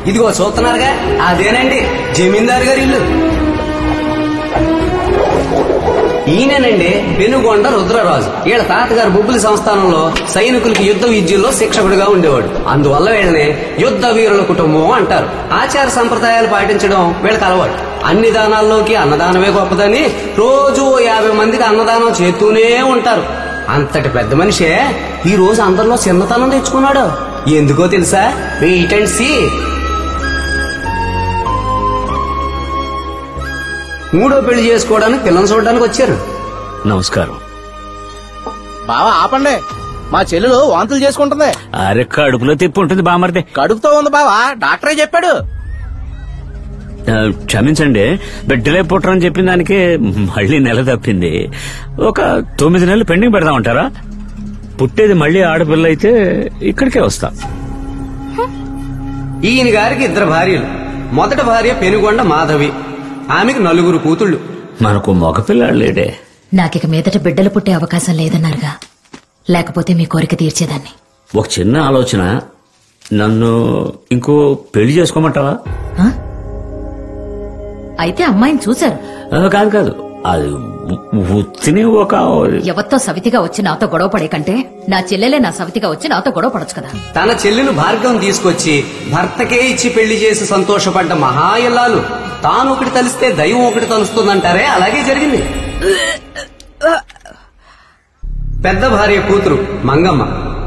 ఇదిగో చూస్తున్నారుగా, అదేనండి జమీందారు గారి ఇల్లు. ఈయనేనండి పెనుగొండ రుద్రరాజు. వీళ్ళ తాతగారు బొబ్బులి సంస్థానంలో సైనికులకి యుద్ధ విద్యల్లో శిక్షకుడిగా ఉండేవాడు. అందువల్ల వీళ్ళని యుద్ధ వీరుల కుటుంబం అంటారు. ఆచార సంప్రదాయాలు పాటించడం వీళ్ళకి అలవాటు. అన్ని దానాల్లోకి అన్నదానమే గొప్పదని రోజు 50 మందికి అన్నదానం చేస్తూనే ఉంటారు. అంతటి పెద్ద మనిషే ఈ రోజు అందరిలో చిన్నతనం తెచ్చుకున్నాడు. ఎందుకో తెలుసా? Wait and see. మూడో పెళ్లి చేసుకోవడానికి పిల్లలు చూడడానికి వచ్చారు. నమస్కారం. బావా ఆపండి, మా చెల్లెలు వాంతులు చేసుకుంటుంది. అరే కడుపులో తిప్పి ఉంటుంది బామర్ది. కడుపుతో ఉంది బావా, డాక్టరే చెప్పాడు. క్షమించండి, బిడ్డలే పుట్టరని చెప్పిన దానికి మళ్ళీ నెల తప్పింది. ఒక 9 నెలలు పెండింగ్ పెడదామంటారా? పుట్టేది మళ్ళీ ఆడపిల్ల అయితే ఇక్కడికే వస్తా. ఈయన గారికి 2 భార్యలు. మొదటి భార్య పెనుగొండ మాధవి. ఆమెకు 4 కూతుళ్లు. మనకు మగపిల్లాడు లేడే. నాకిక మీదట బిడ్డలు పుట్టే అవకాశం లేదన్నారుగా, లేకపోతే మీ కోరిక తీర్చేదాన్ని. ఒక చిన్న ఆలోచన, నన్ను ఇంకో పెళ్లి చేసుకోమంటావా? అయితే అమ్మాయిని చూశారు? కాదు కాదు, అది ఉత్తిని ఒక ఎవరితో సవితిగా వచ్చి నాతో గొడవ పడే కంటే నా చెల్లెలే నా సవితిగా వచ్చి నాతో గొడవ పడొచ్చు కదా. తన చెల్లెలు భార్గవం తీసుకొచ్చి భర్తకే ఇచ్చి పెళ్లి చేసి సంతోషపడ్డ మహా ఇల్లాలు తాను ఒకటి తలిస్తే దైవం ఒకటి తలుస్తుందంటారే, అలాగే జరిగింది. పెద్ద భార్య కూతురు మంగమ్మ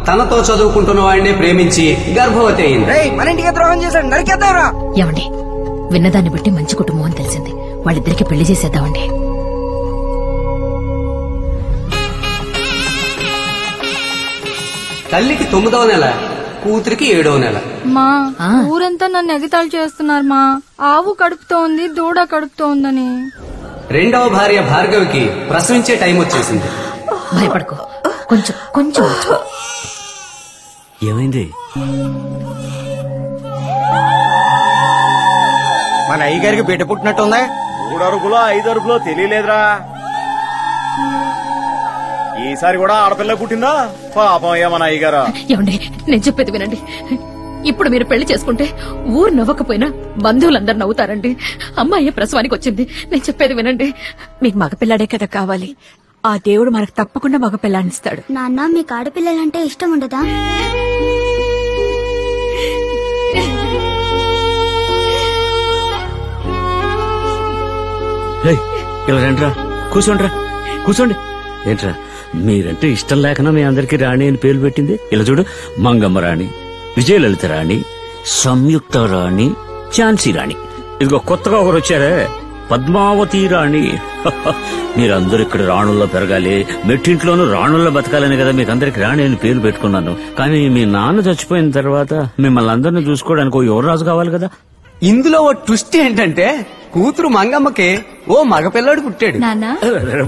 తనతో చదువుకుంటున్న వాడినే ప్రేమించి గర్భవతి అయింది. మన ఇంటికి ద్రోహం చేశాడు, నరికేద్దాంరా. ఏమండి, విన్నదాన్ని బట్టి మంచి కుటుంబం అని తెలిసింది. వాళ్ళిద్దరికి పెళ్లి చేసేద్దామండి. తల్లికి 9వ నెల, కూతురికి 7వ నెల. మా ఊరంతా నన్ను ఎగతాళి చేస్తున్నారు మా. ఆవు కడుపుతోంది, దూడ కడుపుతోందని. 2వ భార్య భార్గవికి ప్రసవించే టైం వచ్చేసింది. భయపడుకో, కొంచెం కొంచెం ఏమైంది? మన అయ్యగారికి బిడ్డ పుట్టినట్టుందా? 3 అరుగులో 5 అరుగులో తెలియలేదురా. ఈసారి కూడా ఆడపిల్ల పుట్టిందా? పాపం అయ్యా మన అయ్యగారా. ఏమండి, నేను చెప్పేది వినండి. ఇప్పుడు మీరు పెళ్లి చేసుకుంటే ఊరు నవ్వకపోయినా బంధువులందరూ నవ్వుతారండి. అమ్మాయి ప్రసవానికి వచ్చింది. నేను చెప్పేది వినండి. మీకు మగపిల్లాడే కదా కావాలి. ఆ దేవుడు మనకు తప్పకుండా మగపిల్లాడిస్తాడు. నాన్న, మీకు ఆడపిల్లలంటే ఇష్టం ఉండదా? ఇలా రండిరా, కూర్చోండిరా, కూర్చోండి. ఏంట్రా, మీరంటే ఇష్టం లేకనా మీ అందరికీ రాణి అని పేరు పెట్టింది? ఇలా చూడు, మంగమ్మ రాణి, విజయలలిత రాణి, సంయుక్త రాణి, ఝాన్సీ రాణి. ఇదిగో కొత్తగా ఒకరు వచ్చారే, పద్మావతి రాణి. మీరందరూ ఇక్కడ రాణుల్లో పెరగాలి, మెట్టింట్లోనూ రాణుల్లో బతకాలని కదా మీకందరికి రాణి అని పేరు పెట్టుకున్నాను. కానీ మీ నాన్న చచ్చిపోయిన తర్వాత మిమ్మల్ని అందరినీ చూసుకోవడానికి ఓ యువరాజు కావాలి కదా. ఇందులో ఓ ట్విస్ట్ ఏంటంటే కూతురు మంగమ్మకి ఓ మగపిల్లాడు పుట్టాడు. నాన్న,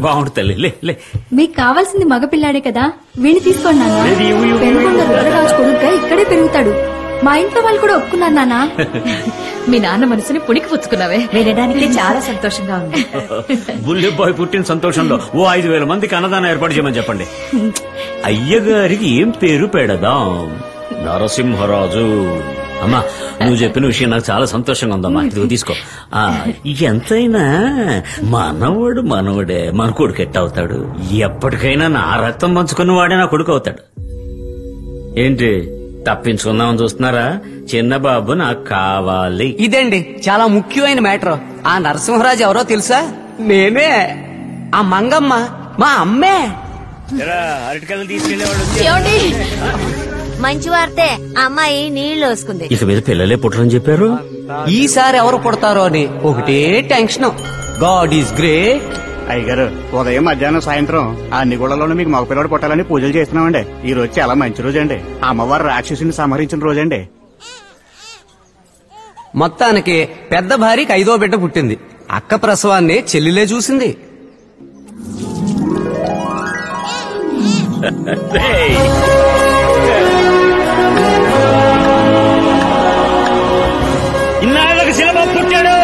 బాగుండు తల్లి, లే. మీకు కావాల్సింది మగపిల్లాడే కదా, వీణి తీసుకోండి నాన్న. పెనుగొండ రుద్రరాజు కొడుకుగా ఇక్కడే పెరుగుతాడు. మా ఇంట్లో వాళ్ళు కూడా ఒప్పుకున్నారు నాన్న. మీ నాన్న మనసుని పుణికి పుచ్చుకున్నావే. వినడానికి చాలా సంతోషంగా ఉంది. బుల్లిబాయ్ పుట్టిన సంతోషంలో ఓ 5,000 మందికి అన్నదానం ఏర్పాటు చేయమని చెప్పండి. అయ్యగారికి ఏం పేరు పెడదాం? నరసింహరాజు. అమ్మా, నువ్వు చెప్పిన విషయం నాకు చాలా సంతోషంగా ఉందమ్మా. ఇదిగో తీసుకో. ఎంతైనా మనవడే మన కొడుకు ఎట్టవుతాడు? ఎప్పటికైనా నా రక్తం పంచుకున్న వాడే నా కొడుకు అవుతాడు. ఏంటి తప్పించుకుందామని చూస్తున్నారా? చిన్న బాబు నాకు కావాలి. ఇదండి చాలా ముఖ్యమైన మ్యాటర్. ఆ నరసింహరాజు ఎవరో తెలుసా? నేనే. ఆ మంగమ్మ మా అమ్మే. అరటికల్లు తీసుకెళ్లేవాడు. మంచి వార్తే, అమ్మాయి నీళ్లు వేసుకుంది. ఇక మీద పిల్లలే పుట్టరని చెప్పారు. ఈసారి ఎవరు పుడతారో అని ఒకటే టెన్షన్. God is great. అయ్యగారు, ఉదయం మధ్యాహ్నం సాయంత్రం అన్ని గుళ్ళలోనూ మీకు మగపిల్లడు పుట్టాలని పూజలు చేస్తున్నామండి. ఈ రోజు చాలా మంచి రోజు అండి. అమ్మవారు రాక్షసుని సంహరించిన రోజండి. మొత్తానికి పెద్ద భార్యకి 5వ బిడ్డ పుట్టింది. అక్క ప్రసవాన్ని చెల్లిలే చూసింది. ఇన్నాళ్ళకి శిలబాబు పుట్టాడు.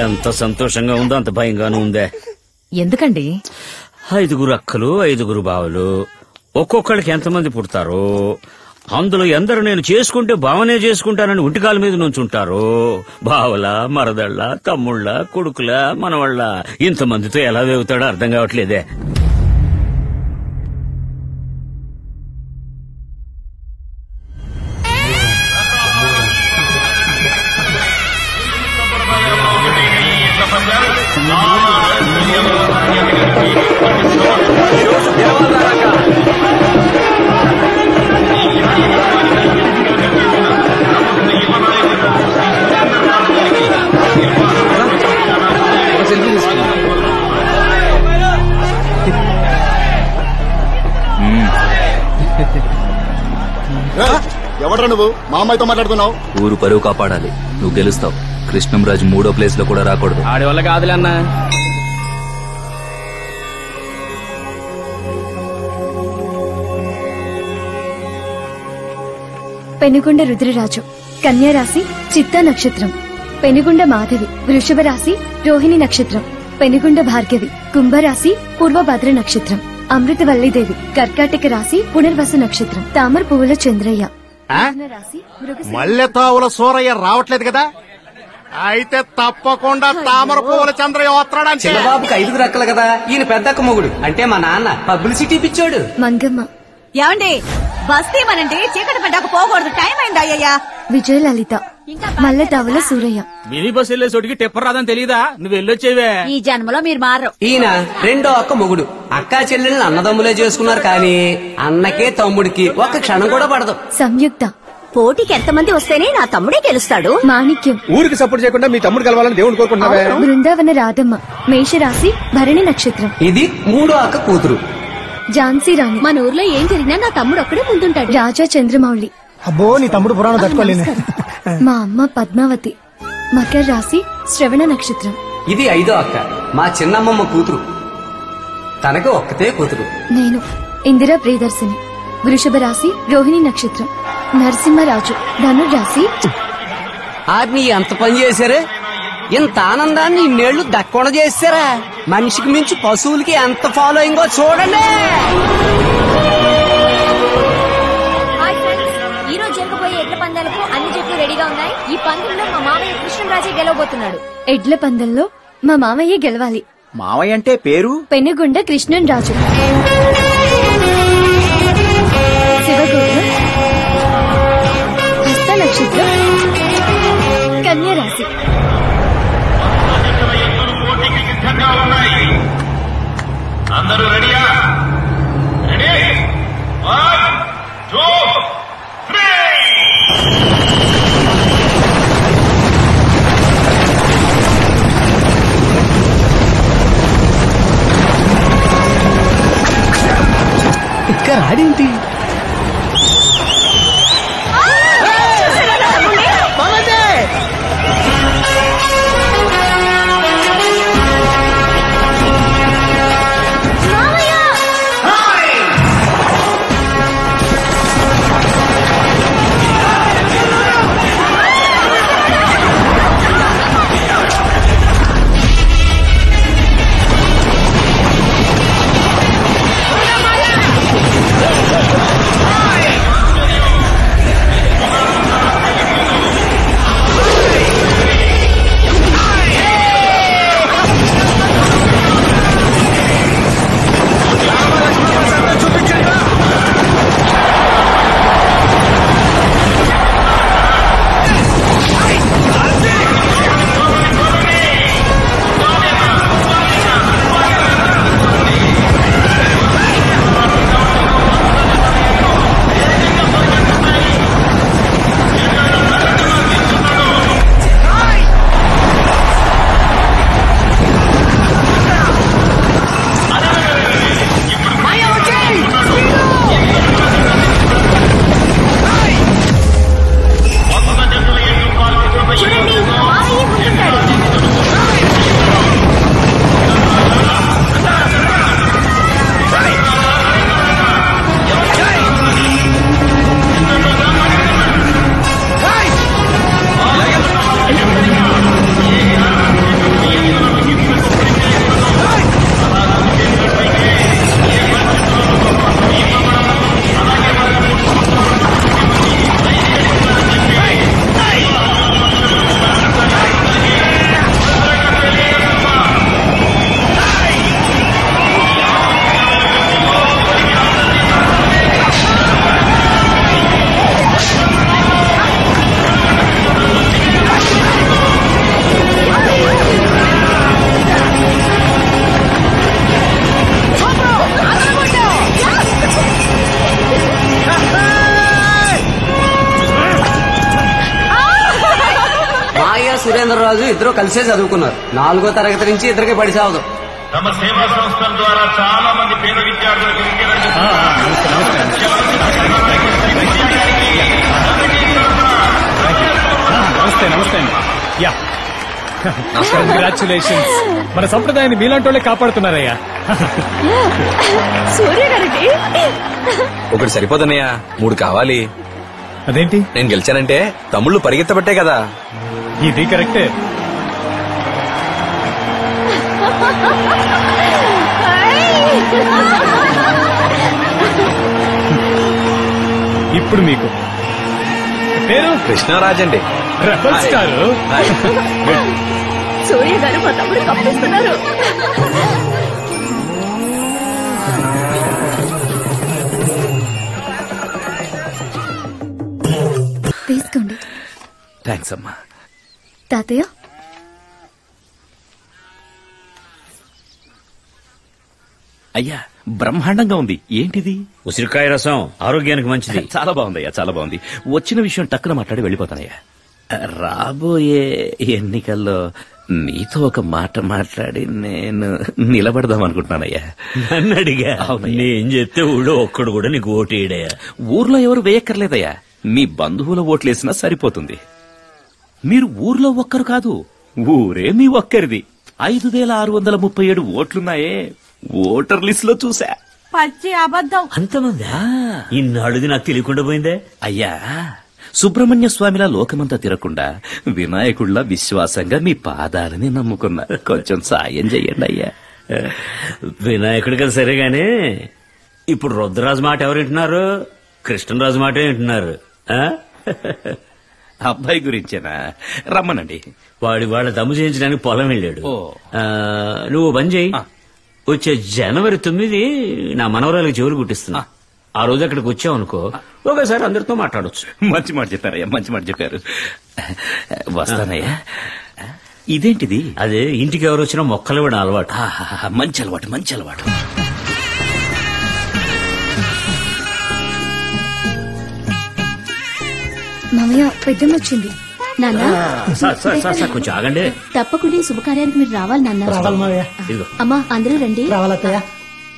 ఎంత సంతోషంగా ఉందో అంత భయంగానూ ఉందే. ఎందుకండి? 5 అక్కలు 5 బావలు, ఒక్కొక్కడికి ఎంతమంది పుడతారో అందులో ఎందరు నేను చేసుకుంటే బావనే చేసుకుంటానని ఒంటికాల మీద నుంచుంటారు. బావల, మరదళ్ళ, తమ్ముళ్ళ, కొడుకుల, మనవాళ్ళ, ఇంతమందితో ఎలా వేగుతాడో అర్థం కావట్లేదే. ఎవడ్రా నువ్వు? మా అమ్మాయితో మాట్లాడుతున్నావు? ఊరు పరువు కాపాడాలి, నువ్వు గెలుస్తావు. కృష్ణంరాజు 3వ ప్లేస్ లో కూడా రాకూడదు. ఆడి వల్ల కాదులే అన్నా. పెనుగొండ రుద్రరాజు కన్యా రాశి చిత్తా నక్షత్రం. పెనుగొండ మాధవి వృషభ రాశి రోహిణి నక్షత్రం. పెనుగొండ భార్గవి కుంభరాశి పూర్వభద్ర నక్షత్రం. అమృతవల్లిదేవి కర్కాటక రాశి పునర్వసు నక్షత్రం. తామర పువ్వుల చంద్రయ్య రాశి మల్లెతావుల సూరయ్య రావట్లేదు కదా? అయితే తప్పకుండా తామర పువ్వుల చంద్రయ్య వస్తాడని. చిన్నబాబుకి 5 అక్కలు కదా, ఈయన పెద్దక్క మొగుడు. అంటే మా నాన్న పబ్లిసిటీ పిచ్చోడు. మంగమ్మ ఏమండి? బస్తీ మనండి చీకటి పడ్డాక పోకూడదు, టైం అయింది అయ్యయ్యా. విజయలలిత మల్లెతావుల సూరయ్య. మినీ బస్ వెళ్లే చోటికి టిప్పర్ రాదని తెలీదా? నువ్వు వెళ్ళొచ్చేవే. ఈ జన్మలో మీరు మారరు. ఈయన 2వ అక్క మొగుడు. అక్కా చెల్లెల్ని అన్నదమ్ములే చేసుకున్నారు కానీ అన్నకే తమ్ముడికి ఒక్క క్షణం కూడా పడదు. సంయుక్త పోటీకి ఎంతమంది వస్తేనే నా తమ్ముడే గెలుస్తాడు. మాణిక్యం ఊరికి సపోర్ట్ చేయకుండా మీ తమ్ముడు కలవాలని దేవుడు కోరుకుంటున్నావే. బృందావన రాధమ్మ మేషరాశి భరణి నక్షత్రం. ఇది 3వ అక్క కూతురు. ఝాన్సీ రాణి మన ఊర్లో ఏం జరిగినా నా తమ్ముడు ఒక్కడే ముందుంటాడు. రాజా చంద్రమౌళి. అబ్బో, నీ తమ్ముడు పురాణం తట్టుకోలేను. మా అమ్మ పద్మావతి మకర రాశి శ్రవణ నక్షత్రం. ఇది 5వ అక్క, మా చిన్నమ్మమ్మ కూతురు. తనకు ఒక్కతే కూతురు. నేను ఇందిరా ప్రియదర్శిని వృషభ రాశి రోహిణి నక్షత్రం. నరసింహరాజు ధనుర్రాశి. ఆర్ని ఎంత పని చేశారే, ఇంత ఆనందాన్ని ఇన్నేళ్లు దక్కకుండా చేశారా? మనిషికి మించి పశువులకి ఎంత ఫాలోయింగో చూడండి. ఈ రోజు జరగబోయే ఎడ్ల పందాలకు అన్ని జట్లు రెడీగా ఉన్నాయి. ఈ పందెంలో మా మామయ్య కృష్ణరాజే గెలవబోతున్నాడు. ఎడ్ల పందెంలో మా మామయ్య గెలవాలి. మావయ్య అంటే పేరు? పెనుగొండ కృష్ణన్ రాజు. శివగోత్రం హస్త నక్షత్రం కన్యా రాశి. అందరూ రెడీయా? రెడీ? 1, 2, 3. ఇక్కడ రాడేంటి? సురేంద్రరాజు ఇద్దరు కలిసే చదువుకున్నారు. 4వ తరగతి నుంచి ఇద్దరికి పడి సావదు. తమ సేవా సంస్థల ద్వారా చాలా మంది పేద విద్యార్థులకు నమస్తే నమస్తే యా కంగ్రాచులేషన్స్. మన సంప్రదాయాన్ని మీలాంటి వాళ్ళే కాపాడుతున్నారయ్యా. సూర్య గారికి ఒకటి సరిపోదన్నయ్యా, 3 కావాలి. అదేంటి? నేను గెలిచానంటే తమ్ముళ్ళు పరిగెత్తబట్టే కదా. ఇది కరెక్టే. ఇప్పుడు మీకు పేరు కృష్ణరాజ్ అండి. Rebel star. సూర్య గారు మా తమ్ముడు కప్పిస్తున్నారు. తీసుకోండి. థ్యాంక్స్ అమ్మా. తాతయ్య అయ్యా బ్రహ్మాండంగా ఉంది. ఏంటిది? ఉసిరికాయ రసం, ఆరోగ్యానికి మంచిది. చాలా బాగుందయ్యా, చాలా బాగుంది. వచ్చిన విషయం టక్కున మాట్లాడి వెళ్ళిపోతానయ్యా. రాబోయే ఎన్నికల్లో నీతో ఒక మాట మాట్లాడి నేను నిలబడదాం అనుకుంటున్నానయ్యా. నన్ను అడిగా? నేను చెప్తే ఊళ్ళో ఒక్కడు కూడా నీకు ఓటేయడయ్యా. ఊర్లో ఎవరు వేయక్కర్లేదయ్యా, మీ బంధువుల ఓట్లేసినా సరిపోతుంది. మీరు ఊర్లో ఒక్కరు కాదు, ఊరే మీ ఒక్కరిది. 5637 ఓట్లున్నాయే ఓటర్ లిస్ట్ లో చూసా. పచ్చి అబద్ధం. అంతమందా? ఇన్నాళ్ళుది నాకు తెలియకుండా పోయిందే. అయ్యా, సుబ్రహ్మణ్య స్వామిలా లోకమంతా తిరగకుండా వినాయకుడిలా విశ్వాసంగా మీ పాదాలని నమ్ముకున్నా. కొంచెం సాయం చెయ్యండి అయ్యా. వినాయకుడి కదా సరేగానే, ఇప్పుడు రుద్రరాజు మాట ఎవరు వింటున్నారు? కృష్ణరాజు మాట వింటున్నారు. అబ్బాయి గురించేనా? రమ్మనండి. వాడి వాళ్ళ దమ్ము చేయించడానికి పొలం వెళ్ళాడు. నువ్వు బంద్ చేయి. వచ్చే జనవరి 9 నా మనవరాలకు చెవులు కుట్టిస్తున్నా. ఆ రోజు అక్కడికి వచ్చావు అనుకో, ఒకసారి అందరితో మాట్లాడొచ్చు. మంచి మాట చెప్పారయ్యా, మంచి మాట చెప్పారు. వస్తానయ్యా. ఇదేంటిది? అదే ఇంటికి ఎవరు వచ్చినా మొక్కలు ఇవ్వడం అలవాటు. మంచి అలవాటు, మంచి అలవాటు. మామయ్య పెద్దమ్మ వచ్చింది. నాన్న కొంచెం ఆగండి. తప్పకుండా ఈ శుభకార్యానికి మీరు రావాలి నాన్న. ఇదిగో అమ్మా అందరూ రండి.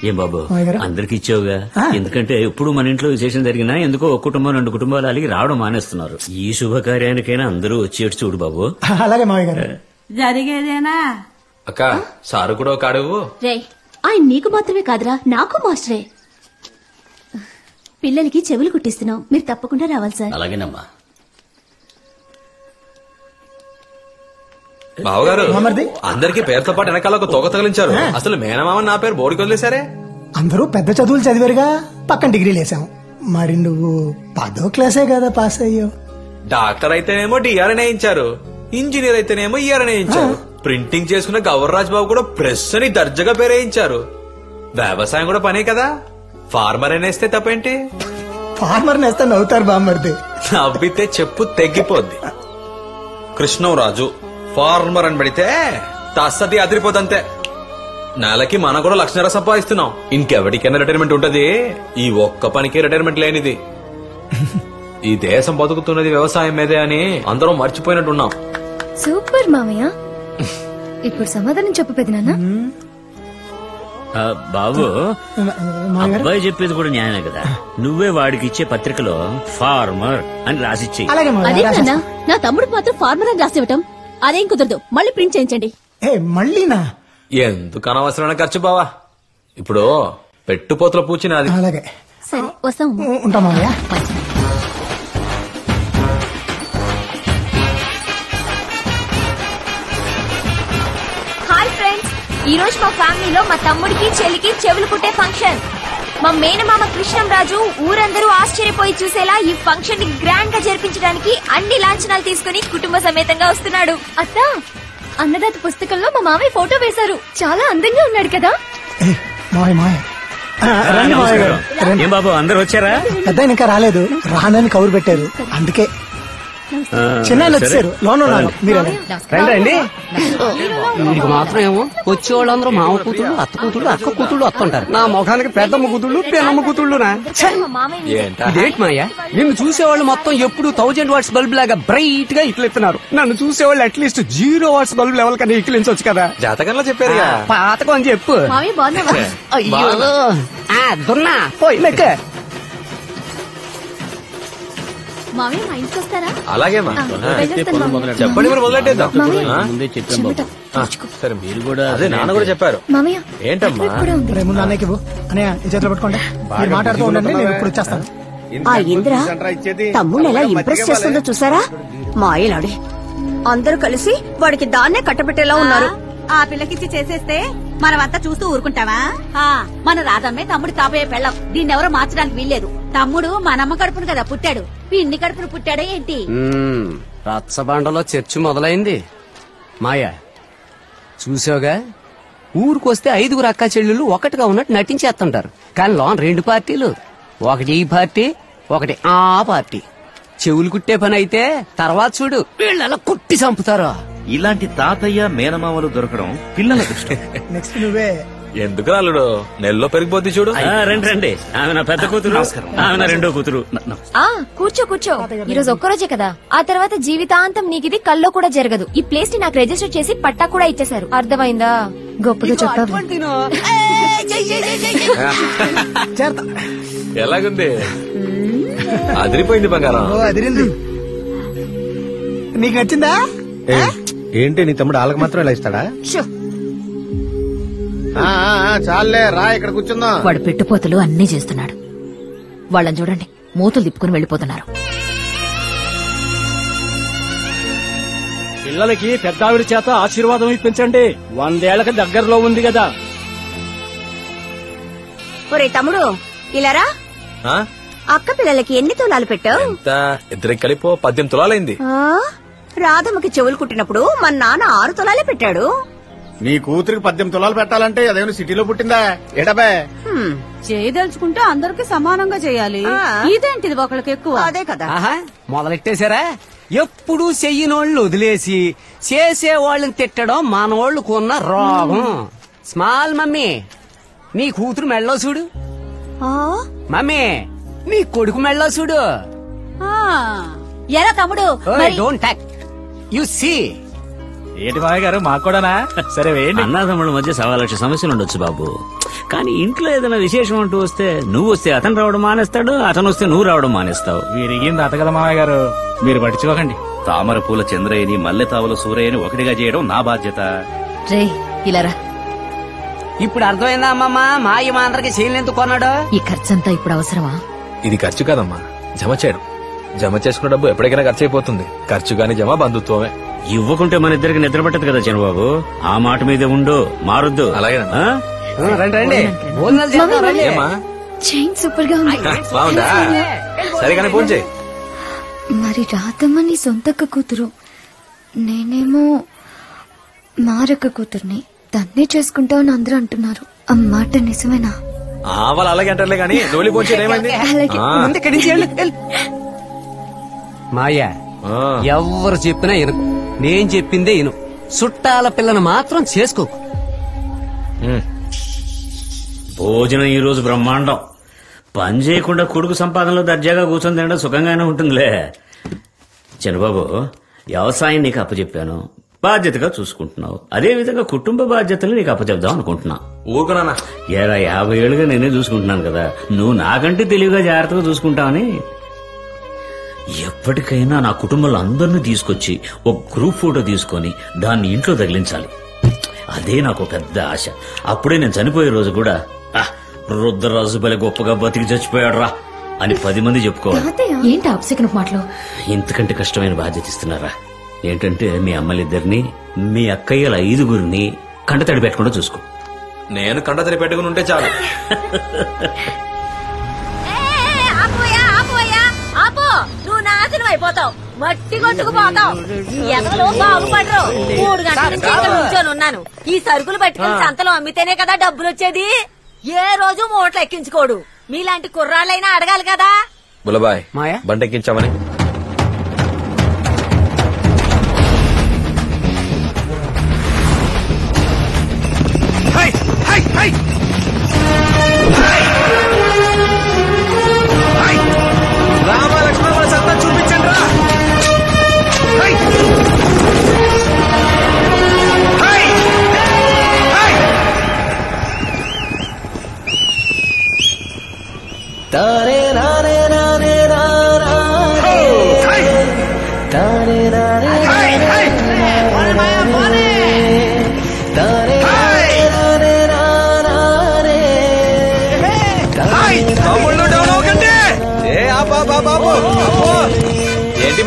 ఏం బాబు అందరికి ఇచ్చావుగా? ఎందుకంటే ఎప్పుడు మన ఇంట్లో విశేషం జరిగినా ఎందుకో ఒక కుటుంబం 2 కుటుంబాలు అలిగి రావడం మానేస్తున్నారు. ఈ శుభకార్యానికైనా అందరూ వచ్చేట్టు చూడు బాబు. అలాగే మావయ్య గారు. జరిగేదేనా? అక్క సారు కూడా ఒక అడుగు. రే ఆయన నీకు మాత్రమే కాదురా, నాకు మాస్టరే. పిల్లలకి చెవులు కుట్టిస్తున్నాం, మీరు తప్పకుండా రావాలి సార్. అలాగేనమ్మా. బావగారు అందరికి పేరుతో పాటు వెనకాల ఒక తొగ తగిలించారు. అసలు మేనమామ నా పేరు బోర్డుకి వదిలేశారే. అందరూ పెద్ద చదువులు చదివారుగా, పక్కన డిగ్రీలు వేసాం. మరి నువ్వు 10వ క్లాసే కదా పాస్ అయ్యావు. డాక్టర్ అయితేనేమో డిఆర్ఎన్ వేయించారు, ఇంజనీర్ అయితేనేమో ఈఆర్ఎన్ వేయించారు. ప్రింటింగ్ చేసుకున్న గవర్రాజ్ బాబు కూడా ప్రెస్ అని దర్జాగా పేరేయించారు. వ్యవసాయం కూడా పనే కదా, ఫార్మర్ అనేస్తే తప్పేంటి? ఫార్మర్ నేస్తే నవ్వుతారు బామ్మర్ది. నవ్వితే చెప్పు తెగిపోద్ది. కృష్ణరాజు ఫార్మర్ అని పడితే తస్తది అదిరిపోతంతే. నెలకి మనం కూడా 1,00,000 సంపాదిస్తున్నాం. ఇంకెవరికైనా రిటైర్మెంట్ ఉంటది, ఈ ఒక్క పనికి రిటైర్మెంట్ లేనిది. ఈ దేశం బతుకుతున్నది వ్యవసాయం మీదే అని అందరం మర్చిపోయినట్టున్నాం. సూపర్ మామయ్య. ఇప్పుడు సమాధానం చెప్పు పెదనాన్న. బాబు అబ్బాయి చెప్పేది కూడా న్యాయమే కదా. నువ్వే వాడికి ఇచ్చే పత్రికలో ఫార్మర్ అని రాసిచ్చేయి. నా తమ్ముడు మాత్రం ఫార్మర్ అని రాసివ్వటం అదేం కుదరదు. మళ్ళీ ప్రింట్ చేయించండి. మళ్ళీనా? ఎందుకు అనవసరమైన ఖర్చు బావా. ఇప్పుడు పెట్టుపోతల పూచినది. అలాగే సరే వస్తాం. ఉంటామయ్యా. హాయ్ ఫ్రెండ్స్, ఈ రోజు మా ఫ్యామిలీలో మా తమ్ముడికి చెల్లికి చెవులు కుట్టే ఫంక్షన్. మా మేనమామ కృష్ణంరాజు ఊరందరూ ఆశ్చర్యపోయి చూసేలా ఈ ఫంక్షన్ ని గ్రాండ్ గా జరిపించడానికి అన్ని లాంఛనాలు తీసుకుని కుటుంబ సమేతంగా వస్తున్నాడు. అత్త, అన్నదాత పుస్తకంలో మా మామయ్య ఫోటో వేశారు. చాలా అందంగా ఉన్నాడు కదా. ఏం బాబు అందరు వచ్చారా? పెద్ద ఇంకా రాలేదు, రానని కబురు పెట్టారు. అందుకే చిన్న వచ్చారు లోన్ ఉన్నారు మీరు రండి వీడికి మాత్రం ఏమో వచ్చేవాళ్ళందరూ మామ కూతుళ్ళు అత్త కూతుళ్ళు అక్క కూతుళ్ళు వస్తుంటారు. నా ముఖానికి పెద్దమ్మ కూతుళ్ళు పెనమ్మ కూతుళ్ళునా? ఇదేంటి మాయ, నిన్ను చూసేవాళ్ళు మొత్తం ఎప్పుడు 1000 వాట్స్ బల్బ్ లాగా బ్రైట్ గా ఇట్లెత్తున్నారు. నన్ను చూసేవాళ్ళు అట్లీస్ట్ 0 వాట్స్ బల్బ్ లెవెల్ కన్నా ఇక్కిలించవచ్చు కదా. జాతకంలో చెప్పారు పాతకం అని చెప్పు. అయ్యో దున్నా పోయి లెక్క. మామయ్య మా ఇంటికి వస్తారా? అలాగే చెప్పండి మరి మొదలెట్టేద్దాం. సరే మీరు కూడా అదే నాన్న కూడా చెప్పారు. ఏంటమ్మా ముందు అన్నయ్యకి అన్నయ్య ఈ చేతిలో పట్టుకోండి. మీరు మాట్లాడుతూ ఉండండి, నేను ఇప్పుడు వచ్చేస్తాను. ఆ ఇంద్ర తమ్ముడు ఎలా ఇంప్రెస్ చేస్తుందో చూసారా? మాయలాడి అందరూ కలిసి వాడికి దాన్నే కట్టబెట్టేలా ఉన్నారు. ఆ పిల్లకిచ్చి చేసేస్తే మనమంతా చూస్తూ ఊరుకుంటావా? మన రాధమ్మే తమ్ముడు కాబోయే పెళ్ళం. దీన్ని ఎవరో మార్చడానికి వీల్లేదు. తమ్ముడు మనమ్మ కడుపును కదా పుట్టాడు, పిన్ని కడుపును పుట్టాడా ఏంటి? రచ్చబండలో చర్చి మొదలైంది. మాయా చూసావుగా, ఊరికొస్తే 5 అక్కా చెల్లెళ్ళు ఒకటిగా ఉన్నట్టు నటించేస్తుంటారు. కానీ లోన్ 2 పార్టీలు, ఒకటి ఈ పార్టీ ఒకటి ఆ పార్టీ. చెవులు కుట్టే పని అయితే తర్వాత చూడు వీళ్ళలా కుట్టి చంపుతారు. ఇలాంటి తాతయ్య మేనమామలు దొరకడం పిల్లల దృష్టి. నెక్స్ట్ నువ్వే. ఎందుకు రాలుడు నెలలో పెరిగిపోద్ది చూడు. రండి రండి, ఆమె నా పెద్ద కూతురు, ఆమె నా రెండో కూతురు. కూర్చో కూర్చో. ఈరోజు ఒక్కరోజే కదా, ఆ తర్వాత జీవితాంతం నీకిది కల్లో కూడా జరగదు. ఈ ప్లేస్ ని నాకు రిజిస్టర్ చేసి పట్టా కూడా ఇచ్చేశారు. అర్థమైందా? గొప్పగా చెప్పావు. ఎలాగుంది? అదిరిపోయింది బంగారం. అదిరింది. నీకు నచ్చిందా? ఏంటి నీ తమ్ముడు వాళ్ళకి మాత్రం ఇలా ఇస్తాడా? చాలే రా, ఇక్కడ కూర్చుందా. వాడు పెట్టుపోతలు అన్నీ చేస్తున్నాడు. వాళ్ళని చూడండి, మూతులు తిప్పుకుని వెళ్లిపోతున్నారు. పిల్లలకి పెద్దావిడి చేత ఆశీర్వాదం ఇప్పించండి. 100 ఏళ్లకి దగ్గరలో ఉంది కదా. ఒరే తమ్ముడు ఇలారా. అక్క పిల్లలకి ఎన్ని తులాలు పెట్టావు? ఇద్దరికి కలిపో 18 తులాలైంది. రాధమ్మకి చెవులు కుట్టినప్పుడు మన నాన్న 6 తులాలే పెట్టాడు. నీ కూతురికి 18 తులాలు పెట్టాలంటే అదేమైనా సిటీలో పుట్టిందా? ఎడబే చేయదలుచుకుంటే అందరికి సమానంగా చేయాలి. ఇదేంటిది ఒకళ్ళకి ఎక్కువ? అదే కదా. మొదలెట్టేశారా? ఎప్పుడు చెయ్యినోళ్ళు వదిలేసి చేసేవాళ్ళని తిట్టడం మనోళ్ళకున్న రోగం. స్మాల్ మమ్మీ, నీ కూతురు మెళ్ళో చూడు. మమ్మీ, నీ కొడుకు మెళ్ళో చూడు. ఎలా తమ్ముడు? Don't talk, you see. ఏంటి మావయ్య గారు, మాకు కూడానా? సరే వేయండి. అన్నదమ్ముల మధ్య 1,00,000 సమస్యలు ఉండొచ్చు బాబు, కానీ ఇంట్లో ఏదైనా విశేషం అంటూ వస్తే నువ్వు వస్తే అతను రావడం మానేస్తాడు, అతను వస్తే నువ్వు రావడం మానేస్తావు. వీరిగింది అత కదా మావయ్య గారు, మీరు పట్టించుకోకండి. తామర పూల చంద్రయ్యని మల్లెతావుల సూరయ్యని ఒకటిగా చేయడం నా బాధ్యత. రే ఇలారా. ఇప్పుడు అర్థమైందా అమ్మమ్మ, మా అందరికి చేయలేందుకు కొన్నాడు? ఈ ఖర్చంతా ఇప్పుడు అవసరమా? ఇది ఖర్చు కాదమ్మా, జమ చేయడం. జమ చేసుకున్న డబ్బు ఎప్పటికైనా ఖర్చు అయిపోతుంది. ఖర్చు గాని జమ బంధుత్వమే. ఇవ్వకుంటే మన ఇద్దరికి నిద్ర పట్టదు కదా చంద్రబాబు. ఆ మాట మీదే ఉండు, మారొద్దు. అలాగే రండి. చైన్ సూపర్ గా ఉంది. బాగుందా? సరిగానే ఫోన్ చేయి. మరి రాధమ్మ నీ సొంతక్క కూతురు, నేనేమో మారక్క కూతుర్ని. తన్నే చేసుకుంటావని అందరూ అంటున్నారు. ఆ మాట నిజమేనా? వాళ్ళు అలాగే అంటారులే గానీ డోలి ఫోన్ చేయడం ఏమైంది? మాయా, ఎవరు చెప్పినా ఇను, నేను చెప్పిందే ఇను. చుట్టాల పిల్లను మాత్రం చేసుకోకు. భోజనం ఈ రోజు బ్రహ్మాండం. పని చేయకుండా కొడుకు సంపాదనలో దర్జాగా కూర్చొని తినడం సుఖంగానే ఉంటుందిలే. చంద్రబాబు, వ్యవసాయం నీకు అప్పచెప్పాను, బాధ్యతగా చూసుకుంటున్నావు. అదే విధంగా కుటుంబ బాధ్యతలు నీకు అప్పచెప్దాం అనుకుంటున్నా. ఊరుకున్నా 50 ఏళ్ళుగా నేనే చూసుకుంటున్నాను కదా, నువ్వు నాకంటే తెలివిగా జాగ్రత్తగా చూసుకుంటావని. ఎప్పటికైనా నా కుటుంబంలో అందరినీ తీసుకొచ్చి ఒక గ్రూప్ ఫోటో తీసుకొని దాన్ని ఇంట్లో తగిలించాలి. అదే నాకు పెద్ద ఆశ. అప్పుడే నేను చనిపోయే రోజు కూడా రుద్రరాజు బలి గొప్పగా బతికి చచ్చిపోయాడు రా అని 10 మంది చెప్పుకోవాలి. ఏంటి అప్సెకన మాటలు? ఇంతకంటే కష్టమైన బాధ్యత ఇస్తున్నారా? ఏంటంటే మీ అమ్మలిద్దరిని, మీ అక్కయ్యల 5గురిని కంటతడి పెట్టకుండా చూసుకో. నేను కంటతడి పెట్టుకుని ఉంటే చాలు. నువ్వు నాశనం అయిపోతావు, మట్టి కొట్టుకుపోతావు. ఎవరు బాగుపడరు. 3 గంటల నుంచి ఇక్కడ కూర్చొని ఉన్నాను. ఈ సరుకులు పట్టుకుని సంతలో అమ్మితేనే కదా డబ్బులు వచ్చేది. ఏ రోజు మూటలు ఎక్కించుకోడు. మీలాంటి కుర్రాళ్ళైనా అడగాలి కదా. బులబాయ్, బండెక్కించామని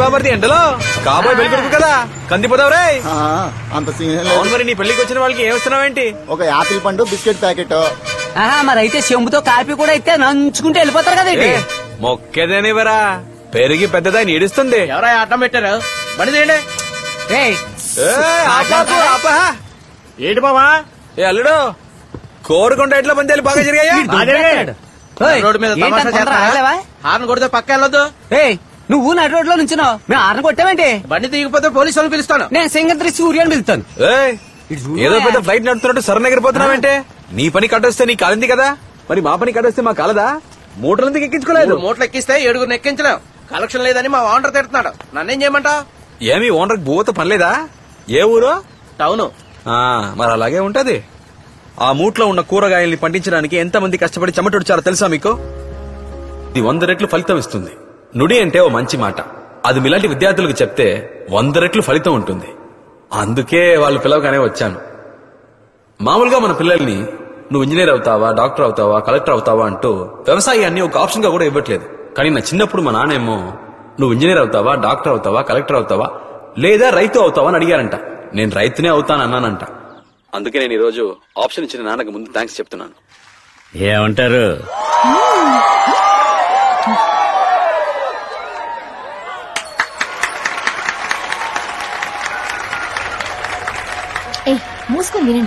బాబర్ది ఎండలో కాబోయే పెళ్లి కొడుకు కదా కందిపోతావు రే. అంత సీన్ అవును మరి నీ పెళ్లికి వచ్చిన వాళ్ళకి ఏమిస్తున్నావేంటి? ఒక యాపిల్ పండు బిస్కెట్ ప్యాకెట్. మరి అయితే చెంబుతో కాపీ కూడా అయితే నంచుకుంటే వెళ్ళిపోతారు కదా. మొక్కేదేనివరా పెరిగి పెద్దదా నీడుస్తుంది. ఎవరా ఆటం పెట్టారు? బండి తీయండి. ఏంటి బావా? ఏ అల్లుడు కోరుకుంటే ఎట్లా పందేలు బాగా జరిగాయా? రోడ్డు మీద హార్న్ కొడితే పక్క వెళ్ళొద్దు. నువ్వు నడి రోడ్ లో నుంచున్నావు, మేము హార్న్ కొట్టామంటే బండి దిగిపోతే పోలీసు వాళ్ళని పిలుస్తాను. నేను సింగత్రి సూర్యాన్ని పిలుస్తాను. ఏదో పెద్ద ఫ్లైట్ నడుపుతున్నట్టు సరణ ఎగిరిపోతున్నావంటే నీ పని కట్టొస్తే నీ కాలింది కదా, మరి మా పని కట్టొస్తే మా కాలదా? మూటలందుకు ఎక్కించుకోలేదు. మూటలు ఎక్కిస్తే 7 ఎక్కించలేం. కలెక్షన్ లేదని మా ఓనర్ తిడుతున్నాడు. నన్నేం చేయమంటావు? ఏమి ఓనర్ భూత పనిలేదా? ఏ ఊరు? టౌను. మరి అలాగే ఉంటది. ఆ మూట్లో ఉన్న కూరగాయల్ని పండించడానికి ఎంతమంది కష్టపడి చెమటొడిచారో తెలుసా మీకు? ఇది 100 రెట్లు ఫలితం ఇస్తుంది. నుడి అంటే ఓ మంచి మాట, అది మీలాంటి విద్యార్థులకు చెప్తే 100 రెట్లు ఫలితం ఉంటుంది. అందుకే వాళ్ళు పిలవగానే వచ్చాను. మామూలుగా మన పిల్లల్ని నువ్వు ఇంజనీర్ అవుతావా, డాక్టర్ అవుతావా, కలెక్టర్ అవుతావా అంటూ వ్యవసాయాన్ని ఒక ఆప్షన్ గా కూడా ఇవ్వట్లేదు. కానీ నా చిన్నప్పుడు మా నాన్నేమో నువ్వు ఇంజనీర్ అవుతావా, డాక్టర్ అవుతావా, కలెక్టర్ అవుతావా, లేదా రైతు అవుతావా అని అడిగారంట. నేను రైతునే అవుతానన్నానంట. అందుకే నేను ఈ రోజు ఆప్షన్ ఇచ్చిన నాన్నకు ముందు థ్యాంక్స్ చెప్తున్నాను. ఏమంటారు?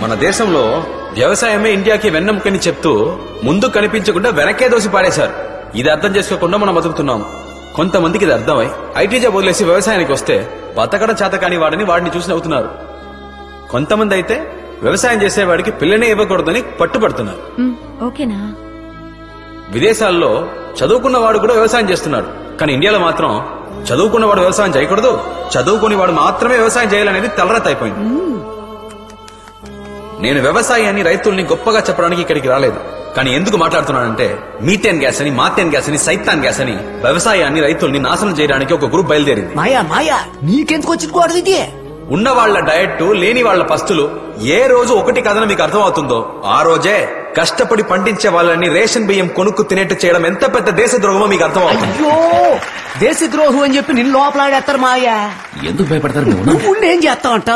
మన దేశంలో వ్యవసాయమే ఇండియాకి వెన్నెముకని చెప్తూ ముందు కనిపించకుండా వెనకే దోసి పాడేశారు. ఇది అర్థం చేసుకోకుండా మనం బతుకుతున్నాము. కొంతమందికి ఇది అర్థమై ఐటీ జాబ్ వదిలేసి వ్యవసాయానికి వస్తే బతకడం చేతకాని వాడిని చూసి నవ్వుతున్నారు. కొంతమంది అయితే వ్యవసాయం చేసేవాడికి పిల్లనే ఇవ్వకూడదని పట్టుబడుతున్నారు. ఓకేనా? విదేశాల్లో చదువుకున్నవాడు కూడా వ్యవసాయం చేస్తున్నాడు. కానీ ఇండియాలో మాత్రం చదువుకున్నవాడు వ్యవసాయం చేయకూడదు, చదువుకుని వాడు మాత్రమే వ్యవసాయం చేయాలనేది తలరాత అయిపోయింది. నేను వ్యవసాయాన్ని, రైతుల్ని గొప్పగా చెప్పడానికి ఇక్కడికి రాలేదు. కానీ ఎందుకు మాట్లాడుతున్నానంటే మీథేన్ గ్యాస్ అని, మాథేన్ గ్యాస్ అని, సైతాన్ గ్యాస్ అని వ్యవసాయాన్ని, రైతుల్ని నాశనం చేయడానికి ఒక గ్రూప్ బయలుదేరింది. మాయా నీకెందుకు వచ్చింది ఇది? ఉన్న వాళ్ల డయట్, లేని వాళ్ల పస్తులు ఏ రోజు ఒకటి కథను మీకు అర్థమవుతుందో ఆ రోజే కష్టపడి పండించే వాళ్ళని రేషన్ బియ్యం కొనుక్కు తినేట్టు చేయడం ఎంత పెద్ద దేశద్రోహమో మీకు అర్థమవుతుంది. అయ్యో, దేశద్రోహం అని చెప్పి నిన్ను లోపలాడేస్తారు మాయా. ఎందుకు భయపడతారు? నువ్వు ఏం చేస్తావంట?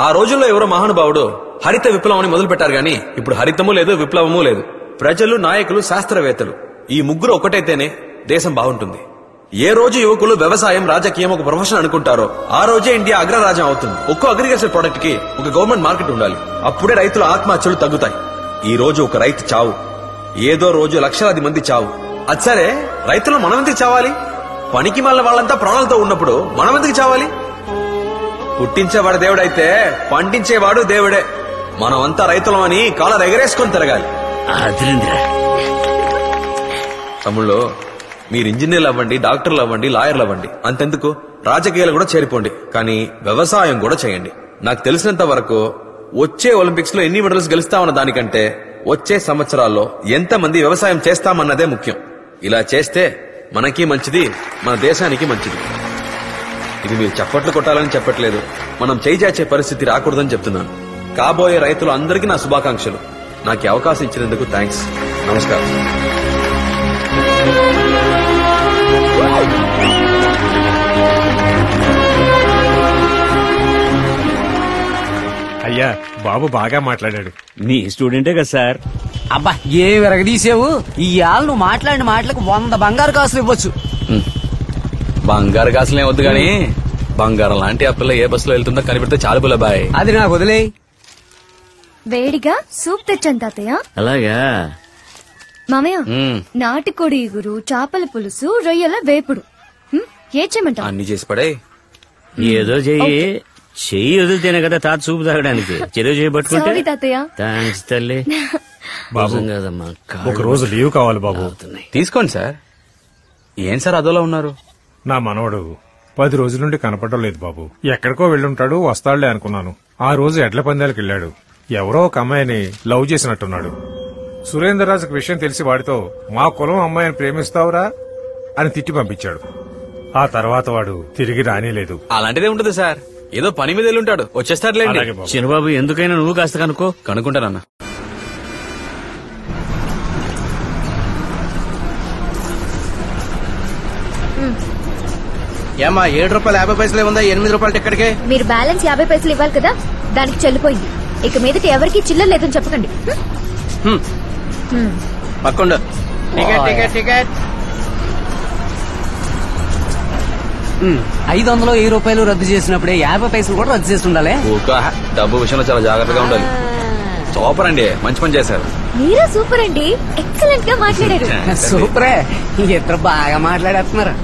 ఆ రోజుల్లో ఎవరో మహానుభావుడు హరిత విప్లవం అని మొదలు పెట్టారు. గాని ఇప్పుడు హరితము లేదు, విప్లవము లేదు. ప్రజలు, నాయకులు, శాస్త్రవేత్తలు ఈ ముగ్గురు ఒకటైతేనే దేశం బాగుంటుంది. ఏ రోజు యువకులు వ్యవసాయం, రాజకీయం ఒక ప్రొఫెషన్ అనుకుంటారో ఆ రోజే ఇండియా అగ్రరాజ్యం అవుతుంది. ఒక్కో అగ్రికల్చర్ ప్రొడక్ట్ కి ఒక గవర్నమెంట్ మార్కెట్ ఉండాలి. అప్పుడే రైతుల ఆత్మహత్యలు తగ్గుతాయి. ఈ రోజు ఒక రైతు చావు, ఏదో రోజు లక్షలాది మంది చావు. అది సరే, రైతులు మనం ఎందుకు చావాలి? పనికి మళ్ళీ వాళ్ళంతా ప్రాణాలతో ఉన్నప్పుడు మనం ఎందుకు చావాలి? పుట్టించేవాడు దేవుడైతే పండించేవాడు దేవుడే. మనం అంతా రైతులం అని కాలర్ ఎగరేసుకొని తిరగాలి. తమ్ముళ్ళు, మీరు ఇంజనీర్లు అవ్వండి, డాక్టర్లు అవ్వండి, లాయర్లు అవ్వండి, అంతెందుకు రాజకీయాలు కూడా చేరిపోండి. కానీ వ్యవసాయం కూడా చేయండి. నాకు తెలిసినంత వరకు వచ్చే ఒలింపిక్స్ లో ఎన్ని మెడల్స్ గెలుస్తామన్న దానికంటే వచ్చే సంవత్సరాల్లో ఎంతమంది వ్యవసాయం చేస్తామన్నదే ముఖ్యం. ఇలా చేస్తే మనకి మంచిది, మన దేశానికి మంచిది. ఇది మీరు చప్పట్లు కొట్టాలని చెప్పట్లేదు, మనం చేయి చాచే పరిస్థితి రాకూడదని చెప్తున్నాను. కాబోయే రైతులు అందరికీ నా శుభాకాంక్షలు. నాకు ఈ అవకాశం ఇచ్చినందుకు థ్యాంక్స్. నమస్కారం. అయ్యా, బాబు బాగా మాట్లాడాడు. మీ స్టూడెంటే కదా సార్. అబ్బా, ఏ విరగదీసావు! ఈ ఆళ్ళు నువ్వు మాట్లాడిన మాటలకు 100 బంగారు కాసులు ఇవ్వచ్చు. బంగారు కాసులే వద్దు గాని బంగారం లాంటి ఆ పిల్ల ఏ బస్సులో వెళ్తుందో కనిపెడితే చాలు బుల్లబాయ్. అది నాకు వదిలే. వేడిగా సూప్ తెచ్చాను తాతయ్య. అలాగా మామయ్య, నాటుకోడి ఇగురు, చేపల పులుసు, రొయ్యల వేపుడు. ఏ చేయమంటావు? అన్ని చేసి పడే. ఏదో చెయ్యి వదిలితేనే కదా తాత చూపు తాగడానికి. చెరువు చేయబట్టుకుంటే సారీ తాతయ్య. థ్యాంక్స్ తల్లి. బాబు, కదమ్మా, ఒక రోజు లీవ్ కావాలి బాబు. తీసుకోండి సార్. ఏం సార్ అదోలా ఉన్నారు? నా మనవడు 10 రోజుల నుండి కనపడడం లేదు బాబు. ఎక్కడికో వెళ్ళుంటాడు, వస్తాడులే అనుకున్నాను. ఆ రోజు ఎడ్ల పందాలకు వెళ్ళాడు. ఎవరో ఒక అమ్మాయిని లవ్ చేసినట్టున్నాడు. సురేందర్ రాజుకు విషయం తెలిసి వాడితో మా కులం అమ్మాయిని ప్రేమిస్తావురా అని తిట్టి పంపించాడు. ఆ తర్వాత వాడు తిరిగి రానేలేదు. అలాంటిదే ఉంటుంది సార్. ఏదో పని మీద వెళ్ళుంటాడు, వచ్చేస్తాడులేండి. చిన్నబాబు, ఎందుకైనా నువ్వు కాస్త కనుక్కుంటానన్నా. ఏమా 7 రూపాయలు 50 పైసలే ఉందా 8 రూపాయల టికెట్కే? మీరు బ్యాలెన్స్ 50 పైసలు ఇవ్వాలి కదా, దానికి చెల్లిపోయింది. ఇక మీదకి ఎవరికి చిల్లర లేదని చెప్పకండి. పక్కండు. Ticket ticket ticket. 500 1000 రూపాయలు రద్దు చేసినప్పుడే 50 పైసలు కూడా రద్దు చేసి ఉండాలి. డబ్బు విషయంలో చాలా జాగ్రత్తగా ఉండాలి. సూపర్ అండి, మంచి పని చేశారు. మీరే సూపర్ అండి, ఎక్సలెంట్ గా మాట్లాడారు. సూపరే, ఇద్దరు బాగా మాట్లాడేస్తున్నారు.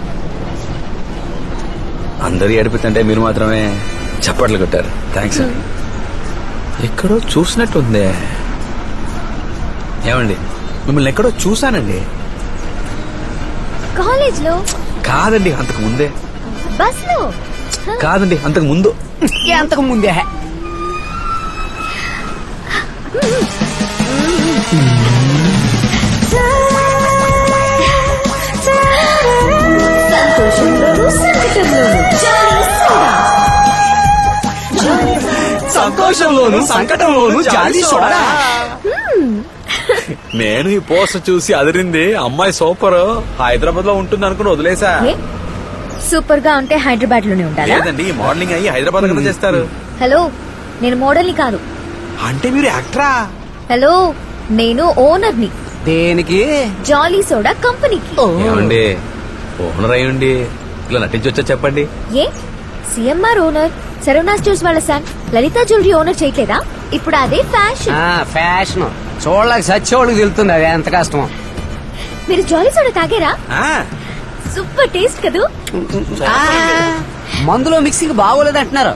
అందరూ ఏడిపిస్తుంటే మీరు మాత్రమే చప్పట్లు కొట్టారు. థ్యాంక్స్. ఎక్కడో చూసినట్టుంది. ఏమండి, మిమ్మల్ని ఎక్కడో చూసానండి. కాలేజ్ లో కాదండి, అంతకు ముందే. బస్ లో కాదండి, అంతకు ముందు. అంతకు ముందే. సంతోషంలోను సంకటంలోను జాలి సోడా. నేను ఈ పోస్టర్ చూసి అదిరింది. అమ్మాయి సూపర్, హైదరాబాద్ లో ఉంటుంది అనుకుని వదిలేసా. సూపర్ గా ఉంటే హైదరాబాద్ లోనే ఉండాలా? లేదండి, మోడలింగ్ అయ్యి హైదరాబాద్ కదా చేస్తారు. హలో, నేను మోడల్ ని కాదు. అంటే మీరు యాక్టరా? హలో, నేను ఓనర్ ని. దేనికి? జాలీ సోడా కంపెనీకి. ఏమండి, ఓనర్ అయ్యండి ఇలా నటించొచ్చా చెప్పండి? ఏ సిఎంఆర్ ఓనర్, సరవణా స్టోర్స్ వాళ్ళ సన్ లలిత జ్యువెలరీ ఓనర్ చేయట్లేదా? ఇప్పుడు అదే ఫ్యాషన్. ఫ్యాషన్ చూడలేక సచ్చేవాళ్ళకి తెలుస్తుంది అదే ఎంత కష్టమో. మీరు జాలీ సోడా తాగారా? సూపర్ టేస్ట్ కదూ. మందులో మిక్సింగ్ బాగోలేదు అంటున్నారు.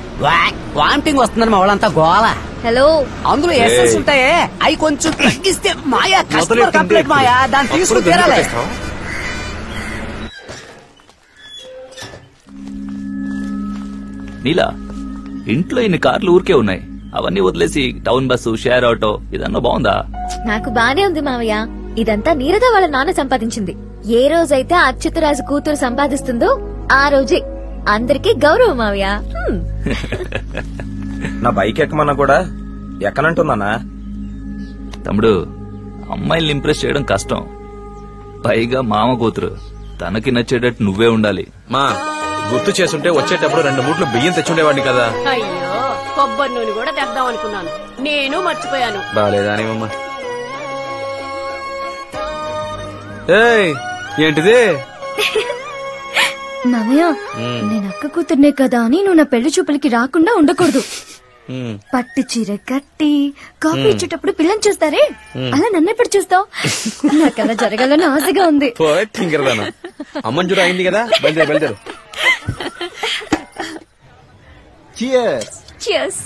వామిటింగ్ వస్తుందని మా వాళ్ళంతా గోల. హలో, అందులో ఎసెన్స్ ఉంటాయే, అవి కొంచెం తగ్గిస్తే మాయా కస్టమర్ కంప్లైంట్ మాయా, దాన్ని తీసుకుని తీరాలి. నీలా, ఇంట్లో ఇన్ని కార్లు ఊరికే ఉన్నాయి, అవన్నీ వదిలేసి టౌన్ బస్సు, షేర్ ఆటో ఇదన్నా బాగుందా? నాకు బానే ఉంది మావయ్య. ఇదంతా నీరద వాళ్ళ నాన్న సంపాదించింది. ఏ రోజైతే అచ్యుతరాజు కూతురు సంపాదిస్తుందో ఆ రోజే అందరికీ గౌరవం మావయ్య. నా బైక్ ఎక్కమన్నా కూడా ఎక్కనంటున్నానా? తమ్ముడు, అమ్మాయిల్ని ఇంప్రెస్ చేయడం కష్టం. పైగా మామ కూతురు, తనకి నచ్చేటట్టు నువ్వే ఉండాలి. మా గుర్తు చేసుంటే వచ్చేటప్పుడు 2 మూట్లు బియ్యం తెచ్చుండేవాడిని కదా. అయ్యో, కొబ్బరి నూనె కూడా తెద్దాం అనుకున్నాను, నేను మర్చిపోయాను. బాలేదానివమ్మా. ఏయ్, ఏంటిది? మామయ్య, నేను అక్క కూతుర్నే కదా అని నువ్వు నా పెళ్లి చూపులకి రాకుండా ఉండకూడదు. పట్టు చీర కట్టి కాఫీ ఇచ్చేటప్పుడు పిల్లని చూస్తారే, అలా నన్నెప్పుడు చూస్తావు? నాకు అలా జరగాలని ఆశగా ఉంది. అమ్మని చూడ అయింది కదా, బయలుదేరు బయలుదేరు. Cheers.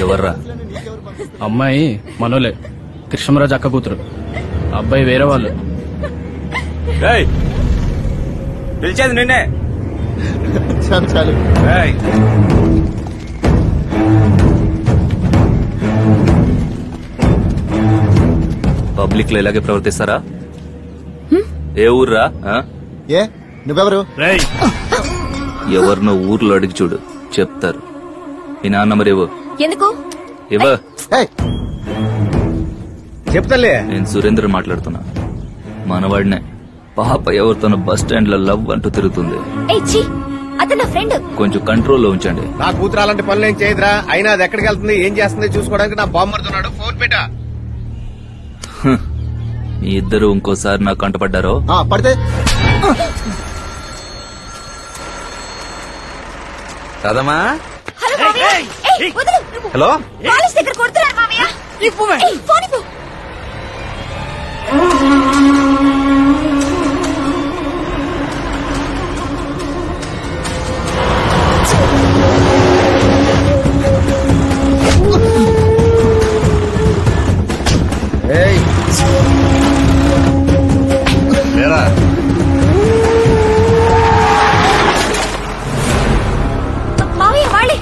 ఎవర్రా? అమ్మాయి మనోలే, కృష్ణరాజు అక్క కూతురు. అబ్బాయి వేరే వాళ్ళు. పిలిచేది నిన్నే. చాలు. పబ్లిక్ లో ఇలాగే ప్రవర్తిస్తారా? ఏ ఊర్రా? ఏ నువ్వెవరు? ఎవరినో ఊర్లో అడిగి చూడు, చెప్తారు. ఈ నాన్న నంబర్ ఇవ్వు. ఎందుకు? ఇవ్వ. చెప్తాలే. నేను సురేంద్ర మాట్లాడుతున్నా, మనవాడినే. పాప ఎవరితోనో బస్ స్టాండ్ లో లవ్ అంటూ తిరుగుతుంది. అతను నా ఫ్రెండ్. కొంచెం కంట్రోల్లో ఉంచండి. నా కూతురు అలాంటి పనులు ఏం చేయదురా. అయినా అది ఎక్కడికి వెళ్తుంది, ఏం చేస్తుంది చూసుకోవడానికి నా బామ్మడుతున్నాడు. ఫోన్ పెట్టా. మీ ఇద్దరు ఇంకోసారి నాకు కంటపడ్డారో పడితే రాదమ్మా. హలో, కాలేజ్ దగ్గర కొడుతున్నారు మామయ్య. ఫోన్ ఇవ్వు. మావయ్య వాళ్ళే.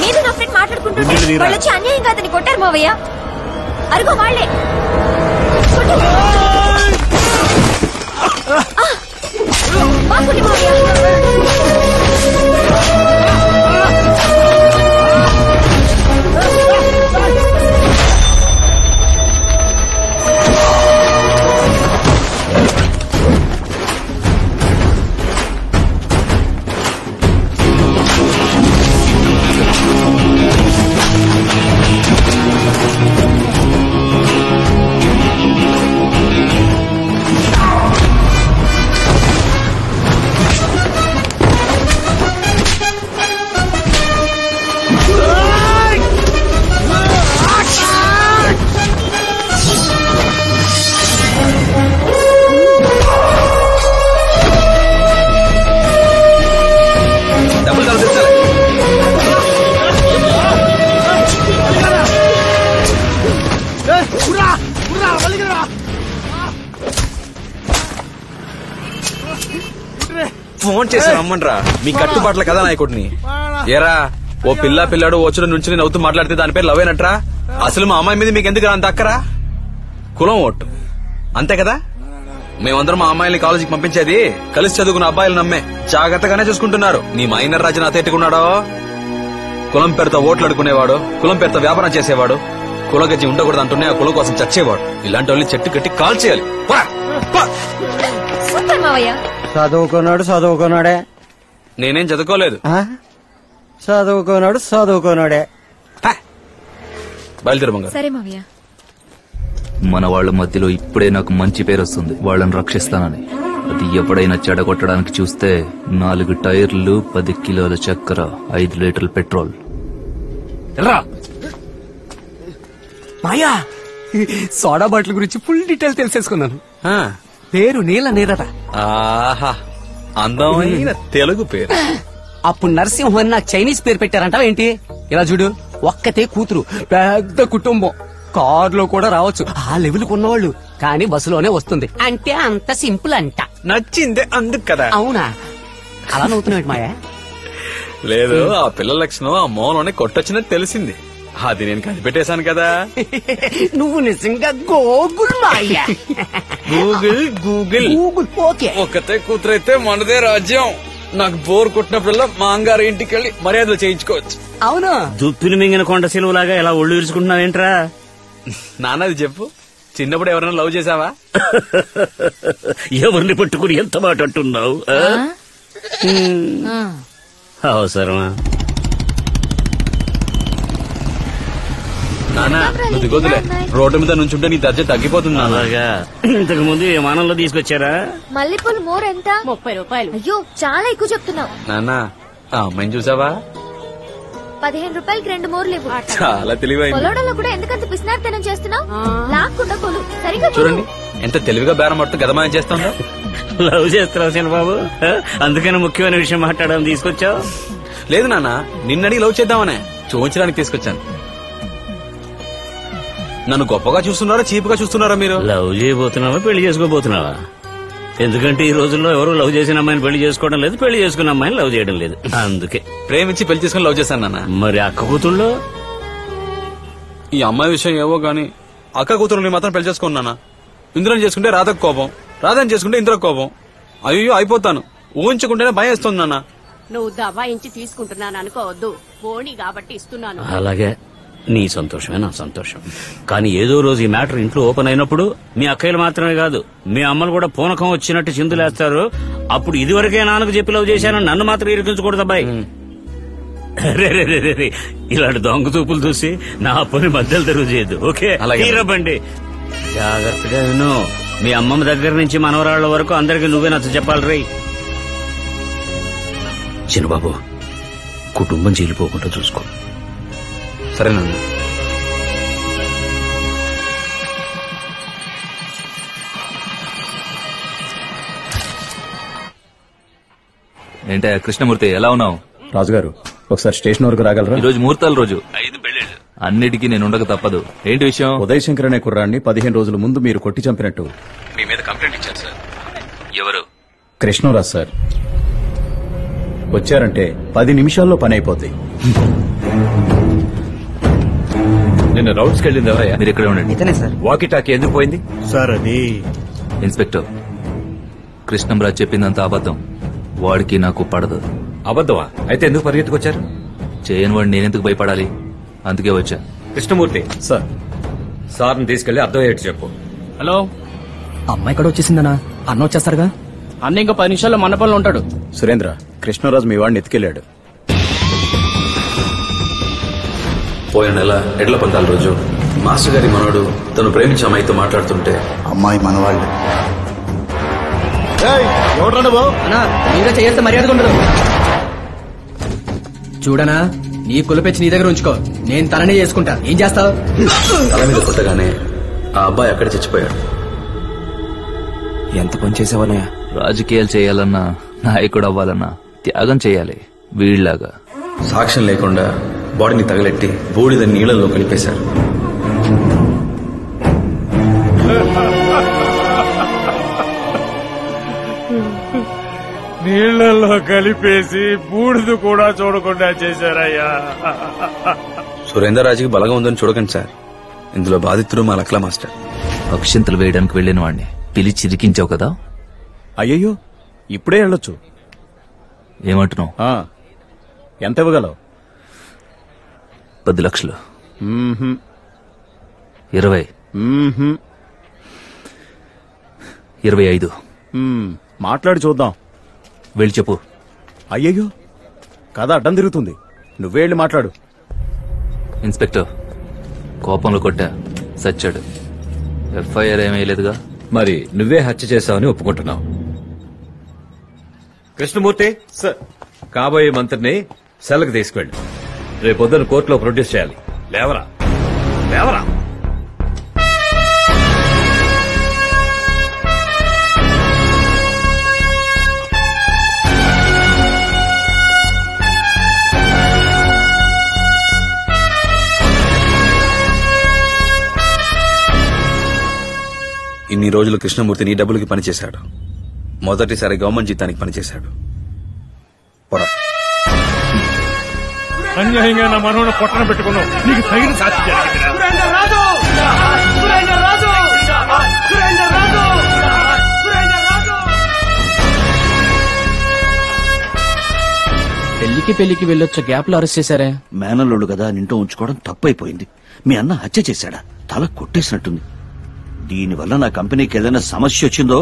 నేను నా ఫ్రెండ్ మాట్లాడుకుంటుంటే వాళ్ళు వచ్చి అన్యాయంగా అతన్ని కొట్టారు మావయ్య. అరుగో వాళ్ళే. ఫోన్ చేసి రమ్మన్రా. మీ కట్టుబాట్ల కదా నాయకుడిని. ఏరా ఓ పిల్లాడు వచ్చుడు నుంచి నవ్వుతూ మాట్లాడితే దాని పేరు లవ్ అయినట్రా? అసలు మా అమ్మాయి మీద మీకు ఎందుకు అంత అక్కరా? కులం ఓటు అంతే కదా. మేమందరం మా అమ్మాయిని కాలేజీకి పంపించేది కలిసి చదువుకున్న అబ్బాయిలు నమ్మే. జాగ్రత్తగానే చూసుకుంటున్నారు. నీ మైనర్ రాజు నా తేట్టుకున్నాడో కులం పేరుతో ఓట్లు అడుకునేవాడు, కులం పేరుతో వ్యాపారం చేసేవాడు, కుల గజ్జి ఉండకూడదు అంటూనే ఆ కులం కోసం చచ్చేవాడు. ఇలాంటి వాళ్ళని చెట్టు కట్టి కాల్ చేయాలి. చదువుకున్నాడే. నేనేం చదువుకోలేదు. చదువుకున్నాడే. బయలుదేరు బంగారు. సరే మావయ్య. మన వాళ్ళ మధ్యలో ఇప్పుడే నాకు మంచి పేరు వస్తుంది, వాళ్ళని రక్షిస్తానని. అది ఎప్పుడైనా చెడగొట్టడానికి చూస్తే 4 టైర్లు, 10 కిలోల చక్కెర, 5 లీటర్ల పెట్రోల్. మాయా, సోడా బాటిల్ గురించి ఫుల్ డీటెయిల్ తెలిసేసుకున్నాను. పేరు నీల నీరట. ఆహా, అందమైన తెలుగు పేరు. అప్పుడు నరసింహం నాకు చైనీస్ పేరు పెట్టారంటావా ఏంటి? ఇలా చూడు, ఒక్కతే కూతురు, పెద్ద కుటుంబం, కారులో కూడా రావచ్చు, ఆ లెవెల్ ఉన్నవాళ్ళు. కానీ బస్సులోనే వస్తుంది అంటే అంత సింపుల్ అంట. నచ్చిందే అందుకు కదా. అవునా? అలా నవ్వుతున్నాడు మాయా? లేదు, ఆ పిల్లల లక్షణం ఆ మోలోనే కొట్టొచ్చినట్టు తెలిసింది. అది నేను కనిపెట్టేశాను కదా. నువ్వు నిజంగా గూగుల్ మాయా. Google Google Google. ఓకే, ఒక్కతే కూతురైతే మనదే రాజ్యం. నాకు బోర్ కొట్టినప్పుడల్లా మా అంగారు ఇంటికి వెళ్ళి మర్యాదలు చేయించుకోవచ్చు. అవును. దుప్పిని మింగిన కొండ సిలువలాగా ఎలా ఒళ్ళు విరుచుకుంటున్నావేంట్రా? నాన్నది చెప్పు, చిన్నప్పుడు ఎవరైనా లవ్ చేసావా? ఎవరిని పట్టుకుని ఎంత మాట అంటున్నావు? అవసరమా? నానా నువ్వు దిగొద్దులే, రోడ్డు మీద నుంచుంటే నీ దర్జా తగ్గిపోతుంది. అలాగా? ఇంతకు ముందు విమానంలో తీసుకొచ్చారా? మల్లెపూలు మోర్ ఎంత? 30 రూపాయలు. అయ్యో, చాలా ఎక్కువ చెప్తున్నావు. నానా ఆ అమ్మాయిని చూసావా? 15 రూపాయలకి 2 మోర్లు ఇవ్వు. చాలా తెలివైంది. కొలవడంలో కూడా ఎందుకంత పిసినారితనం చేస్తున్నావు? లాక్కుండా కొలు, సరిగ్గా చూడండి ఎంత తెలివిగా బేరం పడుతూ గదమాయం చేస్తుందో. లవ్ చేస్తున్నావు చిన్నబాబు, అందుకని ముఖ్యమైన విషయం మాట్లాడడం తీసుకొచ్చావు? లేదు నాన్న, నిన్నడి లవ్ చేద్దామనే చూపించడానికి తీసుకొచ్చాను. నన్ను గొప్పగా చూస్తున్నారా చీపుగా చూస్తున్నారా మీరు? లవ్ చేయబోతున్నావా పెళ్లి చేసుకోబోతున్నావా? ఎందుకంటే ఈ రోజుల్లో ఎవరు లవ్ చేసిన అమ్మాయిని పెళ్లి చేసుకోవడం లేదు, పెళ్లి చేసుకున్న అమ్మాయిని లవ్ చేయడం లేదు. అందుకే ప్రేమించి పెళ్లి చేసుకుని లవ్ చేశాను నాన్న. మరి అక్క కూతుళ్ళో? ఈ అమ్మాయి విషయం ఏవో గాని అక్క కూతురుని మాత్రం పెళ్లి చేసుకున్నానా. ఇంద్రని చేసుకుంటే రాధకు కోపం, రాధని చేసుకుంటే ఇంద్రకు కోపం. అయ్యో అయిపోతాను, ఊహించుకుంటేనే భయం వేస్తుంది నాన్న. నువ్వు దబాయించి తీసుకుంటున్నాను అనుకోవద్దు, బోణి కాబట్టి ఇస్తున్నాను. అలాగే, నీ సంతోషమే నా సంతోషం. కానీ ఏదో రోజు ఈ మ్యాటర్ ఇంట్లో ఓపెన్ అయినప్పుడు మీ అక్కయ్యలు మాత్రమే కాదు, మీ అమ్మలు కూడా పూనకం వచ్చినట్టు చిందులేస్తారు. అప్పుడు ఇదివరకే నాన్నకు చెప్పి లవ్ చేశానని నన్ను మాత్రం ఇరికించకూడదు అబ్బాయి. రే, ఇలాంటి దొంగ చూపులు చూసి నా పని మధ్యలో తెరుగు చేయద్దు. ఓకే, బండి జాగ్రత్తగా విను. మీ అమ్మమ్మ దగ్గర నుంచి మనవరాళ్ల వరకు అందరికి నువ్వే నచ్చ చెప్పాలి రై. చిన్నబాబు, కుటుంబం చీలిపోకుండా చూసుకో. సరేనన్నా. ఏంటా కృష్ణమూర్తి, ఎలా ఉన్నావు? రాజుగారు, ఒకసారి స్టేషన్ వరకు రాగలరా? ఈ రోజు ముహూర్తాల రోజు, 5 పెళ్లిళ్ళు. అన్నిటికీ నేను ఉండక తప్పదు. ఏంటి విషయం? ఉదయ్ శంకర్ అనే కుర్రాన్ని 15 రోజుల ముందు మీరు కొట్టి చంపినట్టు మీ మీద కంప్లైంట్ ఇచ్చారు సార్. ఎవరు? కృష్ణరాజ్ సార్. వచ్చారంటే 10 నిమిషాల్లో పని అయిపోద్ది. నిన్న రౌండ్స్కి వెళ్ళింది ఎవరయ్యా? మీరు ఇక్కడే ఉండండి. ఇతనే సార్. వాకీ టాకీ ఎందుకు పోయింది సార్? అది ఇన్స్పెక్టర్ కృష్ణంరాజ్ చెప్పిందంత అబద్ధం. వాడికి నాకు పడదు. అబద్ధమా? అయితే ఎందుకు పరిగెత్తుకొచ్చారు? చేయని వాడిని నేనెందుకు భయపడాలి? అందుకే వచ్చా. కృష్ణమూర్తి సార్, సార్ని తీసుకెళ్లి అర్థమయ్యేట్టు చెప్పు. హలో, అమ్మాయి కూడా వచ్చేసిందనా? అన్న వచ్చేస్తారుగా? అన్న ఇంకా 10 నిమిషాల్లో మండపంలో ఉంటాడు. సురేంద్ర, కృష్ణరాజు మీ వాడిని ఎత్తుకెళ్లాడు. పోయిన నెల ఎడ్ల పందాల రోజు మాస్టర్ గారి మనోడు తను ప్రేమించే అమ్మాయితో మాట్లాడుతుంటే అమ్మాయి మనవాళ్ళు. ఎవడ్రా నువ్వు? అన్నా, మీరే చేస్తే మర్యాదగా ఉండదు. చూడనా, నీ కులపెచ్చి నీ దగ్గర ఉంచుకో, నేను తననే చేసుకుంటా. ఏం చేస్తావు? తల మీద కొట్టగానే ఆ అబ్బాయి అక్కడ చచ్చిపోయాడు. ఎంత పని చేసావనయ్యా? రాజకీయాలు చేయాలన్నా, నాయకుడు అవ్వాలన్నా త్యాగం చేయాలి వీళ్లాగా. సాక్ష్యం లేకుండా బాడీని తగలెట్టి బూడిద నీళ్లలో కలిపేశారు. నీళ్లలో కలిపేసి బూడిద కూడా చూడకుండా చేశారయ్యా. సురేందర్ రాజుకి బలంగా ఉందని చూడకండి సార్. ఇందులో బాధితుడు మా లక్లా మాస్టర్. అక్షింతలు వేయడానికి వెళ్లిన వాడిని పిలిచి ఇరికించావు కదా. అయ్యయ్యో, ఇప్పుడే వెళ్ళొచ్చు. ఏమంటున్నావు? ఎంత ఇవ్వగలవు? 10 లక్షలు. 20. 25. మాట్లాడి చూద్దాం. వెళ్ళి చెప్పు. అయ్యయ్యో, కథ అడ్డం తిరుగుతుంది. నువ్వే వెళ్ళి మాట్లాడు. ఇన్స్పెక్టర్, కోపంలో కొట్టా, సచ్చాడు. ఎఫ్ఐఆర్ ఏమయ్యలేదుగా. మరి నువ్వే హత్య చేశావని ఒప్పుకుంటున్నావు. కృష్ణమూర్తి సార్, కాబోయే మంత్రిని సెల్కి తీసుకెళ్ళు. రేపొద్దున కోర్టులో ప్రొడ్యూస్ చేయాలి. లేవరా లేవరా. ఇన్ని రోజులు కృష్ణమూర్తి నీ డబ్బులకి పనిచేశాడు. మొదటిసారి గవర్నమెంట్ జీతానికి పనిచేశాడు. అన్యాయంగా నా మనోని పొట్టన పెట్టుకున్నావు. నీకు తగిన శాస్తి జరిగిందిరా. పెళ్లికి వెళ్ళొచ్చే గ్యాప్ లో అరెస్ట్ చేశారే. మేనల్లుడు కదా, నింటూ ఉంచుకోవడం తప్పైపోయింది. మీ అన్న హత్య చేశాడా? తల కొట్టేసినట్టుంది. దీనివల్ల నా కంపెనీకి ఏదైనా సమస్య వచ్చిందో?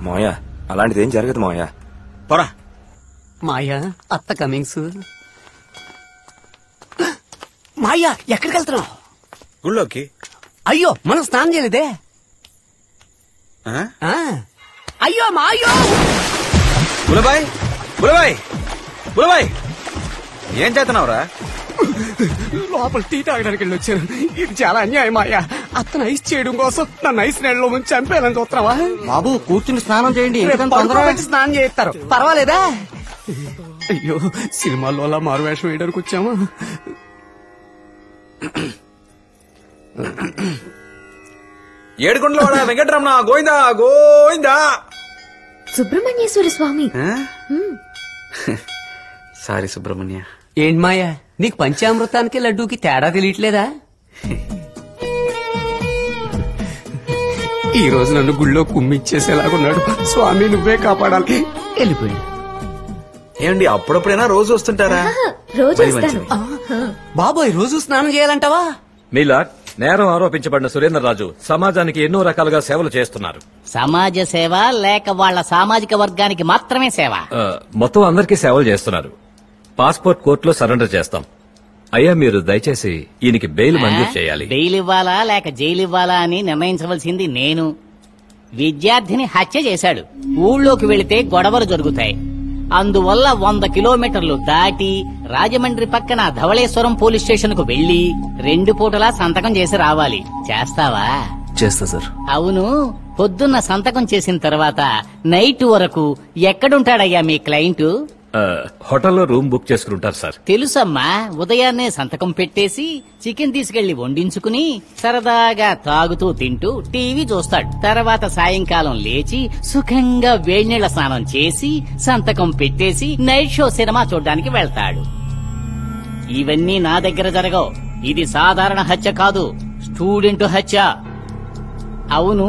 మాయా, అలాంటిదేం జరగదు మాయా. పోరా. మాయా, అత్త కమింగ్స్. మాయా, ఎక్కడికి వెళ్తున్నావు? గుళ్ళోకి. అయ్యో, మనం స్నానం చేయలేదే. అయ్యో మాయో. బులబాయ్ బులబాయ్ బులబాయ్, ఏం చేస్తున్నావురా? లోపల టీ తాగడానికి వెళ్ళి వచ్చాను. ఇది చాలా అన్యాయం మాయా. అతను ఐస్ చేయడం కోసం నన్ను ఐస్ నీళ్ళలో ముంచి చంపేయాలని చూస్తున్నావా? బాబు, కూర్చుని స్నానం చేయండి. స్నానం చేస్తారు, పర్వాలేదా? అయ్యో, సినిమాల్లో అలా మారువేషం వేయడానికి వచ్చామా? ఏడుకొండలవాడ వెంకటరమణ గోవిందా గోవిందా. సుబ్రహ్మణ్యేశ్వర స్వామి. సారీ సుబ్రహ్మణ్య. ఏంటి మాయా, నీకు పంచామృతానికి లడ్డూకి తేడా తెలియట్లేదా? ఈ రోజు నన్ను గుళ్ళో కుమ్మిచ్చేసేలాగున్నాడు. స్వామి నువ్వే కాపాడాలి. వెళ్ళిపోయింది. ఏమండి, అప్పుడప్పుడైనా రోజు వస్తుంటారా? రోజు మరి వస్తాను. బాబోయ్, రోజు స్నానం చేయాలంటావా? మీలా నేరం ఆరోపించబడిన సురేందర్ రాజు సమాజానికి ఎన్నో రకాలుగా సేవలు చేస్తున్నారు. సమాజ సేవ లేక వాళ్ళ సామాజిక వర్గానికి మాత్రమే సేవ? మొత్తం అందరికీ సేవలు చేస్తున్నారు. పాస్పోర్ట్ కోర్టులో సరెండర్ చేస్తాం. అయ్యా, మీరు దయచేసి ఈయనకి బెయిల్ మంజూరు చేయాలి. బెయిల్ ఇవ్వాలా లేక జైలు ఇవ్వాలా అని నిర్ణయించవలసింది నేను. విద్యార్థిని హత్య చేశాడు. ఊళ్ళోకి వెళితే గొడవలు జరుగుతాయి. అందువల్ల 100 కిలోమీటర్లు దాటి రాజమండ్రి పక్కన ధవళేశ్వరం పోలీస్ స్టేషన్ కు వెళ్లి 2 పూటలా సంతకం చేసి రావాలి. చేస్తావా? చేస్తా సార్. అవును, పొద్దున్న సంతకం చేసిన తర్వాత నైట్ వరకు ఎక్కడుంటాడయ్యా మీ క్లయింట్? హోటల్లో రూమ్ బుక్ చేసుకుంటారు సార్. తెలుసమ్మా, ఉదయాన్నే సంతకం పెట్టేసి చికెన్ తీసుకెళ్లి వండించుకుని సరదాగా తాగుతూ తింటూ టీవీ చూస్తాడు. తర్వాత సాయంకాలం లేచి సుఖంగా వేడినీళ్ల స్నానం చేసి సంతకం పెట్టేసి నైట్ షో సినిమా చూడ్డానికి వెళ్తాడు. ఇవన్నీ నా దగ్గర జరగవు. ఇది సాధారణ హత్య కాదు, స్టూడెంట్ హత్య. అవును,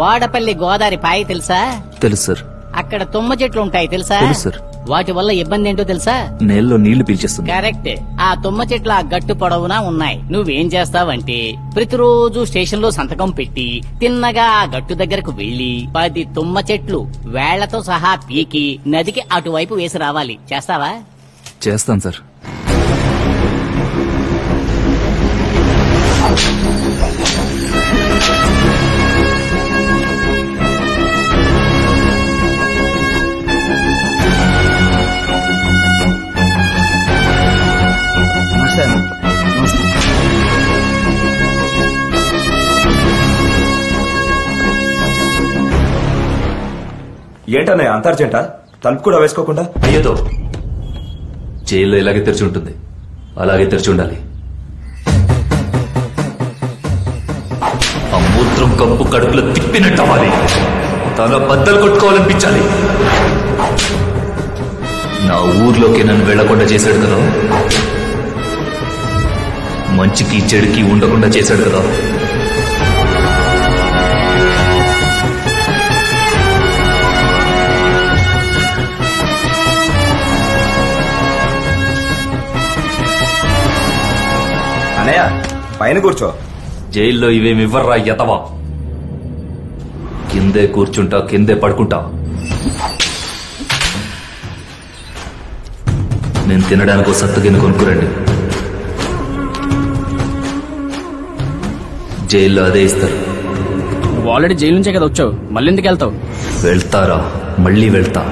వాడపల్లి గోదావరి పాయ తెలుసా? తెలుసు సార్. అక్కడ తుమ్మ చెట్లు ఉంటాయి తెలుసా? తెలుసు సార్. వాటి వల్ల ఇబ్బంది ఏంటో తెలుసా? నేలలో నీళ్లు పీల్చేస్తుంది. కరెక్ట్. ఆ తుమ్మ చెట్లు ఆ గట్టు పొడవునా ఉన్నాయి. నువ్వేం చేస్తావంటే ప్రతిరోజు స్టేషన్ లో సంతకం పెట్టి తిన్నగా ఆ గట్టు దగ్గరకు వెళ్లి 10 తుమ్మ చెట్లు వేళ్లతో సహా పీకి నదికి అటువైపు వేసి రావాలి. చేస్తావా? చేస్తాను సార్. ఏంటన్నయ్య అంత అర్జెంట? తలుపు కూడా వేసుకోకుండా? అయ్యతో జైల్లో ఇలాగే తెరిచి ఉంటుంది, అలాగే తెరిచి ఉండాలి. ఆ మూత్రం కప్పు కడుపులో తిప్పినట్టు అవ్వాలి. తల బద్దలు కొట్టుకోవాలనిపించాలి. నా ఊర్లోకి నన్ను వెళ్లకుండా చేశాడు కదా, మంచికి చెడుకి ఉండకుండా చేశాడు కదా. అన్నయ్య పైన కూర్చో. జైల్లో ఇవేమివ్వర్రా ఎతవా. కిందే కూర్చుంటా, కిందే పడుకుంటా. నేను తినడానికి సత్తుగిన కొనుక్కురండి. జైల్లో అదే ఇస్తారు. నువ్వు ఆల్రెడీ జైలు నుంచే కదా వచ్చావు, మళ్ళీ ఎందుకు వెళ్తావు? వెళ్తారా? మళ్ళీ వెళ్తా.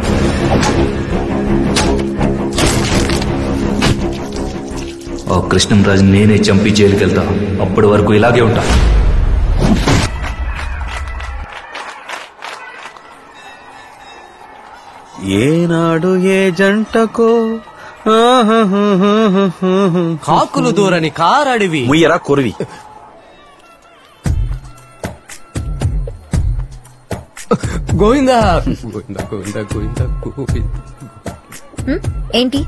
ఆ కృష్ణంరాజు నేనే చంపి జైలుకి వెళ్తా. అప్పటి వరకు ఇలాగే ఉంటా. ఏనాడు ఏ జంటకో కాకులు దూరని కారడివి ముయ్యరా కొరివి. గోవిందా ఏంటి?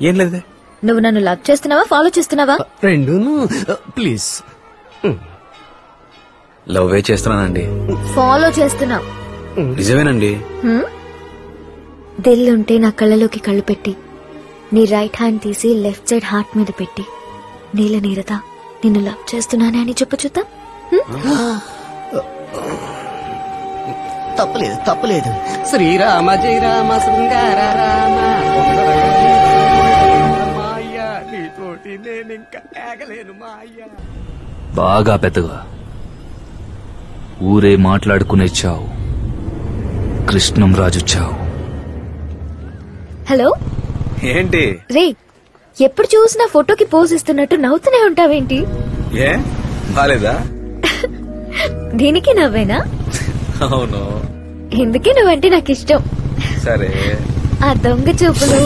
ఏం లేదే. నువ్వు నన్ను లవ్ చేస్తున్నావా, ఫాలో చేస్తున్నావా? రెండును. ప్లీజ్. లవ్వే చేస్తున్నానండి. ఫాలో చేస్తున్నావు. నిజమేనండి. దిల్లుంటే నా కళ్ళలోకి కళ్ళు పెట్టి, నీ రైట్ హ్యాండ్ తీసి లెఫ్ట్ సైడ్ హార్ట్ మీద పెట్టి, నీల నీరదా నిన్ను లవ్ చేస్తున్నానే అని చెప్పు చూద్దాం. తప్పలేదు తప్పలేదు. శ్రీరామ జయ రామ శృంగార రామ మాయ నీతోటి నేనింకా ఆగలేను మాయ. బాగా పెద్దగా ఊరే మాట్లాడుకునే చావు. కృష్ణంరాజు చావు. హలో ఏంటి రే, ఎప్పుడు చూసినా ఫోటోకి పోజ్ ఇస్తున్నట్టు నవ్వుతూనే ఉంటావేంటి? ఏ బాలేదా? దీనికి నవ్వేనా? అవును. ఎందుకే నువ్వంటే నాకు ఇష్టం. సరే. ఆ దొంగ చూపులు.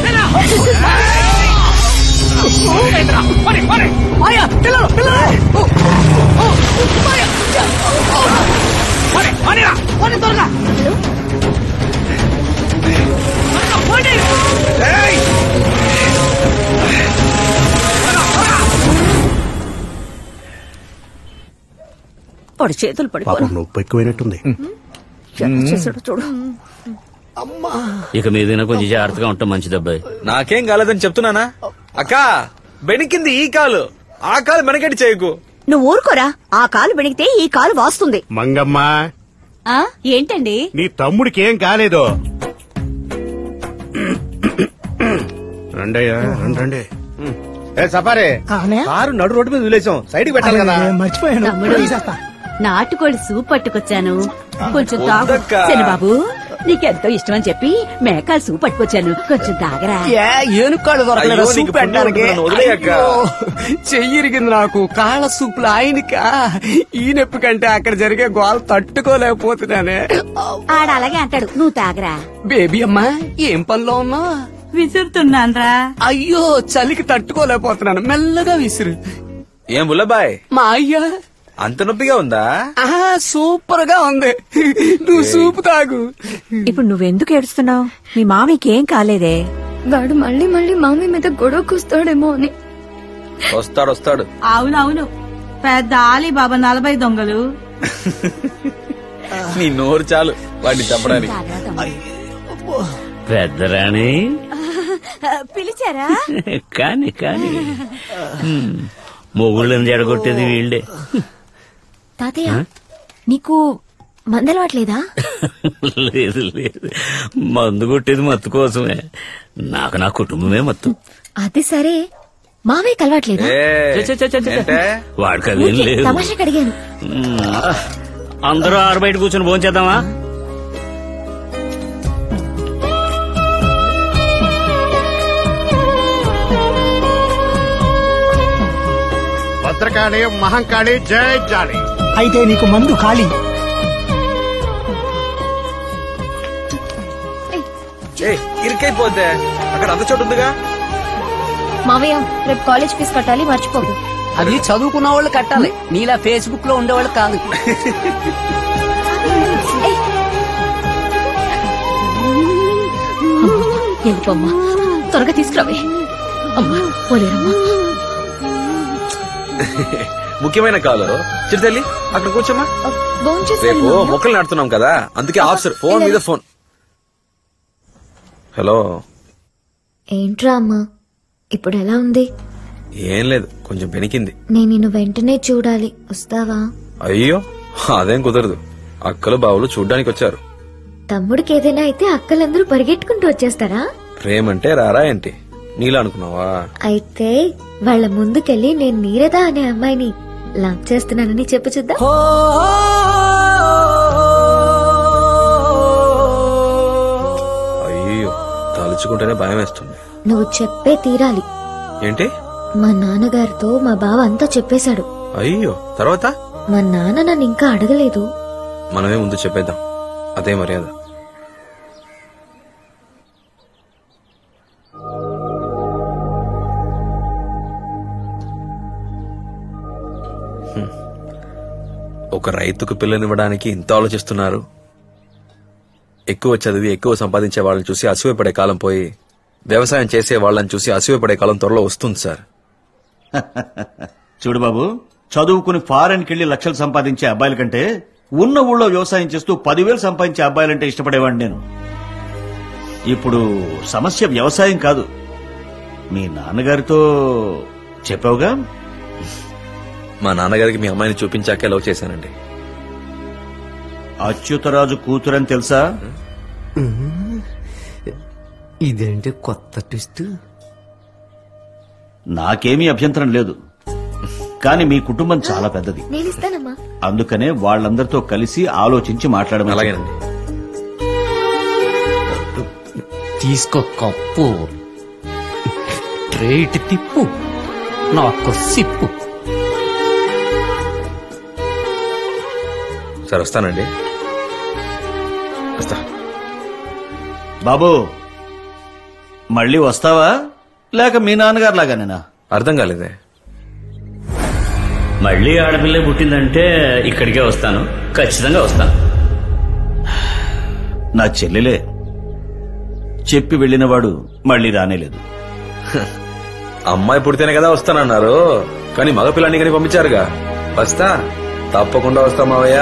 వాడు చేతులు పడిపోయి నొప్పి ఎక్కువైనట్టుంది. చూడు. ఇక మీదైనా కొంచెం జాగ్రత్తగా ఉంటాం మంచిదబ్బాయి. నాకేం కాలేదని చెప్తున్నానా? అక్క బెణికింది ఈ కాలు, ఆ కాలు వెనకటి చేయకు. నువ్వు ఊరుకోరా. ఆ కాలు బెణికితే ఈ కాలు వాస్తుంది. మంగమ్మ, ఏంటండి? నీ తమ్ముడికి ఏం కాలేదు. రండయ్యా రండి. సపారే కారు నడు రోడ్డు మీద వదిలేసాం, సైడ్కి పెట్టాలి కదా. తమ్ముడు, నాటుకోడి సూప్ పట్టుకొచ్చాను, కొంచెం తాగు. వద్దక్కా. బాబు నీకెంతో ఇష్టం అని చెప్పి మేకాల సూప్ పట్టుకొచ్చాను, కొంచెం తాగరా. ఏనుకాళ్ళు దొరకలేదా అయ్యో, నీకు సూప్ పెట్టడానికి? పుణ్యం ఉంటుంది, వదిలేయక్క. అయ్యో, చెయ్యిరిగింది నాకు. కాళ్ళ సూపులు ఆయనకా, ఈ నొప్పి కంటే అక్కడ జరిగే గోల తట్టుకోలేకపోతున్నానే. ఆడ అలాగే అంటాడు, నువ్వు తాగరా. బేబీ అమ్మా, ఏం పనిలో ఉన్నావు? విసురుతున్నాన్రా. అయ్యో, చలికి తట్టుకోలేకపోతున్నాను, మెల్లగా విసురు. ఏం బుల్లబాయ్, మా అయ్యా అంత నొప్పిగా ఉందా? సూపర్ గా ఉంది. నువ్వు సూపు తాగు. ఇప్పుడు నువ్వెందుకు ఏడుస్తున్నావు? మీ మామయ్యకి ఏం కాలేదే? వాడు మళ్ళీ మళ్ళీ మామయ్య మీద గొడవకొస్తాడేమో అని. వస్తాడు. అవునవును, పెద్ద ఆలీ బాబా 40 దొంగలు. నీ నోరు చాలు వాడిని చంపడానికి. పెద్దరాణి పిలిచారా? కాని మొగుళ్ళని జడగొట్టేది వీళ్ళే. తాతయ్య, నీకు మందలవాట్లేదా? లేదు మందు కొట్టేది మత్తు కోసమే. నాకు నా కుటుంబమే మత్తు. అది సరే, మామయ్య కలవాట్లేదా? వాడికి అదేం లేదు. తమాషాకి అడిగాను. అందరూ ఆరు బయట కూర్చొని భోంచేద్దామా? భద్రకాళి మహంకాళి జై జాలి. అయితే నీకు మందు ఖాళీ. ఇరికైపోతే అక్కడ అంత చోటు ఉందిగా. మామయ్య, రేపు కాలేజ్ ఫీజు కట్టాలి, మర్చిపోకు. అది చదువుకున్న వాళ్ళు కట్టాలి, నీలా ఫేస్బుక్ లో ఉండేవాళ్ళు కాదు. వెళ్ళిపోమ్మా. త్వరగా తీసుకురావే. అమ్మా పోలేరమ్మా. ముఖ్యమైన కాలు చిరుతల్లి అక్కడ కూర్చోమ్మా. రేపు మొక్కలు నాడుతున్నాం కదా, అందుకే ఆఫీసర్ ఫోన్ మీద ఫోన్. హలో. ఏంట్రా అమ్మా, ఇప్పుడు ఎలా ఉంది? ఏం లేదు, కొంచెం పెనికింది. నేను నిన్ను వెంటనే చూడాలి, వస్తావా? అయ్యో అదేం కుదరదు, అక్కలు బావులు చూడ్డానికి వచ్చారు. తమ్ముడికి ఏదైనా అయితే అక్కలందరూ పరిగెట్టుకుంటూ వచ్చేస్తారా? ప్రేమంటే రారా ఏంటి, నీలా అనుకున్నావా? అయితే వాళ్ళ ముందుకెళ్ళి నేను నీరద అనే అమ్మాయిని లవ్ చేస్తున్నానని చెప్పు చూద్దాం. అయ్యో తలుచుకుంటేనే భయం వేస్తుంది. నువ్వు చెప్పే తీరాలి. ఏంటి? మా నాన్నగారితో మా బావ అంతా చెప్పేశాడు. అయ్యో తర్వాత? మా నాన్న నన్ను ఇంకా అడగలేదు. మనమే ముందు చెప్పేద్దాం, అదే మర్యాద. ఒక రైతుకు పిల్లనివ్వడానికి ఇంత ఆలోచిస్తున్నారు. ఎక్కువ చదివి ఎక్కువ సంపాదించే వాళ్ళని చూసి అసూయపడే కాలం పోయి వ్యవసాయం చేసే వాళ్ళని చూసి అసూయపడే కాలం త్వరలో వస్తుంది సార్. చూడు బాబు, చదువుకుని ఫారెన్కి వెళ్లి లక్షలు సంపాదించే అబ్బాయిల కంటే ఉన్న ఊళ్ళో వ్యవసాయం చేస్తూ 10,000 సంపాదించే అబ్బాయిలంటే ఇష్టపడేవాడిని నేను. ఇప్పుడు సమస్య వ్యవసాయం కాదు. మీ నాన్నగారితో చెప్పావుగా? మా నాన్నగారికి మీ అమ్మాయిని చూపించాకే లవ్ చేశానండి. అచ్యుతరాజు కూతురని తెలుసా? ఇదేంటి కొత్త ట్విస్ట్? నాకేమీ అభ్యంతరం లేదు, కానీ మీ కుటుంబం చాలా పెద్దది. నేను ఇస్తానమ్మా. అందుకనే వాళ్ళందరితో కలిసి ఆలోచించి మాట్లాడమని. అలాగేనండి. తీసుకో కప్పు, రేటు తిప్పు, నాకు సిప్పు. సార్ వస్తానండి. వస్తా. బాబు మళ్ళీ వస్తావా లేక మీ నాన్నగారు లాగానేనా? అర్థం కాలేదే. మళ్ళీ ఆడపిల్ల పుట్టిందంటే ఇక్కడికే వస్తాను, ఖచ్చితంగా వస్తాను. నా చెల్లెలే, చెప్పి వెళ్ళినవాడు మళ్ళీ రానేలేదు. అమ్మాయి పుడితేనే కదా వస్తానన్నారు, కానీ మగపిల్లాన్ని కానీ పంపించారుగా. వస్తా, తప్పకుండా వస్తా మావయ్య.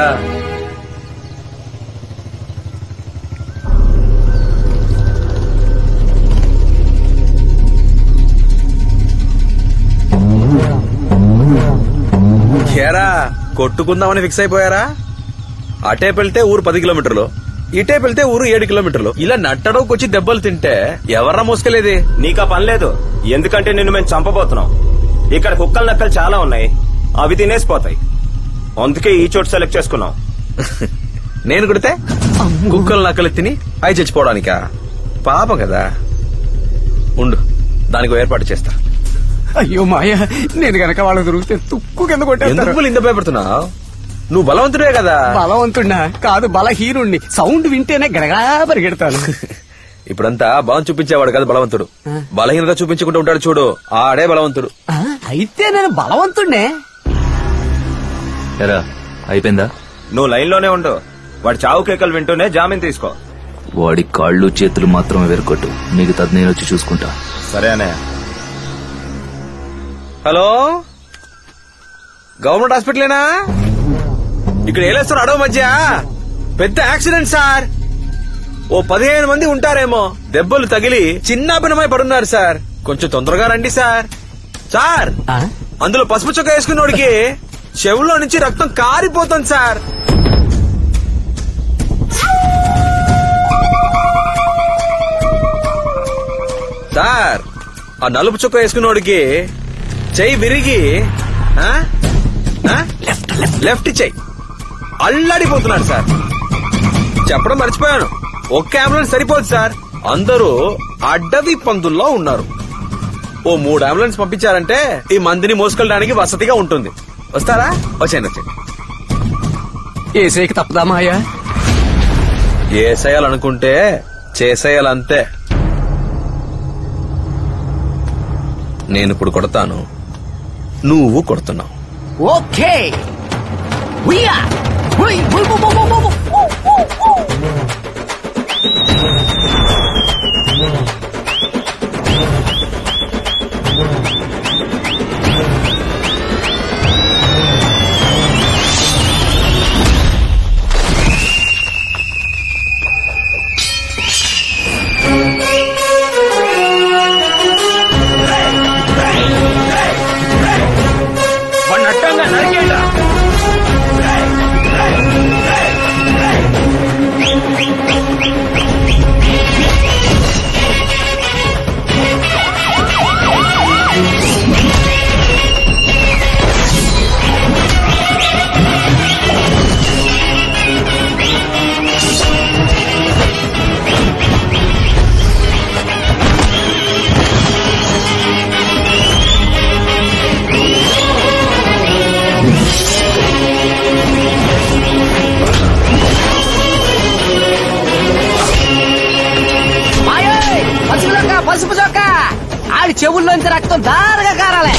ఏరా కొట్టుకుందామని ఫిక్స్ అయిపోయారా? అటే వెళ్తే ఊరు 10 కిలోమీటర్లు, ఇటే వెళ్తే ఊరు 7 కిలోమీటర్లు. ఇలా నట్టడోకొచ్చి దెబ్బలు తింటే ఎవర్రా మోసుకెళ్ళేది? నీకా పని లేదు, ఎందుకంటే నిన్ను మేము చంపబోతున్నాం. ఇక్కడ కుక్కలు నక్కలు చాలా ఉన్నాయి, అవి తినేసిపోతాయి. అందుకే ఈ చోటు సెలెక్ట్ చేసుకున్నాం. నేను కుడితే కుక్కలు నక్కలు తిని అవి చచ్చిపోవడానికా? పాపం కదా. ఉండు, దానికి ఏర్పాటు చేస్తా. అయ్యో మాయ, నేను గనక వాళ్ళకి దొరికితే తుక్కు కింద కొట్టేస్తారు. ఎందుకు ఇంత భయపడుతున్నావు? నువ్వు బలవంతుడే కదా. బలవంతున్నా కాదు, బలహీనుణ్ణి. సౌండ్ వింటేనే గడగా పరిగెడతాను. ఇప్పుడంతా బలం చూపించేవాడు కదా బలవంతుడు, బలహీనత చూపించుకుంటూ ఉంటాడు చూడు, ఆడే బలవంతుడు. అయితే నేను బలవంతుడే. ఎరా అయిపోయిందా? నువ్వు లైన్ లోనే ఉండు, వాడి చావు కేకలు వింటూనే జామీన్ తీసుకో. వాడి కాళ్ళు చేతులు మాత్రమే వెరకొట్టు, మిగతాది నేను వచ్చి చూసుకుంటా. సరే అనే. హలో, గవర్నమెంట్ హాస్పిటలేనా? ఇక్కడ ఏలేస్తారు అడవి మధ్య పెద్ద యాక్సిడెంట్ సార్. ఓ 15 మంది ఉంటారేమో, దెబ్బలు తగిలి చిన్నాభిన్నమై పడున్నారు సార్. కొంచెం తొందరగా రండి సార్. సార్, అందులో పసుపు చొక్క వేసుకున్నోడికి చెవులో నుంచి రక్తం కారిపోతుంది సార్. సార్, ఆ నలుపు చొక్క వేసుకున్నోడికి చెయ్యి విరిగి లెఫ్ట్ చెయ్యి అల్లాడిపోతున్నాడు సార్. చెప్పడం మర్చిపోయాను, ఒక్క అంబులెన్స్ సరిపోదు సార్, అందరూ అడ్డవి పందుల్లో ఉన్నారు. ఓ 3 అంబులెన్స్ పంపించారంటే ఈ మందిని మోసుకెళ్ళడానికి వసతిగా ఉంటుంది. వస్తారా? వచ్చేయండి వచ్చేయండి. ఏసేకి తప్పదా మాయా? ఏసేయాలనుకుంటే చేసేయాలంతే. నేను ఇప్పుడు కొడతాను, నువ్వు కొడుతున్నావు. ఓకే. ఆడి చెవుల్లోంచి రక్తం దారగా కారాలే.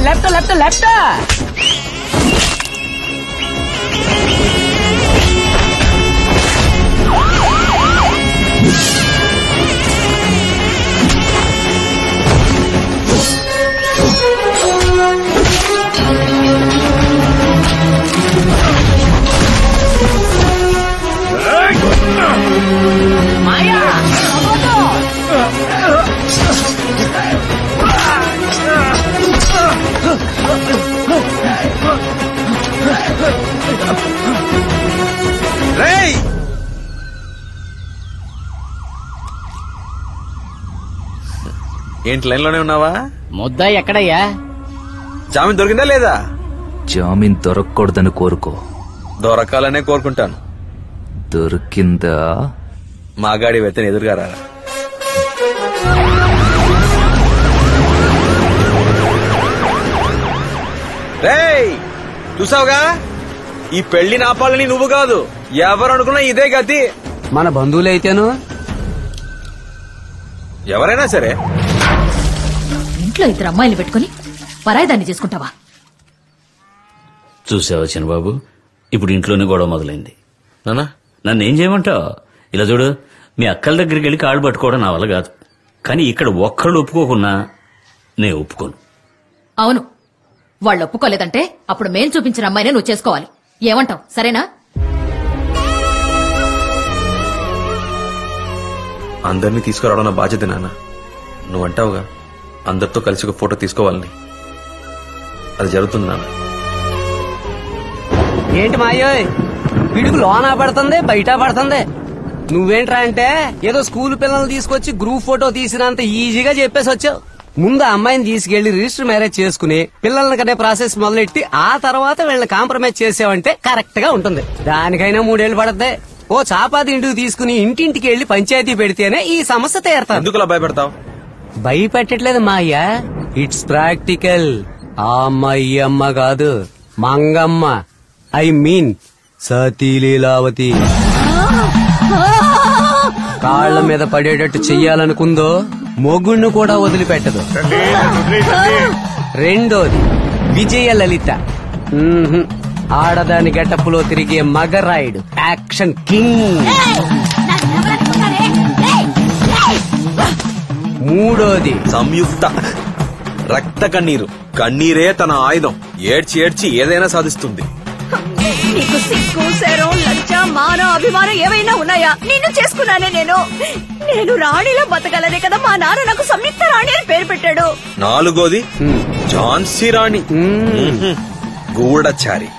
Left left left. మాయా రేయ్ ఏంటి లైన్ లోనే ఉన్నావా? ముద్ద ఎక్కడయ్యా? జామీన్ దొరికిందా లేదా? జామీన్ దొరకకూడదని కోరుకో. దొరకాలనే కోరుకుంటాను. దొరికిందా? మాగాడి వెతని ఎదురుగా రా. రేయ్ చూసావుగా, ఈ పెళ్లి నాపాలని నువ్వు కాదు, ఎవరు అనుకున్నా ఇదే గతి. మన బంధువులైతేను ఎవరైనా సరే. ఇంట్లో ఇద్దరు అమ్మాయిలు పెట్టుకుని పరాయిదాన్ని చేసుకుంటావా? చూసావా చిన్నబాబు, ఇప్పుడు ఇంట్లోనే గొడవ మొదలైంది. నానా నన్ను ఏం చేయమంటావు? ఇలా చూడు, మీ అక్కల దగ్గరికి వెళ్ళి కాళ్ళు పట్టుకోవడం నా వల్ల కాదు. కానీ ఇక్కడ ఒక్కళ్ళు ఒప్పుకోకున్నా నేను ఒప్పుకోను. అవును, వాళ్ళు ఒప్పుకోలేదంటే అప్పుడు మేం చూపించిన అమ్మాయినే నువ్వు చేసుకోవాలి. ఏమంటావు? సరేనా? అందరినీ తీసుకురావడం నా బాధ్యత నాన్న. నువ్వు అంటావుగా అందరితో కలిసి ఒక ఫోటో తీసుకోవాలని, అది జరుగుతుంది నాన్న. ఏంటి మాయోయ్, పిడుగు లోనా పడుతుంది బయట పడుతుంది. నువ్వేంట్రా అంటే ఏదో స్కూల్ పిల్లల్ని తీసుకొచ్చి గ్రూప్ ఫోటో తీసినంత ఈజీగా చెప్పేసి వచ్చావు. ముందు ఆ అమ్మాయిని తీసుకెళ్లి రిజిస్టర్ మ్యారేజ్ చేసుకుని పిల్లల్ని కనే ప్రాసెస్ మొదలెట్టి ఆ తర్వాత వీళ్ళని కాంప్రమైజ్ చేసావంటే కరెక్ట్ గా ఉంటుంది. దానికైనా 3 ఏళ్లు పడద్దే. ఓ చాపాది ఇంటికి తీసుకుని ఇంటింటికి వెళ్లి పంచాయతీ పెడితేనే ఈ సమస్య తీరుతాను. ఎందుకులా భయపెడతావు? భయపెట్టట్లేదు మా అయ్యా, ఇట్స్ ప్రాక్టికల్. ఆ అమ్మాయి అమ్మ కాదు, మంగమ్మ. I mean సతీలీలావతి. కాళ్ల మీద పడేటట్టు చెయ్యాలనుకుందో మొగుణ్ణి కూడా వదిలిపెట్టదు. రెండోది విజయ లలిత. ఆడదాని గెటప్పులో తిరిగే మగరాయుడు, యాక్షన్ కింగ్. మూడోది సంయుక్త. రక్త కన్నీరు, కన్నీరే తన ఆయుధం. ఏడ్చి ఏడ్చి ఏదైనా సాధిస్తుంది. నీకు సిగ్గు, శరం, లజ్జ, మాన, అభిమానం ఏవైనా ఉన్నాయా? నిన్ను చేసుకున్నానే నేను రాణిలా బతకాలనే కదా మా నాన్న నాకు సంయుక్త రాణి అని పేరు పెట్టాడు. నాలుగోది ఝాన్సీ రాణి, గూఢచారి.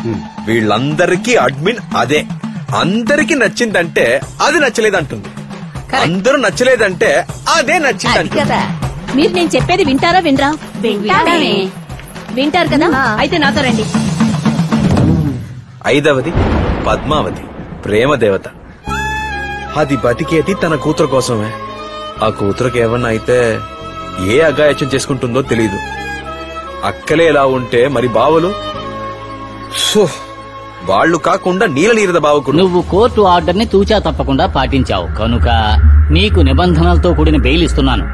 వీళ్ళందరికీ అడ్మిన్ అదే. అందరికి నచ్చిందంటే అది నచ్చలేదంటుంది, అందరూ నచ్చలేదంటే అదే నచ్చిందంట. మీరు నేను చెప్పేది వింటారా వినరా? వింటారు కదా, అయితే నాతో రండి. ఐదవది పద్మావతి, ప్రేమ దేవత. అది బతికేది తన కూతురు కోసమే. ఆ కూతురుకి ఏమన్నా అయితే ఏ అగాయత్యం చేసుకుంటుందో తెలీదు. అక్కలే ఎలా ఉంటే మరి బావలు? వాళ్ళు కాకుండా నీలనీరద బావకు. నువ్వు కోర్టు ఆర్డర్ ని తూచా తప్పకుండా పాటించావు కనుక నీకు నిబంధనలతో కూడిన బెయిల్ ఇస్తున్నాను.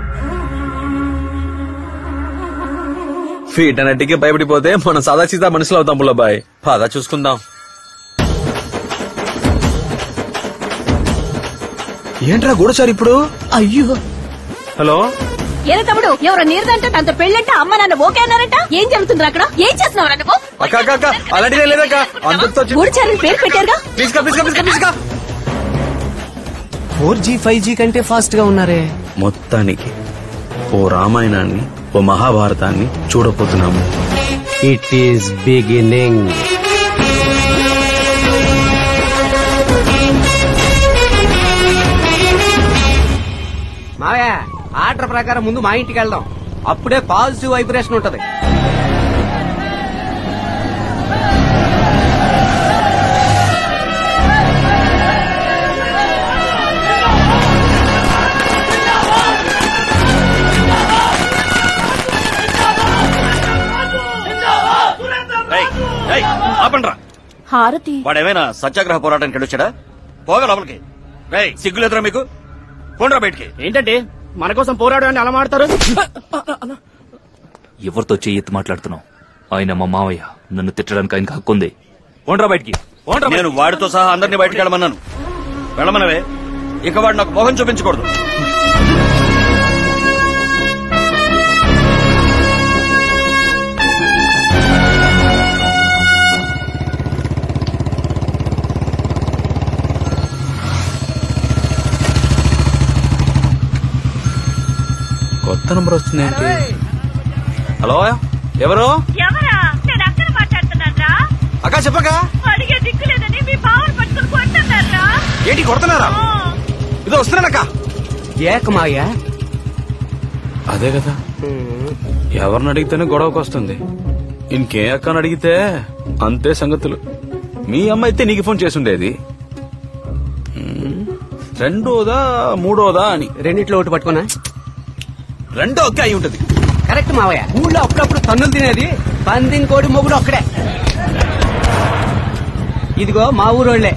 వీటన్నిటికీ భయపడిపోతే మనం సాదా సీదా మనుషులు అవుతాం బుల్లబాయ్. పదా చూసుకుందాం. ఏంట్రా గూఢచారి ఇప్పుడు? అయ్యో, హలో ఏరా తమ్ముడు, ఎవరో నీరదంటే తనతో పెళ్ళంటే అమ్మ నాన్న ఓకే అన్నారంట. ఏం జరుగుతుంది అక్కడ? ఏం చేస్తున్నావు నువ్వు? అక్క అక్క అక్క అలాంటిదే లేదక్క. అందరితో గూఢచారిని పేరు పెట్టారుగా. 4G 5G కంటే ఫాస్ట్ గా ఉన్నారే. మొత్తానికి ఓ రామాయణాన్ని, ఓ మహాభారతాన్ని చూడబోతున్నాము. It is beginning. మావయ్య, ఆర్డర్ ప్రకారం ముందు మా ఇంటికి వెళ్దాం. అప్పుడే పాజిటివ్ వైబ్రేషన్ ఉంటది. ఆపండ్రా. హారతి వాడేమైనా సత్యాగ్రహ పోరాటానికి వెళ్ళొచ్చాడా? పోగా లోపలికి. రేయ్ సిగ్గులేదురా మీకు? పోండ్రా బయటికి. ఏంటంటే మన కోసం పోరాడని అలా మాడతారు? ఎవరితో చెయ్యెత్తి మాట్లాడుతున్నావు? ఆయన మా మావయ్య, నన్ను తిట్టడానికి ఆయనకు హక్కుంది. పోండ్రా బయటికి. నేను వాడితో సహా అందరినీ బయటికి వెళ్ళమన్నాను. వెళ్ళమనవే. ఇక వాడు నాకు మొహం చూపించకూడదు. కొత్త నంబర్ వచ్చిందేంటి? హలో, ఎవరు? ఎవరా? నేను అక్కడ మాట్లాడుతున్నారా? అక్క చెప్పక. అడిగే దిక్కు లేదని మీ బావను పట్టుకుని కొడుతున్నారా? ఏంటి కొడుతున్నారా? ఇదో వస్తున్నానక్క. ఏకమాయ అదే కదా, ఎవరిని అడిగితేనే గొడవకు వస్తుంది. ఇంకే అక్కని అడిగితే అంతే సంగతులు. మీ అమ్మ అయితే నీకు ఫోన్ చేసుండేది. రెండోదా మూడోదా అని. రెండిట్లో ఒకటి పట్టుకున్నా. రెండో ఒక్క అయి ఉంటది. కరెక్ట్ మావయ్య. ఊళ్ళో అప్పుడప్పుడు తన్నులు తినేది పందిని కోడి మొగుడు ఒక్కడే. ఇదిగో మా ఊరోళ్లే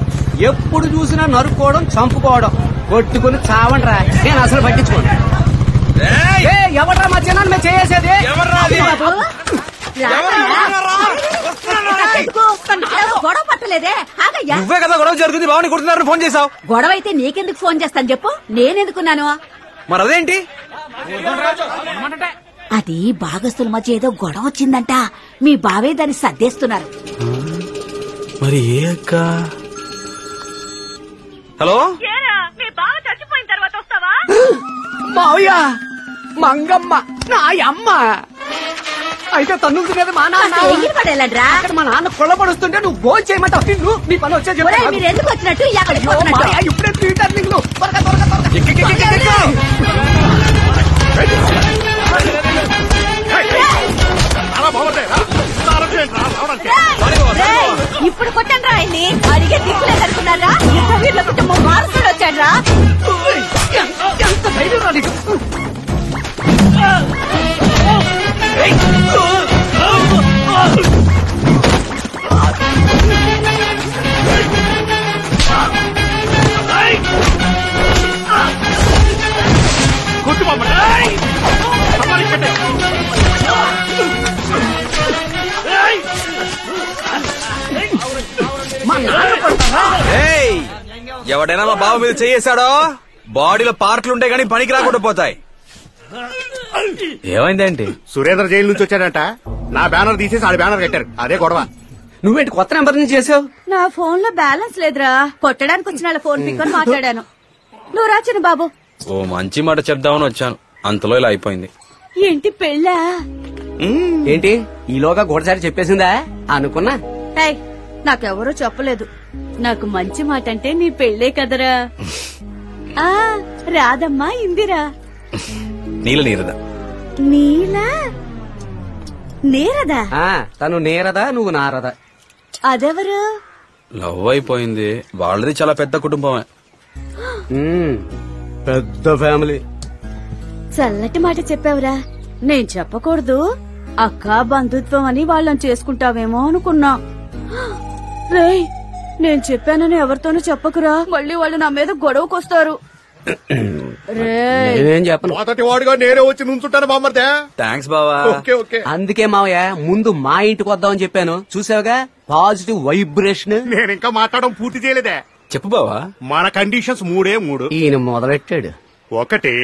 ఎప్పుడు చూసినా నరుక్కోవడం, చంపుకోవడం, కొట్టుకుని చావండ్రా. నేను అసలు పట్టించుకోండి. ఎవడ్రా మా చిన్న మేము చేసేది? గొడవ పట్టలేదే. నువ్వే కదా గొడవ జరుగుతుంది బావని కొడుతున్నారని ఫోన్ చేసావు. గొడవ అయితే నీకెందుకు ఫోన్ చేస్తాను చెప్పు. నేనెందుకున్నాను? మరి అదేంటి? అది భాగస్తుల మధ్య ఏదో గొడవ వచ్చిందంట. మీ బావే దాన్ని సర్దేస్తున్నారు. మరి ఏ అక్క? హలో, మీ బావ చచ్చిపోయిన తర్వాత వస్తావా? మావయ్య, మంగమ్మ నా అమ్మ అయితే తన్నులు తినేది మా నాన్న. పడేలాడ్రా. మా నాన్న కొల్లబడుస్తుంటే నువ్వు భోజనం చేయమంటావు. నిన్ను నీ పని వచ్చే మీరు ఎందుకు వచ్చినట్టు? ఇప్పుడే థియేటర్ ఇప్పుడు కొట్టండి ఆయన్ని. అడిగే దిక్కులేదు అనుకున్నారా? వీళ్ళ కుటుంబం వారసుడు వచ్చాడ్రా. ఎంత ధైర్యం రా నీకు? ఎవడైనా మా బావ మీద చేయేశాడో బాడీలో పార్ట్లుంటే గానీ పనికి రాకుండా పోతాయి. ఏమైందేంటి? సురేంద్ర జైలు నుంచి వచ్చాడంట. నా బ్యానర్ తీసేసి ఆడి బ్యానర్ కట్టారు. అదే గొడవ. నువ్వేంటి కొత్త నెంబర్ నుంచి చేసావు? నా ఫోన్ లో బ్యాలెన్స్ లేదురా. కొట్టడానికి వచ్చిన వాళ్ళ ఫోన్ పిక్ అని మాట్లాడాను. నువ్వు రాచిన బాబు. ఓ మంచి మాట చెప్దామని వచ్చాను, అంతలో ఇలా అయిపోయింది. ఏంటి పెళ్ళా? ఏంటి ఈలోగా గోడసారి చెప్పేసిందా అనుకున్నా? నాకెవరూ చెప్పలేదు. నాకు మంచి మాట అంటే నీ పెళ్ళే కదరా. ఆ రాదమ్మా ఇందిరా. నీల నీరదా? నీలా నేరదా? తను నేరదా, నువ్వు నారదా? అదెవరు? లవ్ అయిపోయింది. వాళ్ళది చాలా పెద్ద కుటుంబమే. పెద్ద ఫ్యామిలీ. చల్లటి మాట చెప్పావురా. నేను చెప్పకూడదు. అక్క బంధుత్వం అని వాళ్ళని చేసుకుంటావేమో అనుకున్నా. రేయ్, నేను చెప్పానని ఎవరితోనూ చెప్పకురా. మళ్ళీ వాళ్ళు నా మీద గొడవకొస్తారు. మొదటి వాడుగా నేనే వచ్చి నుంచుంటాను బామ్మర్దే. థ్యాంక్స్ బావా. అందుకే మావయ్య ముందు మా ఇంటికి వద్దామని చెప్పాను. చూసావుగా పాజిటివ్ వైబ్రేషన్. నేను ఇంకా మాట్లాడడం పూర్తి చేయలేదే. చెప్పు బావా. మన కండిషన్స్ మూడే మూడు. ఈయన మొదలెట్టాడు. ఒకటి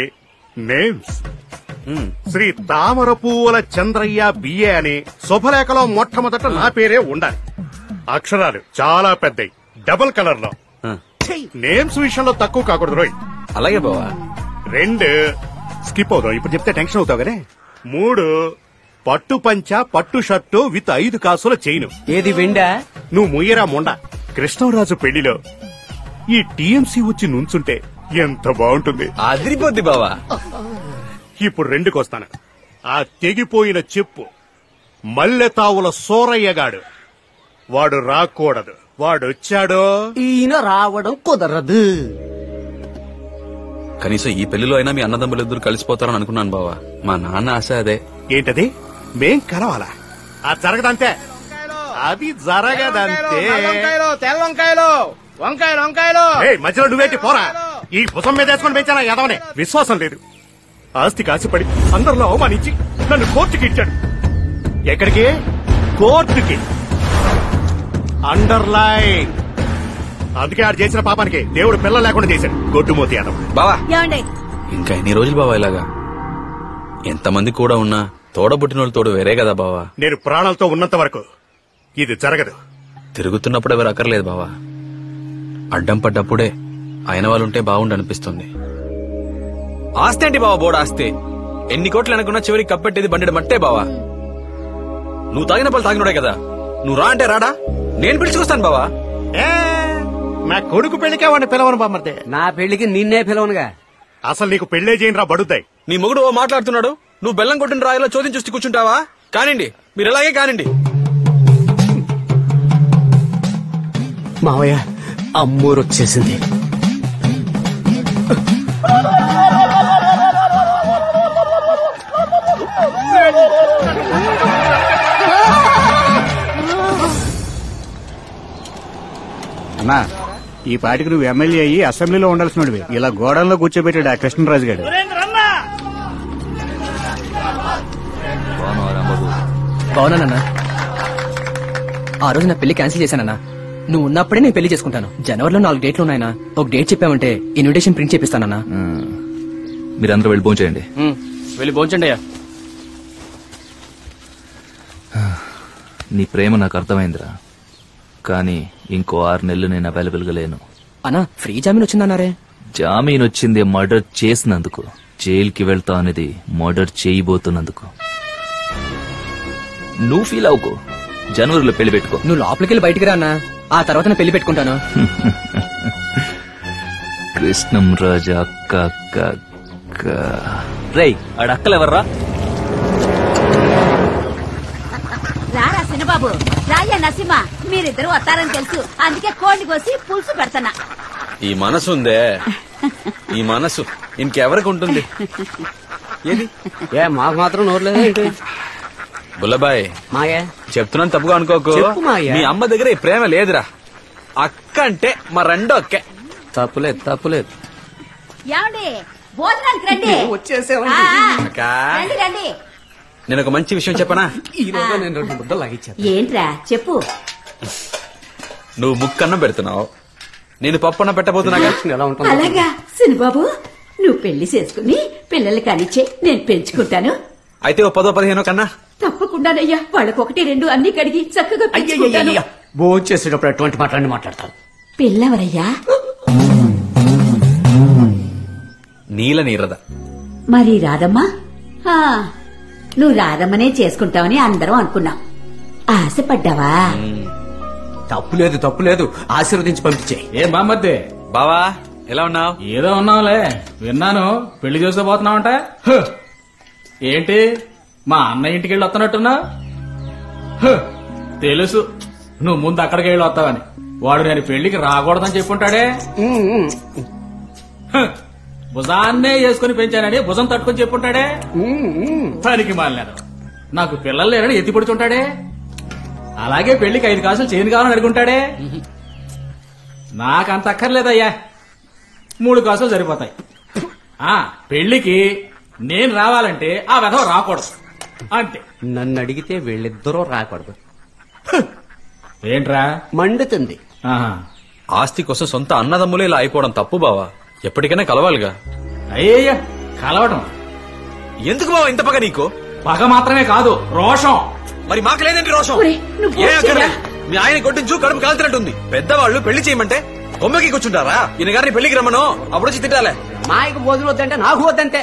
నేమ్స్. శ్రీ తామర పువ్వుల చంద్రయ్య బిఏ అని శుభలేఖలో మొట్టమొదట నా పేరే ఉండాలి. అక్షరాలు చాలా పెద్దవి, డబుల్ కలర్ లో. నేమ్స్ విషయంలో తక్కువ కాకూడదు రోయ్. అలాగే బావా. 2 స్కిప్ అవుతావు, ఇప్పుడు చెప్తే టెన్షన్ అవుతావు కదా. 3 పట్టు పంచ పట్టు షర్టు విత్ 5 కాసుల చైను. ఏది వెండా? నువ్వు ముయ్యరా మొండ. కృష్ణరాజు పెళ్లిలో ఈ టీఎంసీ వచ్చి నుంచుంటే ఎంత బాగుంటుంది. అదిరిపోద్ది బావా. ఇప్పుడు 2కి వస్తాను. ఆ తెగిపోయిన చెప్పు మల్లెతావుల సోరయ్యగాడు. వాడు రాకూడదు. వాడొచ్చాడో ఈయన రావడం కుదరదు. కనీసం ఈ పెళ్లిలో అయినా మీ అన్నదమ్ములు ఇద్దరు కలిసిపోతారని అనుకున్నాను బావా. మా నాన్న ఆశ అదే. ఏంటది? మేం కలవాలా? ఆ జరగదంతే. అది జరగదంతే. తెల్ల వంకాయలు వంకాయలు మధ్యలో నువ్వేంటి పోరా. ఈ భుజం మీద వేసుకొని పెంచానా ఎదవనే. విశ్వాసం లేదు. ఆస్తి కాసిపడి అందరిలో అవమానించి నన్ను కోర్టుకి ఇచ్చాడు. ఎక్కడికి? కోర్టుకి. అండర్లైన్. అందుకే ఆడు చేసిన పాపానికి దేవుడు పిల్ల లేకుండా చేశాడు. గొడ్డుమోతి అదవ. బావా ఏమండి ఇంకా ఎన్ని రోజులు బావా ఇలాగా? ఎంతమంది కూడా ఉన్నా తోడబుట్టిన తోడు వేరే కదా బావా. నేను ప్రాణాలతో ఉన్నంత వరకు ఇది జరగదు. తిరుగుతున్నప్పుడు ఎవరు అక్కర్లేదు బావా. అడ్డం పడ్డప్పుడే అయిన వాళ్ళుంటే బాగుండనిపిస్తుంది. ఆస్తి ఏంటి బావా? బోర్డు ఆస్తి ఎన్ని కోట్లు అనుకున్నా చివరికి కప్పెట్టేది బండి మట్టే బావా. నువ్వు తాగిన పళ్ళు తాగినోడే కదా. నువ్వు రా అంటే రాడా? నేను పిలుచుకొస్తాను బావా. నా కొడుకు పెళ్లికే వాడిని పిలవను బామ్మర్దే. నా పెళ్లికి నిన్నే పిలవనుగా. అసలు నీకు పెళ్లే చేయను రా బడుతాయి. నీ మొగుడు ఓ మాట్లాడుతున్నాడు, నువ్వు బెల్లం కొట్టిన రాయిలో చోదించి చూసి కూర్చుంటావా? కానిండి, మీరు ఎలాగే కానిండి. మావయ్య అమ్మూరు వచ్చేసింది. అన్నా ఈ పాటికి నువ్వు ఎమ్మెల్యే అయ్యి అసెంబ్లీలో ఉండాల్సినవి. ఇలా గోడంలో కూర్చోబెట్టాడు ఆ కృష్ణరాజు గారు. బావునానన్నా. ఆ రోజు నా పెళ్లి క్యాన్సిల్ చేశానన్నా. నువ్వు ఉన్నప్పుడే నేను పెళ్లి చేసుకుంటాను. జనవరిలో 4 డేట్లు ఉన్నాయన్నా. ఒక డేట్ చెప్పామంటే ఇన్విటేషన్ ప్రింట్ చేపిస్తానన్నా. మీరందరూ వెళ్ళి భోంచేయండి. వెళ్ళి భోంచండి అయ్యా. నీ ప్రేమ నాకు అర్థమైందిరా, కానీ ఇంకో 6 నెలలు నేను అవైలబుల్ గా లేను. అన్నా ఫ్రీ జామీన్ వచ్చిందన్నారే. జామీన్ వచ్చింది మర్డర్ చేసినందుకు. జైలుకి వెళ్తా అనేది మర్డర్ చేయబోతున్నందుకు. నువ్వు ఫీల్ అవ్వకు. జనవరిలో పెళ్లి పెట్టుకో. నువ్వు లోపలికి వెళ్ళి బయటికి రా అన్నా. ఆ తర్వాత నేను పెళ్లి పెట్టుకుంటాను. కృష్ణం రాజా అక్క అక్క అక్క. రేయ్ ఆడక్కలెవర్రా? రారా సినబాబు, రాయ్యా నరసింహ. మీరిద్దరు వస్తారని తెలుసు, అందుకే కోడిని కోసి పులుసు పెడతానా. ఈ మనసు ఉందే, ఈ మనసు ఇంకెవరికి ఉంటుంది? ఏది మాకు మాత్రం నోరు లేదా? బుల్లబాయ్ మాయా చెప్తున్నాను, తప్పుగా అనుకోకు. చెప్పు మాయా. మీ అమ్మ దగ్గర ఈ ప్రేమ లేదురా. అక్క అంటే మా రెండో అక్కే. తప్పులేదు తప్పులేదు. ఏమండి భోజనానికి రండి. అక్కా, రండి రండి. నేను ఒక మంచి విషయం చెప్పనా? ఈ రోజు నేను 2 ముద్దలు లాగించాను. ఏంట్రా చెప్పు. నువ్వు ముక్కన్నం పెడుతున్నావు, నేను పప్పన్నం పెట్టబోతున్నా. ఎలా ఉంటుంది? అలాగా సినబాబు, నువ్వు పెళ్లి చేసుకుని పిల్లలు కానిచ్చే, నేను పెంచుకుంటాను. అయితే ఓ 10-15 కన్నా. తప్పకుండానయ్యా, వాళ్ళకి 1-2 అన్ని కడిగి చక్కగా పెంచుకుంటాను. భోజనం చేసేటప్పుడు ఎటువంటి మాట్లాడి మాట్లాడతాను. పిల్లవరయ్యా? నీల నీరద. మరి రాదమ్మా? నువ్వు రాదమ్మనే చేసుకుంటావని అందరం అనుకున్నాం. ఆశపడ్డావా? తప్పులేదు తప్పులేదు. ఆశీర్వదించి పంపించే. ఏ బామ్మద్దే బావా, ఎలా ఉన్నావు? ఏదో ఉన్నావులే. విన్నాను పెళ్లి చేసుకోబోతున్నావంట. ఏంటి మా అన్న ఇంటికి వెళ్ళి వస్తున్నట్టున్నా? తెలుసు నువ్వు ముందు అక్కడికి వెళ్ళి వస్తావని. వాడు నేను పెళ్లికి రాకూడదని చెప్పుంటాడే. భుజాన్నే వేసుకుని పెంచానని భుజం తట్టుకొని చెప్పుంటాడే. పనికి మాలినాడు. నాకు పిల్లలు లేరని ఎత్తి పొడుచుంటాడే. అలాగే పెళ్లికి 5 కాసులు చేయను కావాలని అడుగుంటాడే. నాకంత అక్కర్లేదయ్యా, 3 కాసులు సరిపోతాయి. పెళ్లికి నేను రావాలంటే ఆ వెధవ రాకూడదు అంతే. నన్ను అడిగితే వీళ్ళిద్దరూ రాకూడదు. ఏంట్రా మండుతుంది? ఆస్తి కోసం సొంత అన్నదమ్ములే ఇలా అయిపోవడం తప్పు బావా. ఎప్పటికైనా కలవాలిగా. అయ్యయ్యా కలవటం ఎందుకు బావా ఇంత పగ నీకు? పగ మాత్రమే కాదు, రోషం. మరి మాకు లేదండి రోషం. ఏ అక్కర్లే. మీ ఆయన కొట్టించు, కడుపు కాల్చినట్టుంది. పెద్దవాళ్ళు పెళ్లి చేయమంటే కొమ్మకి కూర్చుంటారా? ఈయన గారిని పెళ్లికి రమ్మను, అప్పుడు వచ్చి తిట్టాలే. మాయకు భోజనం వద్దంటే నాకు వద్దంతే.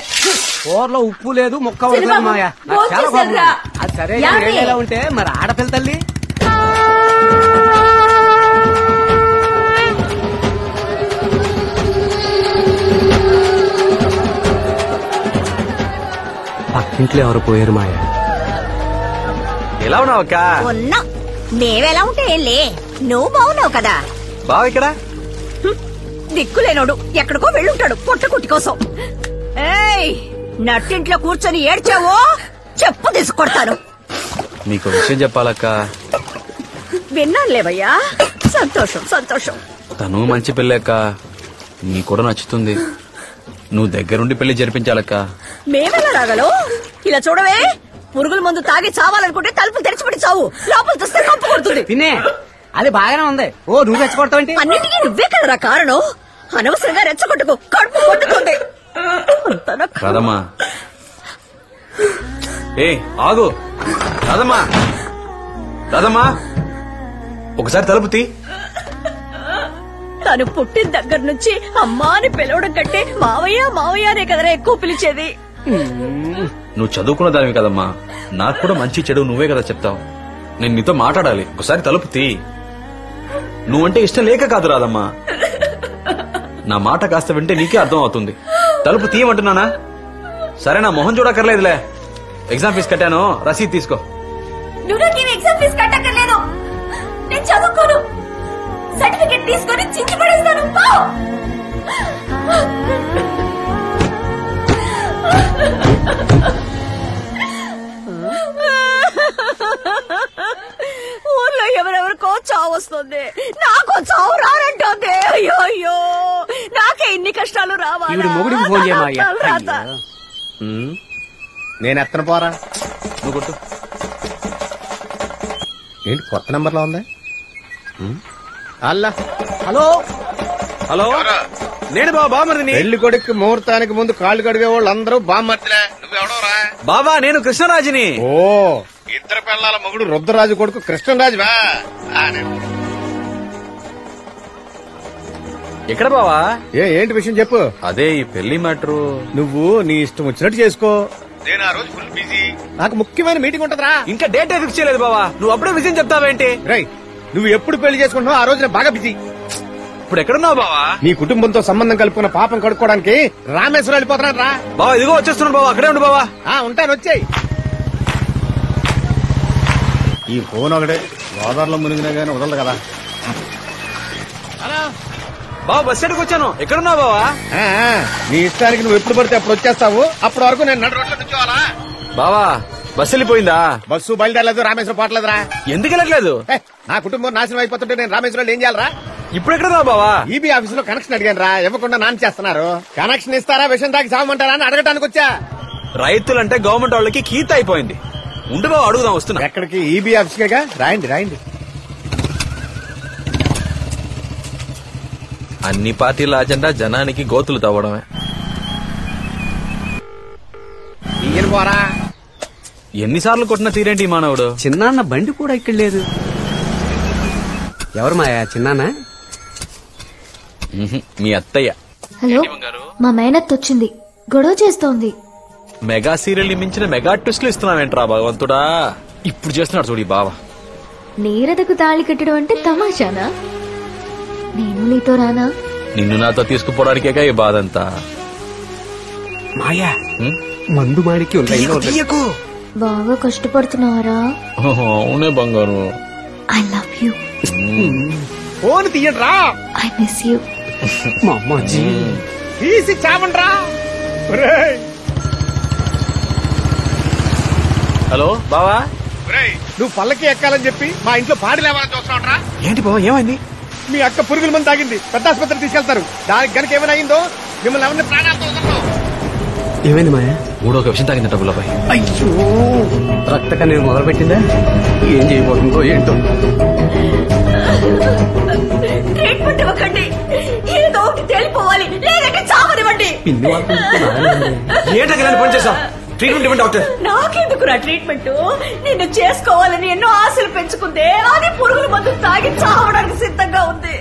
కూరలో ఉప్పు లేదు, ముక్క వద్దు మాయ. చాలా బాగుంది. అది సరే ఎలా ఉంటే మరి ఆడపిల్ల తల్లి. పక్కింట్లో ఎవరు పోయారు మాయ? ఎలా ఉన్నావు అక్క? ఉన్నా. మేవెలా ఉంటే లే, నువ్వు బాగున్నావు కదా. బావ ఇక్కడ దిక్కులేనోడు ఎక్కడికో వెళ్ళుంటాడు పొట్టకుట్టి కోసం. ఏయ్, నట్టింట్లో కూర్చొని ఏడ్చావో చెప్పు తీసుకొడతాను. నీకు విషయం చెప్పాలక్క. విన్నానులేవయ్యా. సంతోషం సంతోషం. తను మంచి పిల్లక్క, నీ కూడా నచ్చుతుంది. నువ్వు దగ్గరుండి పెళ్లి జరిపించాలక్క. మేమెలా రాగలం? ఇలా చూడవే, పురుగుల మందు తాగి చావాలనుకుంటే తలుపులు తెరిచిపెట్టి చావు, లోపల చూస్తే కంపు కొడుతుంది. పిన్నే అది బాగానే ఉంది. ఓ నువ్వు రెచ్చగొడతావేంటి? అన్నిటికీ నువ్వే కదరా కారణం. అనవసరంగా రెచ్చగొట్టుకు కడుపు కొట్టుకుంది. రాదమ్మా, ఏ ఆగు. రాదమ్మా, రాదమ్మా, ఒకసారి తలుపు తీ. తను పుట్టిన దగ్గర నుంచి అమ్మా అని పిలవడం కంటే మావయ్య మావయ్య అనే కదరా ఎక్కువ పిలిచేది. నువ్వు చదువుకున్న దానివి కదమ్మా, నాకు కూడా మంచి చెడు నువ్వే కదా చెప్తావు. నేను నీతో మాట్లాడాలి, ఒకసారి తలుపు తీ. నువ్వంటే ఇష్టం లేక కాదు రాదమ్మా, నా మాట కాస్త వింటే నీకే అర్థం అవుతుంది. తలుపు తీయమంటున్నానా? సరే, నా మొహం చూడక్కర్లేదులే. ఎగ్జామ్ ఫీజు కట్టాను, రసీదు తీసుకో. నువ్వు నాకేం ఎగ్జామ్ ఫీజు కట్టక్కర్లేదు. నేను చదువుకోను. సర్టిఫికెట్ తీసుకొని చించి పడేస్తాను. ఊర్లో ఎవరెవరికో చావు వస్తుంది, నాకు చావు రానంటుంది. అయ్యో అయ్యో, నాకే ఇన్ని కష్టాలు రావాలి. ఈవిడ మొగుడికి ఫోన్ చేయమయ్యా. నేను ఎత్తన పోరా. నువ్వు కొట్టు. ఏంటి కొత్త నంబర్ లో ఉంది? అల్లా. హలో హలో, నేను బామ్మర్దిని. పెళ్లి కొడుకు ముహూర్తానికి ముందు కాళ్ళు కడిగే వాళ్ళు అందరూ బామ్మర్దిలే. నువ్వెవడోరా? బాబా, నేను కృష్ణరాజుని. ఓ, ఇద్దరు పిల్లల మొగుడు రుద్రరాజు కొడుకు కృష్ణరాజువా? ఎక్కడ బావా? ఏంటి విషయం చెప్పు. అదే ఈ పెళ్లి మ్యాటరు. నువ్వు నీ ఇష్టం వచ్చినట్టు చేసుకో. నేను ఆ రోజు ఫుల్ బిజీ, నాకు ముఖ్యమైన మీటింగ్ ఉంటదిరా. ఇంకా డేట్ ఫిక్స్ చేయలేదు బావా, నువ్వు అప్పుడే విజయం చెప్తావేంటి? రై, నువ్వు ఎప్పుడు పెళ్లి చేసుకుంటున్నావు ఆ రోజు నేను బాగా బిజీ. ఇప్పుడు ఎక్కడున్నావు బావా? నీ కుటుంబంతో సంబంధం కలుపుకున్న పాపం కడుక్కోవడానికి రామేశ్వరం వెళ్ళిపోతున్నాను రా. బావా, ఇదిగో వచ్చేస్తున్నాను బావా, అక్కడే ఉండు బావా. ఉంటాను, వచ్చేయి. ఈ ఫోన్ ఒకటే గోదావరిలో మునిగినా గానీ వదలదు కదా. బావా, బస్ స్టాండ్కి వచ్చాను. ఎక్కడున్నావు బావా? నీ ఇష్టానికి నువ్వు ఎప్పుడు పడితే అప్పుడు వచ్చేస్తావు. అప్పటి వరకు నేను నడు రోడ్లో నుంచోవాలా? బావా, బస్సు వెళ్ళిపోయిందా? బస్సు బయలుదేరలేదు, రామేశ్వరం పోవట్లేదురా. ఎందుకు వెళ్ళట్లేదు? నా కుటుంబం నాశనం అయిపోతుంటే నేను రామేశ్వరంలో ఏం చేయాలరా? ఇప్పుడు ఎక్కడున్నావు బావా? ఈబీ ఆఫీస్ లో కనెక్షన్ అడిగాను రా, ఇవ్వకుండా నాన్న చేస్తున్నారు. కనెక్షన్ ఇస్తారా, విషయం దాకా చావమంటారా అని అడగటానికి వచ్చా. రైతులంటే గవర్నమెంట్ వాళ్ళకి కీత అయిపోయింది. ఉండు బావ, అడుగుదాం. వస్తున్నా. ఎక్కడికి? ఈబీ ఆఫీస్ కేగా. రాయండి రాయండి. అన్ని పార్టీల అజెండా జనానికి గోతులు తవ్వడమే. ఈయన పోరా. ఎన్నిసార్లు కొట్టిన తీరేంటి ఈ మానవుడు? చిన్నాన్న బండి కూడా ఇక్కడ లేదు. ఎవరు మాయా? చిన్నాన్న? మీ అత్తయ్య. హలో, మా మేనత్త వచ్చింది, గొడవ చేస్తోంది. మెగా సీరియల్ మించిన మెగా ట్విస్ట్లు ఇస్తున్నావేంట్రా భగవంతుడా? ఇప్పుడు చేస్తున్నాడు చూడు ఈ బావ. నీరదకు తాళి కట్టడం అంటే తమాషానా? నేను నీతో రానా? నిన్ను నాతో తీసుకుపోవడానికేగా ఈ బాధ అంతా. మాయా, మందు మాడికి బాగా కష్టపడుతున్నారా? అవునే బంగారు. I love you. ఫోన్ తీయండి రా. I miss you. మా అమ్మాజీ తీసి చావండి రా. హలో బావా, నువ్వు పల్లకి ఎక్కాలని చెప్పి మా ఇంట్లో పాడి లేవాలని చూస్తున్నావురా. ఏంటి బావా, ఏమైంది? మీ అక్క పురుగుల మంది తాగింది, పెద్ద ఆసుపత్రికి తీసుకెళ్తారు. దానికి గనక ఏమైనా అయిందో మిమ్మల్ని ఎవరిని ప్రాణాలతో వదలరు. ఏమైంది మాయా? మూడో ఒక విషయం తాగిందట బుల్లబాయ్. అయ్యో, రక్త కన్నీరు మొదలు పెట్టిందా? ఏం చేయబోతుందో ఏంటో. ట్రీట్మెంట్ ఇవ్వకండి, ఏదో ఒకటి తేలిపోవాలి, లేదంటే చావనివ్వండి. ఏంటో పని చేసా? ట్రీట్మెంట్ ఇవ్వండి డాక్టర్. నాకెందుకురా ట్రీట్మెంట్? నిన్ను చేసుకోవాలని ఎన్నో ఆశలు పెంచుకుందే, అది పురుగుల మందు తాగి చావడానికి సిద్ధంగా ఉంది.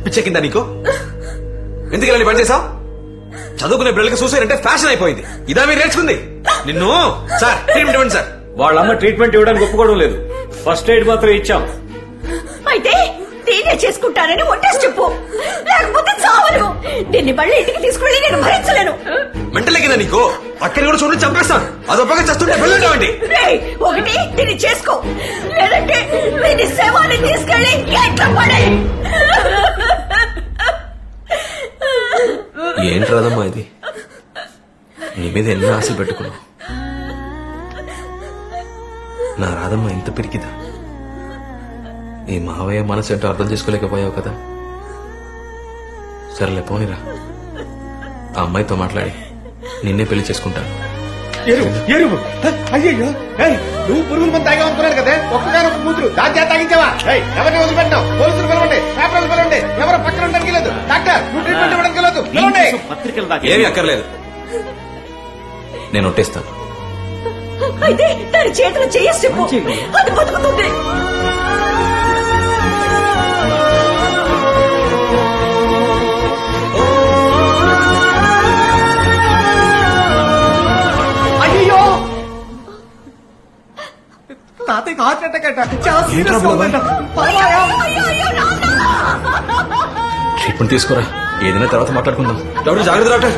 పిచ్చెక్కిందా నీకు? ఎందుకు పని చేసావు? చదువుకునే పిల్లలకి సూసైడ్ అంటే ఫ్యాషన్ అయిపోయింది. ఇదా మీరు నేర్చుకుంది? నిన్ను సార్ ట్రీట్మెంట్ ఇవ్వండి సార్. వాళ్ళమ్మ ట్రీట్మెంట్ ఇవ్వడానికి ఒప్పుకోవడం లేదు. ఫస్ట్ ఎయిడ్ మాత్రం ఇచ్చాం. అయితే నేనే చేసుకుంటానని ఒట్టేసి చెప్పు, లేకపోతే చావను. దీన్ని మళ్ళీ ఇంటికి తీసుకెళ్ళి నేను భరించలేను. మెంటలెక్కిందా నీకు? అక్కడి కూడా చూడండి, చంపేస్తాను. అదొప్పగా చేస్తుంటే పిల్లలు ఒకటి దీన్ని చేసుకో, లేదంటే వీని శవాన్ని తీసుకెళ్ళి ఎట్లా పడే. ఏంటి రాదమ్మా ఇది? నీ మీద ఎన్నో ఆశలు పెట్టుకున్నావు, నా రాధమ్మ ఇంత పిరికిదా? ఈ మావయ్య మనసు ఏంటో అర్థం చేసుకోలేకపోయావు కదా. సరేలే పోనిరా, ఆ అమ్మాయితో మాట్లాడి నిన్నే పెళ్లి చేసుకుంటాను. ఎరువు అయ్యో నువ్వు పురుగుల మంది తాగా అనుకున్నాను కదా, ఒక్కగానొక్క కూతురు దాని చేత తాగించావా? ఎవరిని వదిలిపెట్టావు? పోలీసులు పిలవండి, పేపర్లు పిలవండి, ఎవరు పక్కన ఉండడానికి లేదు. డాక్టర్ నువ్వు ట్రీట్మెంట్ ఇవ్వడానికి లేదు, పిలవండి. ఏమీ అక్కర్లేదు, నేను ఒట్టేస్తాను. అయితే దాని చేతులు చేయేసి చెప్పు, అది బతుకుతుంది. అయ్యో తాతయ్యకి హార్ట్ అటాక్ అంట, చాలా సీరియస్ గా ఉందంట. ట్రీట్మెంట్ తీసుకోరా, ఏదైనా తర్వాత మాట్లాడుకుందాం. డాక్టర్ జాగ్రత్త డాక్టర్.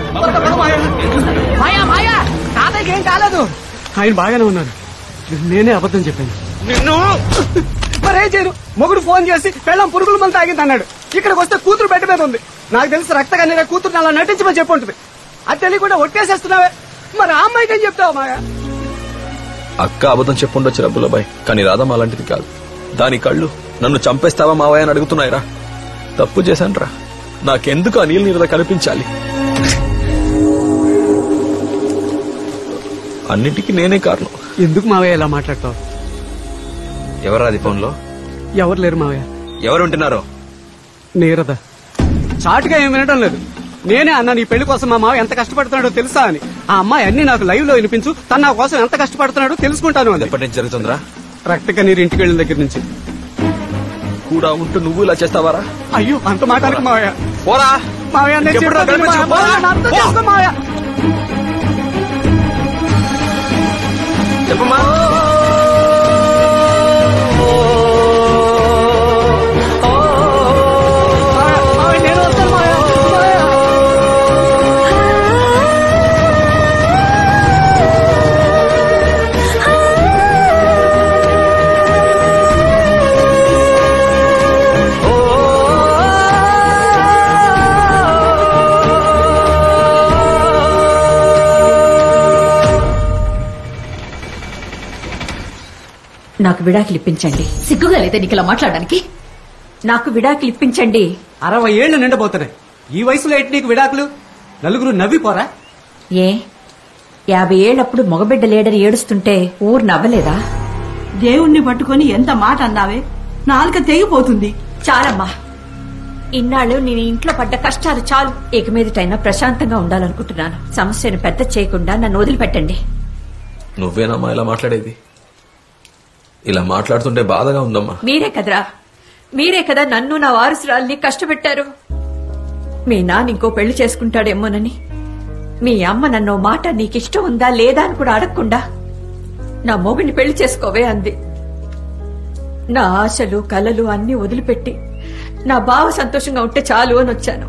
తాతయ్యకి ఏం కాలేదు, ఆయన బాగానే ఉన్నారు. నేనే అబద్ధం చెప్పాను. నిన్ను మరేం చేయను. మొగుడు ఫోన్ చేసి పెళ్ళం పురుగుల మంది తాగింది అన్నాడు. ఇక్కడికి వస్తే కూతురు బెడ్ మీద ఉంది. నాకు తెలిసి రక్త కన్నీర కూతురు అలా నటించమని చెప్పి ఉంటుంది. అది తెలియకుండా ఒట్టేసేస్తున్నావే, మరి ఆ అమ్మాయికి ఏం చెప్తావు మాయా? అక్క అబద్ధం చెప్పుండొచ్చు రబ్బులబాయ్, కానీ రాధమ్మ అలాంటిది కాదు. దాని కళ్ళు నన్ను చంపేస్తావా మావయ్య అని అడుగుతున్నాయిరా. తప్పు చేశానురా, నాకెందుకు ఆ నీళ్ళ నీరద కనిపించాలి? అన్నిటికీ నేనే కారణం. ఎందుకు మావయ్య ఇలా మాట్లాడతావు? ఎవరాది ఫోన్లో? ఎవరు లేరు మావయ్య. ఎవరు ఉంటున్నారో? నీరద చాటుగా ఏం వినడం లేదు. నేనే అన్నా నీ పెళ్లి కోసం మా మావ ఎంత కష్టపడుతున్నాడో తెలుసా అని. ఆ అమ్మాయి అన్ని నాకు లైవ్ లో వినిపించు, తన నా కోసం ఎంత కష్టపడుతున్నాడో తెలుసుకుంటాను అని. ఎప్పటి నుంచి జరుగుతుందిరా? రక్త కన్నీరు ఇంటికి వెళ్ళిన దగ్గర నుంచి. కూడా ఉంటూ నువ్వు ఇలా చేస్తావారా? అయ్యో అంత మాట్లాడకు మావయ్య. పోరా మావయ్య, నేను చెప్పాను మావయ్య, అర్థం చేసుకో మావయ్య. చెప్పమ్మా. నేను వస్తాను మావయ్య. నాకు విడాకులు ఇప్పించండి. సిగ్గుగా లేదా నీకు ఇలా మాట్లాడడానికి? నాకు విడాకులు ఇప్పించండి. 60 ఏళ్లు నిండబోతున్నాయి. ఈ వయసులో ఏంటి నీకు విడాకులు? నలుగురు నవ్విపోరా? ఏ 50 ఏళ్లప్పుడు మగబిడ్డ లేడని ఏడుస్తుంటే ఊరు నవ్వలేదా? దేవుణ్ణి పట్టుకొని ఎంత మాట అన్నావే, నాలుక తెగిపోతుంది. చాలమ్మా, ఇన్నాళ్ళు నేను ఇంట్లో పడ్డ కష్టాలు చాలు. ఇక మీదటైనా ప్రశాంతంగా ఉండాలనుకుంటున్నాను. సమస్యను పెద్ద చేయకుండా నన్ను వదిలిపెట్టండి. నువ్వేనమ్మా ఇలా మాట్లాడేది? ఇలా మాట్లాడుతుంటే బాధగా ఉందమ్మా. మీరే కదా నన్ను నా వారసురాల్ని కష్టపెట్టారు. మీ నాన్న ఇంకో పెళ్లి చేసుకుంటాడేమోనని మీ అమ్మ నన్ను మాట నీకిష్టం ఉందా లేదా అని కూడా అడగకుండా నా మొగుడిని పెళ్లి చేసుకోవే అంది. నా ఆశలు కలలు అన్నీ వదిలిపెట్టి నా బావ సంతోషంగా ఉంటే చాలు అని వచ్చాను.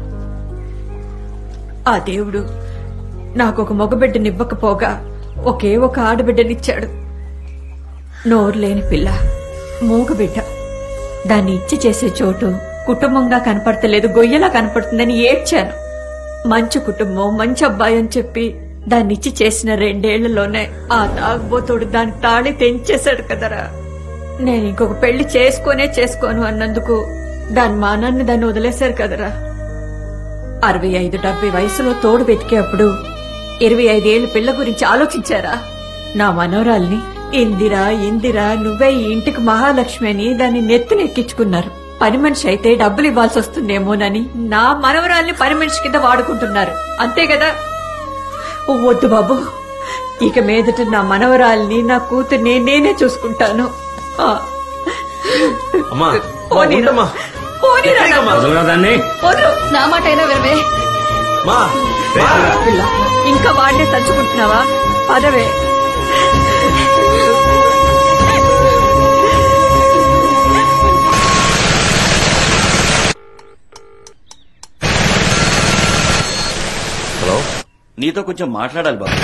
ఆ దేవుడు నాకొక మగబిడ్డనివ్వకపోగా ఒకే ఒక ఆడబిడ్డనిచ్చాడు. నోరు లేని పిల్ల, మూగబిడ్డ. దాన్ని ఇచ్చి చేసే చోటు కుటుంబంగా కనపడతలేదు, గొయ్యలా కనపడుతుందని ఏడ్చాను. మంచి కుటుంబం, మంచి అబ్బాయి అని చెప్పి దాన్ని ఇచ్చి చేసిన 2 ఏళ్లలోనే ఆ తాగుబోతుడు దాని తాళి తెంచేశాడు కదరా. నేను ఇంకొక పెళ్లి చేసుకోను అన్నందుకు దాని మానాన్ని దాన్ని వదిలేశారు కదరా. 65-70 వయసులో తోడు వెతికేప్పుడు 25 ఏళ్ల పిల్ల గురించి ఆలోచించారా? నా మనోరాల్ని ఇందిరా నువ్వే ఈ ఇంటికి మహాలక్ష్మి అని దాన్ని నెత్తినెక్కించుకున్నారు. పని మనిషి అయితే డబ్బులు ఇవ్వాల్సి వస్తుందేమోనని నా మనవరాల్ని పని మనిషి కింద వాడుకుంటున్నారు. అంతే కదా? వద్దు బాబు, ఇక మీదట నా మనవరాల్ని నా కూతుర్ని నేనే చూసుకుంటాను. నా మాట అయినా వినవే. ఇంకా వాడినే తలుచుకుంటున్నావా? పదవే. హలో, నీతో కొంచెం మాట్లాడాలి బాబు.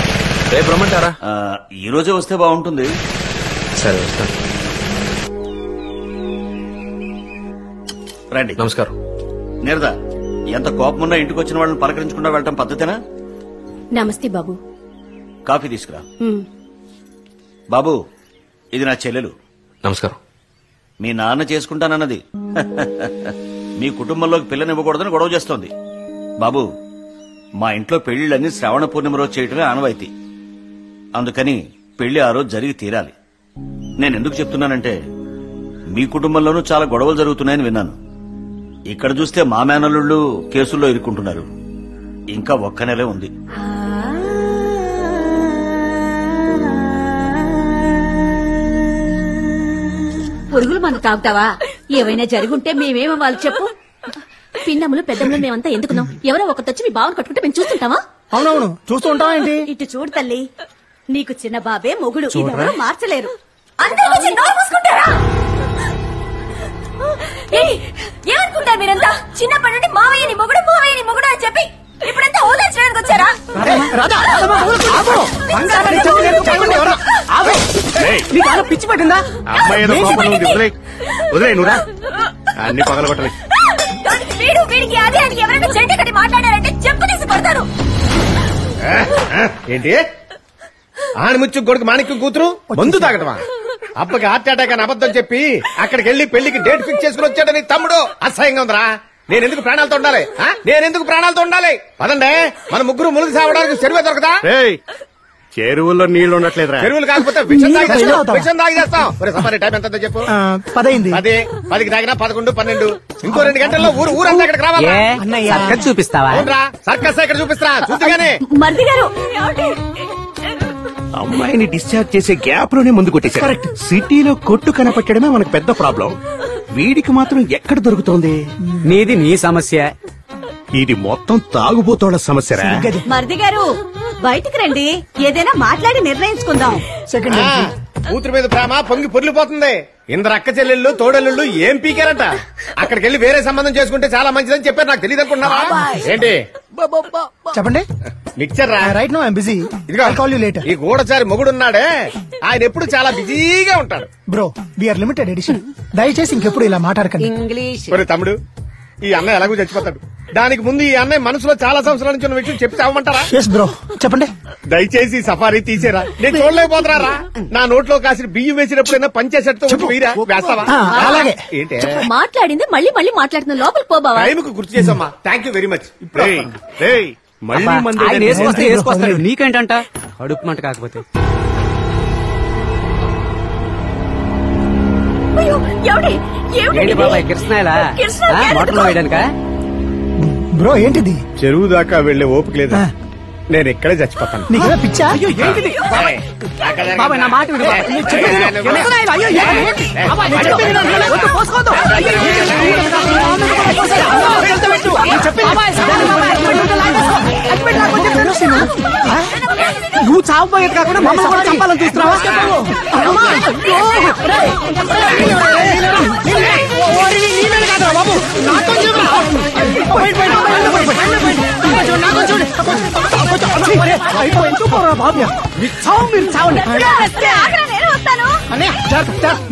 రేపు రమ్మంటారా? ఈ రోజే వస్తే బాగుంటుంది. సరే వస్తాను. రండి. నమస్కారం. నీరదా, ఎంత కోపమున్నా ఇంటికి వచ్చిన వాళ్ళని పలకరించకుండా వెళ్ళటం పద్ధతేనా? నమస్తే బాబు. కాఫీ తీసుకురా. బాబు, ఇది నా చెల్లెలు. నమస్కారం. మీ నాన్న చేసుకుంటానన్నది. మీ కుటుంబంలోకి పిల్లనివ్వకూడదని గొడవ చేస్తోంది. బాబు, మా ఇంట్లో పెళ్లిళ్ళన్నీ శ్రావణ పూర్ణిమ రోజు చేయటమే ఆనవాయితీ. అందుకని పెళ్లి ఆ రోజు జరిగి తీరాలి. నేనెందుకు చెప్తున్నానంటే మీ కుటుంబంలోనూ చాలా గొడవలు జరుగుతున్నాయని విన్నాను. ఇక్కడ చూస్తే మా మేనల్లుళ్ళు కేసుల్లో ఇరుక్కుంటున్నారు. ఇంకా ఒక్క నెలే ఉంది. పురుగులు మందు తాగుతావా? ఏవైనా జరుగుంటే మేమేమో వాళ్ళు చెప్పు. పిన్నములు పెద్దములు మేమంతా ఎందుకున్నాం? ఎవరో ఒకతొచ్చి మీ బావను కట్టుకుంటే మేము చూస్తుంటామా? అవునవును, చూస్తూ ఉంటాం ఏంటి? ఇటు చూడు తల్లి, నీకు చిన్న బాబే మొగుడు. చూడరా? ఇదెవరూ మార్చలేరు. అందరూ వచ్చి నోరు మూసుకుంటారా? ఏమనుకుంటారు మీరంతా? చిన్నప్పటి నుండి మావయ్యని మొగుడు మావయ్యని మొగుడు అని చెప్పి ఇప్పుడంతా ఓదార్చడానికి వచ్చారా? పిచ్చి పట్టిందా? అమ్మాయి ఏదో కోపంలో ఉంది. వదిలే నువ్వురా, అన్ని పగలగొట్టలే. వీడు వీడికి అదే అని ఎవరైనా చెడ్డ కట్టి మాట్లాడారంటే చెప్పు తీసి పడతారు. ఏంటి ఆణిముచ్చు కొడుకు మాణిక్యం కూతురు మందు తాగటమా? అబ్బకి హార్ట్ అటాక్ అని అబద్ధం చెప్పి అక్కడికి వెళ్లి పెళ్లికి డేట్ ఫిక్స్ చేసుకుని వచ్చాడని తమ్ముడు. అసహ్యంగా ఉందిరా. నేనెందుకు ప్రాణాలతో ఉండాలి? నేనెందుకు ప్రాణాలతో ఉండాలి? పదండే, మన ముగ్గురు ములుగు సావడానికి చెరువే దొరకదా? చెరువుల్లో నీళ్లు ఉండట్లేదురా. చెరువులు కాకపోతే విషం తాగి చేస్తాం. సఫారీ టైం ఎంత చెప్పు? 10 10కి తాగినా 11, 12. ఇంకో 2 గంటల్లో ఊరంతా ఇక్కడికి రావాలి. చూపిస్తావా? సర్కస్ ఇక్కడ చూపిస్తా చూద్దుగానే. మరిది గారు, అమ్మాయిని డిశ్చార్జ్ చేసే గ్యాప్ లోనే ముందు కొట్టేశారు. సిటీలో కొట్టు కనపట్టడమే మనకు పెద్ద ప్రాబ్లం. వీడికి మాత్రం ఎక్కడ దొరుకుతోంది? నీది నీ సమస్య. ఇది మొత్తం తాగుబోతోళ్ల సమస్యరా? మరిది గారు బయటికి రండి, ఏదైనా మాట్లాడి నిర్ణయించుకుందాం. కూతురు మీద ప్రేమ పొంగి పొర్లిపోతుంది. ఇందరు అక్క చెల్లెళ్ళు తోడెల్లుళ్ళు ఏం పీకారంట. అక్కడికి వెళ్లి వేరే సంబంధం చేసుకుంటే చాలా మంచిదని చెప్పారు. నాకు తెలియదు అనుకుంటున్నావా ఏంటి? చెప్పండి. మిక్చర్ రా. Right no I am busy. ఇదిగో ఈ గూడచారి మొగుడున్నాడే, ఆయన ఎప్పుడు చాలా బిజీగా ఉంటాడు. Bro, we're limited edition. దయచేసి ఇంకెప్పుడు ఇలా మాట్లాడకండి. ఒరే తమ్ముడు, ఈ అన్నయ్య ఎలాగో చచ్చిపోతాడు. దానికి ముందు ఈ అన్నయ్య మనసులో చాలా సంవత్సరాల నుంచి ఉన్న విషయం చెప్పి చావమంటారా? బ్రో చెప్పండి. దయచేసి సఫారీ తీసేరా. నేను చూడలేకపోతున్నారా? నా నోట్లో కాసిన బియ్యం వేసినప్పుడైనా పంచేసెట్తో వీరా వేస్తావా? అలాగే. ఏంటి మాట్లాడింది మళ్ళీ మళ్ళీ మాట్లాడుతున్నా. లోపలికి పోబావా? టైంకు గుర్తు చేసమ్మా. Thank you very much. వేసుకొస్తాడు. నీకేంటంట అడుపు మంట కాకపోతే. ఏంటి బాబాయ్ కృష్ణాయలా మోటార్లో వేయడానికా? బ్రో ఏంటిది? చెరువు దాకా వెళ్లే ఓపిక లేదా? నేను ఇక్కడే చచ్చిపోతాను. నీకు పిచ్చా? బాబాయ్ నా మాట విను. నువ్వు చావపోయేది కాకుండా మమ్మల్ని కూడా చంపాలని చూస్తున్నావా?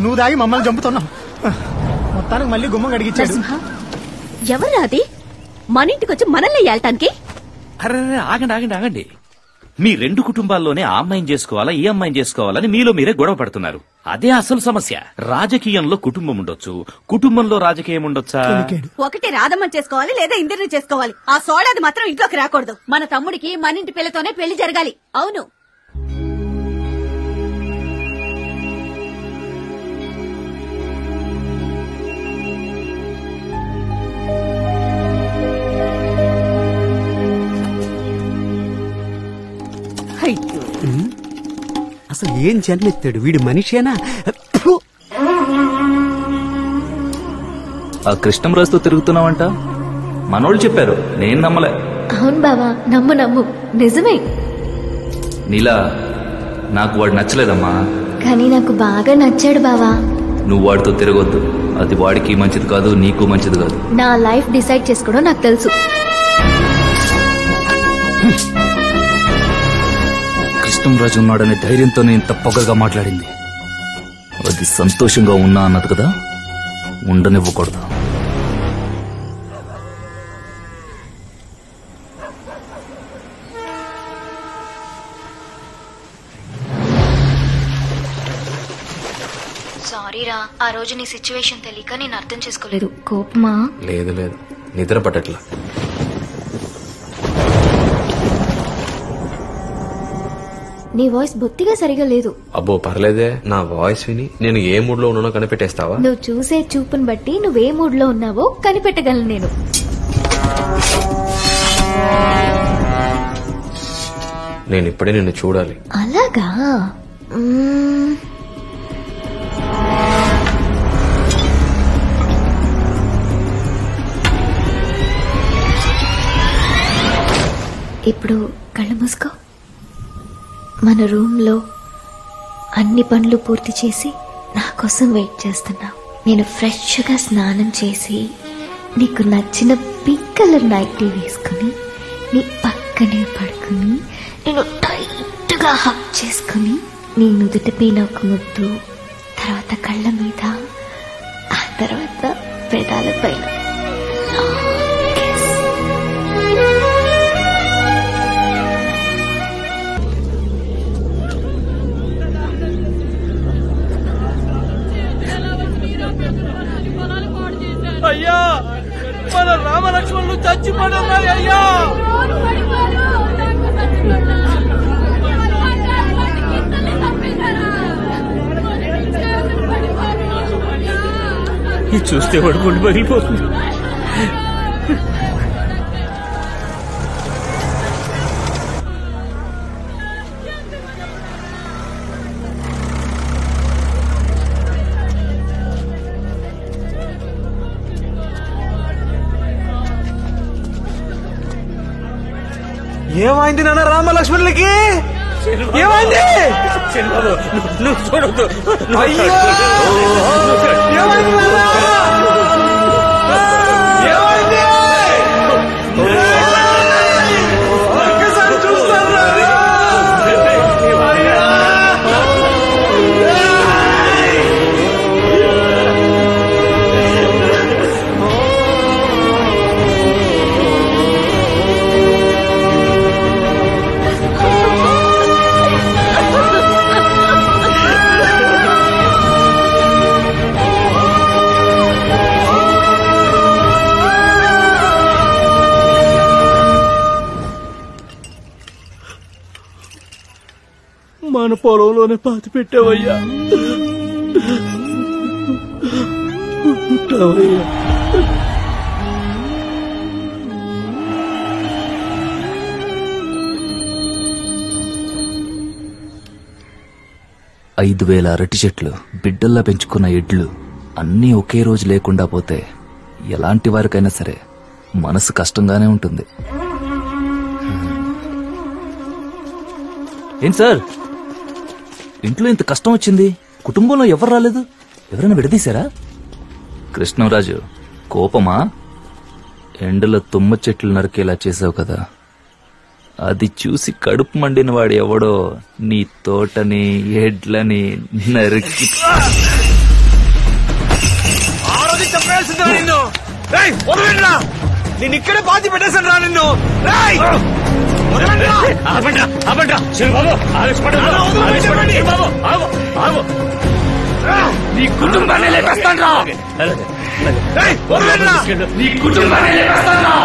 నువ్వు దాగి మమ్మల్ని చంపుతున్నావు. మొత్తానికి మళ్ళీ గుమ్మం కడిగించాడు. ఎవరు అది మన ఇంటికి వచ్చి మనల్ని ఏల్టానికి? అరే ఆగండి ఆగండి ఆగండి. మీ 2 కుటుంబాల్లోనే ఆ అమ్మాయిని చేసుకోవాలా ఈ అమ్మాయిని చేసుకోవాలని మీలో మీరే గొడవ పడుతున్నారు. అదే అసలు సమస్య. రాజకీయంలో కుటుంబం ఉండొచ్చు, కుటుంబంలో రాజకీయం ఉండొచ్చా? ఒకటి రాధమ్మని చేసుకోవాలి లేదా ఇందరిని చేసుకోవాలి. ఆ సోడాది మాత్రం ఇంట్లోకి రాకూడదు. మన తమ్ముడికి మన ఇంటి పిల్లతోనే పెళ్లి జరగాలి. అవును. అసలు ఏం జన్మెత్తాడు వీడు? మనిషేనా? ఆ కృష్ణంరాజుతో తిరుగుతున్నావంట మనోళ్ళు చెప్పారు, నేను నమ్మలే. అవును బావా, నమ్ము నిజమే. నీలా నాకు వాడు నచ్చలేదమ్మా. కానీ నాకు బాగా నచ్చాడు బావా. నువ్వు వాడితో తిరగొద్దు. అది వాడికి మంచిది కాదు, నీకు మంచిది కాదు. నా లైఫ్ డిసైడ్ చేసుకోవడం నాకు తెలుసు. కృష్ణంరాజు ఉన్నాడనే ధైర్యంతో నేను ఇంత పొగగా మాట్లాడింది. అది సంతోషంగా ఉన్నా అన్నది కదా, ఉండనివ్వకూడదు. సారీరా, ఆ రోజు నీ సిచ్యువేషన్ తెలియక నేను అర్థం చేసుకోలేదు. కోపమా? లేదు లేదు, నిద్ర పట్టట్లా. నీ వాయిస్ బొత్తిగా సరిగా లేదు. అబ్బో పర్లేదే, నా వాయిస్ విని నేను ఏ మూడ్ లో ఉన్నానో కనిపెట్టేస్తావా? నువ్వు చూసే చూపుని బట్టి నువ్వే మూడ్ లో ఉన్నావో కనిపెట్టగలను నేను. నేను ఇప్పుడే నిన్ను చూడాలి. అలాగా? ఇప్పుడు కళ్ళు మూసుకో. మన రూమ్ లో అన్ని పనులు పూర్తి చేసి నా కోసం వెయిట్ చేస్తున్నావు. నేను ఫ్రెష్ గా స్నానం చేసి నీకు నచ్చిన పింక్ కలర్ నైటీ వేసుకుని నీ పక్కనే పడుకుని నేను టైట్ గా హక్ చేసుకుని నీ నుదుటి పైన ఒక ముద్దు, తర్వాత కళ్ళ మీద, ఆ తర్వాత పెదాల పైన. అయ్యా, మన రామలక్ష్మణులు చచ్చిపోతున్నారు అయ్యా. ఇది చూస్తే వాడు గుండె పగిలిపోతుంది. ఏమైంది నాన్న రామలక్ష్మణులకి? ఏమైంది? నువ్వు చూడద్దు. అయ్యో, ఏమైంది ఒక్కసారి చూస్తాను. మన పొలంలోనే పాతి పెట్టావయ్యా. ఉంటావయ్యా. 5,000 అరటి చెట్లు, బిడ్డల్లా పెంచుకున్న ఎడ్లు అన్నీ ఒకే రోజు లేకుండా పోతే ఎలాంటి వారికైనా సరే మనసు కష్టంగానే ఉంటుంది. ఏంటి సార్, ఇంట్లో ఇంత కష్టం వచ్చింది, కుటుంబంలో ఎవరు రాలేదు? ఎవరైనా విడదీశారా? కృష్ణరాజు, కోపమా? ఎండలో తుమ్మ చెట్లు నరికేలా చేసావు కదా, అది చూసి కడుపు మండిన వాడు ఎవడో నీ తోటని ఎడ్లని నరికి నేను ఇక్కడే పాతి పెట్టేశాను రా నిన్ను. నీ కుటుంబాన్ని లేపేస్తాను రా. నీ కుటుంబాన్ని లేపేస్తాను రా.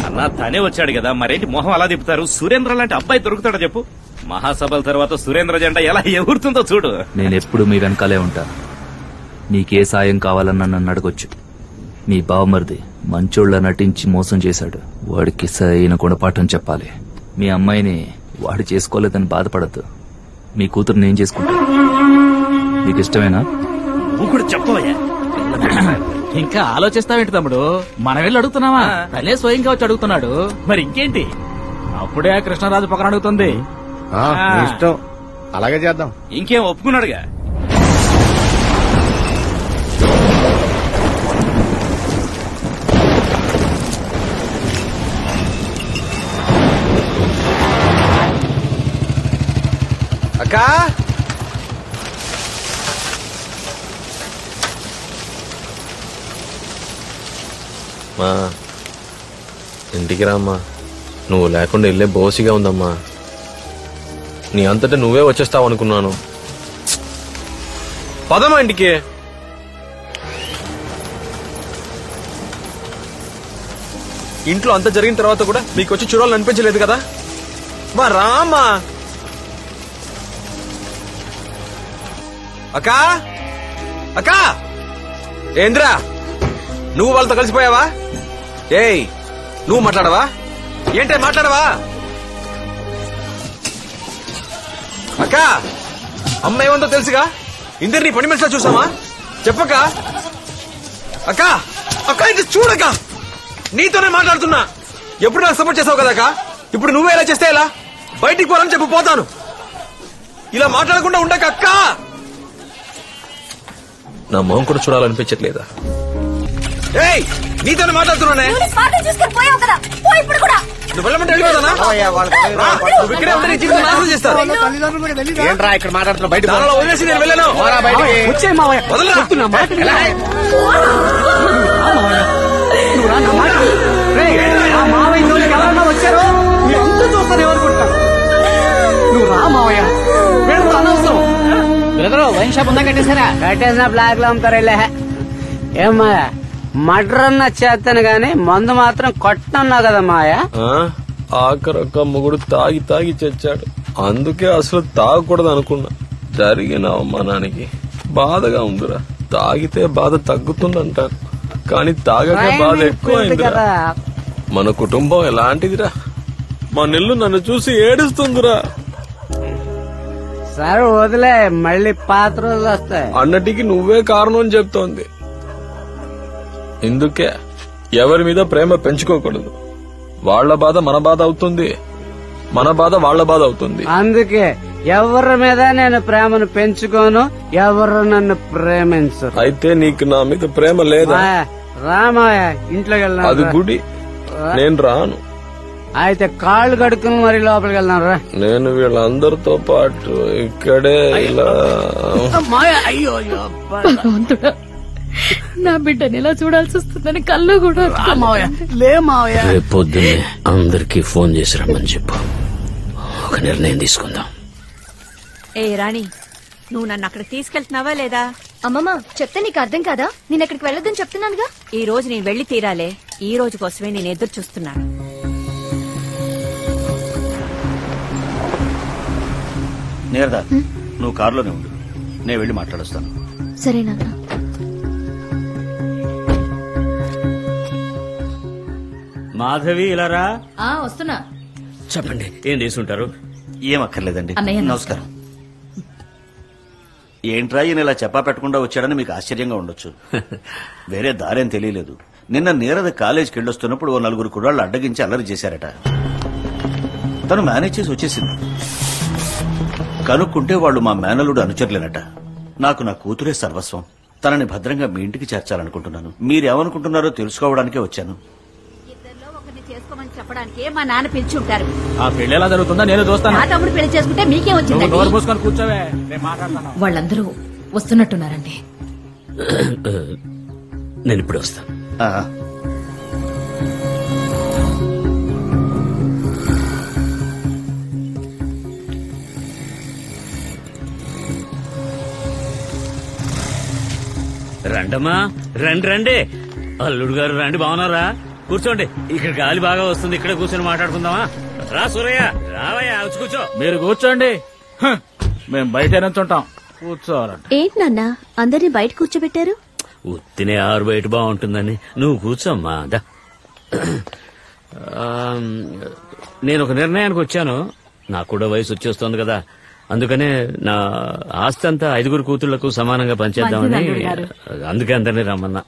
అన్నా తనే వచ్చాడు కదా, మరేంటి మొహం అలా తిప్పుతారు? సురేంద్ర లాంటి అబ్బాయి దొరుకుతాడా చెప్పు? మహాసభల తర్వాత సురేంద్ర జెండా ఎలా ఎగురుతుందో చూడు. నేనెప్పుడు మీ వెనకాలే ఉంటా. నీకే సాయం కావాలన్నా నన్ను అడగొచ్చు. నీ బావమరిది మంచోళ్ళ నటించి మోసం చేశాడు, వాడికి సరైన గుణపాఠం చెప్పాలి. మీ అమ్మాయిని వాడు చేసుకోలేదని బాధపడద్దు. మీ కూతురు నేను చేసుకుంటా. నీకు ఇష్టమేనా? నువ్వు కూడా చెప్పవయ్యా. ఇంకా ఆలోచిస్తావేంటి తమ్ముడు? మనం వెళ్ళి అడుగుతున్నావా? తనే స్వయంగా వచ్చి అడుగుతున్నాడు. మరి ఇంకేంటి? అప్పుడే కృష్ణరాజు పక్కన అడుగుతుంది. ఇష్టం, అలాగే చేద్దాం. ఇంకేం ఒప్పుకున్నాడుగా. అక్కా మా ఇంటికి రామ్మా. నువ్వు లేకుండా ఇల్లే బోసిగా ఉందమ్మా. నీ అంతటా నువ్వే వచ్చేస్తావు అనుకున్నాను. పదమ్మా ఇంటికి. ఇంట్లో అంత జరిగిన తర్వాత కూడా మీకు వచ్చి చూడాలని అనిపించలేదు కదా? మా రామ్మా. అక్కా అక్కా ఏంద్రా నువ్వు వాళ్ళతో కలిసిపోయావా? ఏయ్ నువ్వు మాట్లాడవా? ఏంటే మాట్లాడవా? అక్కా అమ్మ ఏమందో తెలుసుగా. ఇందరినీ పని మనిషిలో చూసామా? చెప్పక్క. అక్క అక్క ఇది చూడక నీతోనే మాట్లాడుతున్నా. ఎప్పుడు నాకు సపోర్ట్ చేసావు కదక్క. ఇప్పుడు నువ్వే ఇలా చేస్తే ఎలా? బయటికి పోవాలని చెప్పు పోతాను. ఇలా మాట్లాడకుండా ఉండక అక్క. నా మొహం కూడా చూడాలనిపించట్లేదా? ఏయ్ నీతోనే మాట్లాడుతున్నానే. నువ్వు వెళ్ళమంటే వెళ్ళిపోతానా? నువ్వు ఇక్కడే ఉంటే నీ జీవితం నాశనం చేస్తారు. ఏంట్రా ఇక్కడ మాట్లాడుతున్నావు? బయట వదిలేసి నేను వెళ్ళాను. వచ్చారో మీరంతా చూస్తారు ఎవరుకుంటా. నువ్వు రా మావయ్య. అనవసరం. బ్రదరు వైన్ షాప్ ఉందా? కట్టేసారా? కట్టేసిన బ్లాక్ లో అమ్ముతారులే. ఏం మాయా మటర్ అన్న చేస్తాను గాని మందు మాత్రం కొట్టన్నావు కదా మాయా. ఆఖరొక్క మొగుడు తాగి తాగి చచ్చాడు. అందుకే అసలు తాగకూడదు అనుకున్నా. జరిగిన అవమానానికి బాధగా ఉందిరా. తాగితే బాధ తగ్గుతుందంటారు కానీ తాగక బాధ ఎక్కువైందిరా. మన కుటుంబం ఎలాంటిదిరా. మా నిల్లు నన్ను చూసి ఏడుస్తుందిరా. సరే వదిలే, మళ్ళీ పాత రోజులు వస్తాయి. అన్నటికి నువ్వే కారణం చెప్తోంది. ఇందుకే ఎవరి మీద ప్రేమ పెంచుకోకూడదు. వాళ్ల బాధ మన బాధ అవుతుంది, మన బాధ వాళ్ల బాధ అవుతుంది. అందుకే ఎవరి మీద నేను ప్రేమను పెంచుకోను, ఎవరు నన్ను ప్రేమించరు. అయితే నీకు నా మీద ప్రేమ లేదా? రామాయ ఇంట్లోకి వెళ్దాం. అది గుడి, నేను రాను. అయితే కాళ్ళు కడుక్కుని మరి లోపలికి వెళ్దాం రా. నేను వీళ్ళందరితో పాటు ఇక్కడే ఇలా. అయ్యో భగవంతుడా, నా బిడ్డని ఎలా చూడాల్సి వస్తుందని కళ్ళు కూడా లే మావయ్య. రేపు పొద్దున్నే అందరికీ ఫోన్ చేసి రమ్మని చెప్పు. ఒక నిర్ణయం తీసుకుందాం. ఏ రాణి, నువ్వు నన్ను అక్కడికి తీసుకెళ్తున్నావా లేదా? అమ్మమ్మ చెప్తే నీకు అర్థం కాదా? నేను అక్కడికి వెళ్ళొద్దని చెప్తున్నానుగా. ఈ రోజు నేను వెళ్లి తీరాలే. ఈ రోజు కోసమే నేను ఎదురు చూస్తున్నాను. నేరదా నువ్వు కారులోనే ఉండు, నేను వెళ్లి మాట్లాడొస్తాను. సరే నాన్న. మాధవి ఇలారా. వస్తున్నా. చెప్పండి, ఏం తీసుకుంటారు? ఏం అక్కర్లేదండి. అన్నయ్య, నమస్కారం. ఏంట్రా ఈయన ఇలా చెప్పా పెట్టకుండా వచ్చాడని మీకు ఆశ్చర్యంగా ఉండొచ్చు. వేరే దారేం తెలియలేదు. నిన్న నీరద కాలేజీకి వెళ్ళొస్తున్నప్పుడు ఓ నలుగురు కుర్రాళ్ళు అడ్డగించి అల్లరి చేశారట. తను మేనేజ్ చేసి వచ్చేసింది. కనుక్కుంటే వాళ్ళు మా మేనలుడు అనుచరులేనట. నాకు నా కూతురే సర్వస్వం. తనని భద్రంగా మీ ఇంటికి చేర్చాలనుకుంటున్నాను. మీరేమనుకుంటున్నారో తెలుసుకోవడానికే వచ్చాను. చేసుకోమని చెప్పడానికి మా నాన్న పిలిచి ఉంటారు. ఆ పెళ్లి ఎలా జరుగుతుందా నేను చూస్తాను. నా తమ్ముడు పెళ్లి చేసుకుంటే మీకేం వచ్చింది? నోరు మూసుకొని కూర్చోవే, నేను మాట్లాడతాను. వాళ్ళందరూ వస్తున్నట్టున్నారండి. నేను ఇప్పుడు వస్తాను. రండమ్మా, రండి రండి. అల్లుడు గారు రండి. బాగున్నారా? కూర్చోండి. ఇక్కడ గాలి బాగా వస్తుంది. ఇక్కడ కూర్చొని మాట్లాడుకుందామా? రా సూరయ్య, రావయ్యా, వచ్చి కూర్చో. మీరు కూర్చోండి, మేము బయట నుంచుంటాం. కూర్చోవాలంట. ఏంటి నాన్న అందరినీ బయట కూర్చోబెట్టారు? ఉత్తినే ఆరు బయట బాగుంటుందని. నువ్వు కూర్చోమ్మా. దా. నేను ఒక నిర్ణయానికి వచ్చాను. నాకు కూడా వయసు వచ్చేస్తోంది కదా, అందుకనే నా ఆస్తి అంతా 5 కూతుళ్లకు సమానంగా పంచేద్దామని. అందుకే అందరినీ రమ్మన్నా.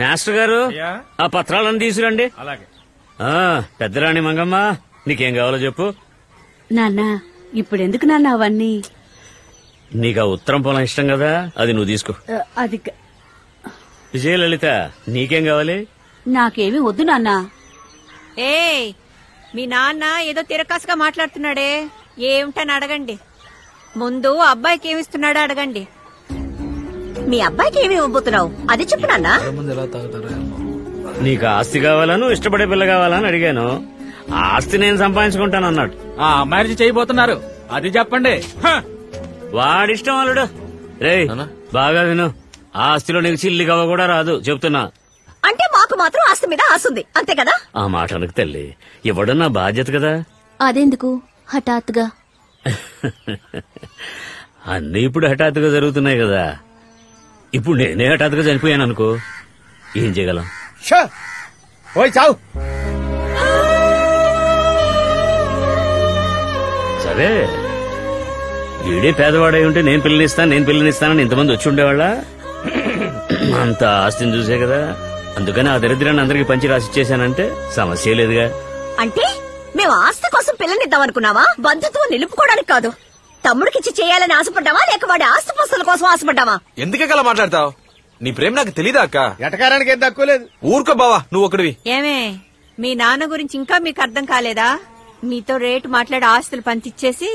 మాస్టర్ గారు, ఆ పత్రాలను తీసుకురండి. పెద్దరాణి మంగమ్మ, నీకేం కావాలో చెప్పు. నాన్న ఇప్పుడెందుకు నాన్న అవన్నీ? నీకు ఆ ఉత్తరం పొలం ఇష్టం కదా, అది నువ్వు తీసుకో. అది విజయలలిత, నీకేం కావాలి? నాకేమీ వద్దు నాన్న. ఏ మీ నాన్న ఏదో తిరకాసుగా మాట్లాడుతున్నాడే, ఏమిటని అడగండి. ముందు అబ్బాయికి ఏమిస్తున్నాడో అడగండి. మీ అబ్బాయికి ఏమి ఇవ్వబోతున్నావు అది చెప్పు నాన్న. నీకు ఆస్తి కావాలను ఇష్టపడే పిల్ల కావాలని అడిగాను. ఆస్తి నేను సంపాదించుకుంటాను అన్నాడు. ఆ మ్యారేజ్ చేయబోతున్నారు అది చెప్పండి. వాడిష్టం అల్లుడు. రేయ్ బాగా విను, ఆస్తిలో నీకు చిల్లి కవ్వ కూడా రాదు చెప్తున్నా. అంటే మాకు మాత్రం ఆస్తి మీద ఆస్తుంది అంతే కదా? ఆ మాట అనకు తల్లి, ఇవ్వడం నా బాధ్యత కదా. అదెందుకు హఠాత్తుగా? అన్నీ ఇప్పుడు హఠాత్తుగా జరుగుతున్నాయి కదా. ఇప్పుడు నేనే హఠాత్తుగా చనిపోయాను అనుకో, ఏం చేయగలం? పోయి చావు. సరే, వీడే పేదవాడై ఉంటే నేను పిల్లనిస్తానని ఇంతమంది వచ్చి ఉండేవాళ్ళ? అంత ఆస్తిని చూసే కదా. అందుకని ఆ దరిద్రాన్ని అందరికి పంచి రాసిచ్చేశానంటే సమస్య లేదుగా. అంటే మేము ఆస్తి కోసం పిల్లనిద్దాం అనుకున్నావా? బంధుత్వం నిలుపుకోవడానికి కాదు. తమ్ముడికిచ్చి చేయాలని ఆశపడ్డావా లేక వాడి ఆస్తి పస్తుల కోసం ఆశపడ్డావా? ఎందుకలా మాట్లాడతావు? నీ ప్రేమ నాకు తెలీదా అక్క? ఎటకారానికి ఏం తక్కువ లేదు. ఊరుకో బావా, నువ్వు ఒకటివి. ఏమే మీ నాన్న గురించి ఇంకా మీకు అర్థం కాలేదా? మీతో రేటు మాట్లాడి ఆస్తులు పంచిచ్చేసి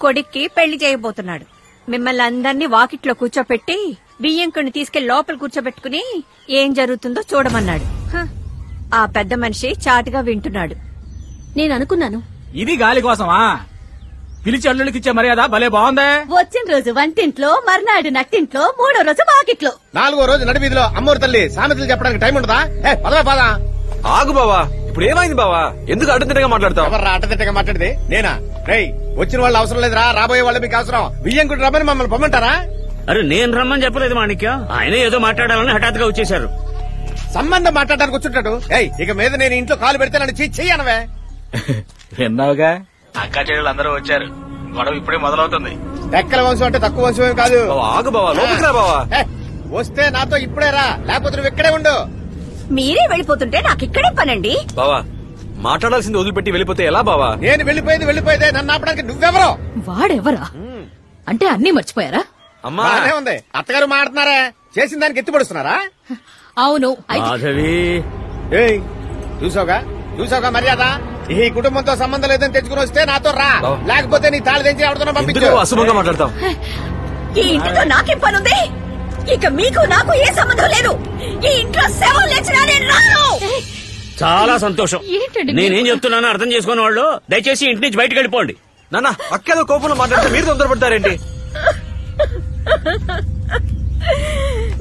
కొడుక్కి పెళ్లి చేయబోతున్నాడు. మిమ్మల్ని అందరినీ వాకిట్లో కూర్చోపెట్టి బియ్యం కొన్ని తీసుకెళ్లి లోపల కూర్చోబెట్టుకుని ఏం జరుగుతుందో చూడమన్నాడు. ఆ పెద్ద మనిషి చాటుగా వింటున్నాడు. నేను అనుకున్నాను ఇది గాలి కోసమా? పిలిచి అల్లుడికిచ్చే మర్యాద భలే బాగుందే. వచ్చిన రోజు వంటింట్లో, మర్నాడు నట్టింట్లో, మూడో రోజు వాకిట్లో, 4వ రోజు నడివీధిలో అమ్మోరు తల్లి సామెతలు చెప్పడానికి టైం ఉండదా? పదవే పద. ఆగు బావా, ఇప్పుడు ఏమైంది బావా? ఎందుకు అడ్డదిడ్డగా మాట్లాడతావు? ఎవర్రా అడ్డదిడ్డగా మాట్లాడితే? నేనా? రేయ్, వచ్చిన వాళ్ళు అవసరం లేదురా, రాబోయే వాళ్ళు మీకు అవసరం. బియ్యం కూడా రమ్మని మమ్మల్ని పొమ్మంటారా? అరే నేను రమ్మని చెప్పలేదు మాణిక్యం, ఆయన ఏదో మాట్లాడాలని హఠాత్తుగా వచ్చేశారు. సంబంధం మాట్లాడడానికి వచ్చుంటాడు. ఇక మీద నేను ఇంట్లో కాలు పెడితే నన్ను చెయ్యనవే. విన్నావుగా, అక్కా చెల్లెలు అందరూ వచ్చారు. గొడవ ఇప్పుడే మొదలవుతుంది. ఎక్కల వంశం అంటే తక్కువ వంశం ఏం కాదు. ఆగు బావా, లోపలికి రా బావా. వస్తే నాతో ఇప్పుడే రా, లేకపోతే నువ్వు ఇక్కడే ఉండు. మీరే వెళ్ళిపోతుంటే నాకు ఇక్కడే పనండి. బావా, మాట్లాడాల్సింది వదిలిపెట్టి వెళ్ళిపోతే ఎలా బావా? నేను వెళ్ళిపోయేదే, నన్ను ఆపడానికి నువ్వెవరో? వాడెవరా అంటే అన్నీ మర్చిపోయారా? బానే ఉంది. అత్తగారు మాట్లాడుతున్నారా? చేసిన దానికి ఎత్తుపడుస్తున్నారా? అవును. చూసావుగా మర్యాద. ఈ కుటుంబంతో సంబంధం లేదని తెచ్చుకుని వస్తే నాతో రా, లేకపోతే నీ తాళి తెంచి ఆడుతున్నా పంపించు. అశుభంగా మాట్లాడతాం. ఈ ఇంటితో నాకేం పనుంది? ఇక మీకు నాకు ఏ సంబంధం లేదు. ఈ ఇంట్లో శవం లేచినా నేను రాను. చాలా సంతోషం. నేనేం చెప్తున్నానో అర్థం చేసుకున్న వాళ్ళు దయచేసి ఇంటి నుంచి బయటకు వెళ్ళిపోండి. నాన్న, అక్కేదో కోపంలో మాట్లాడితే మీరు తొందరపడతారేంటి?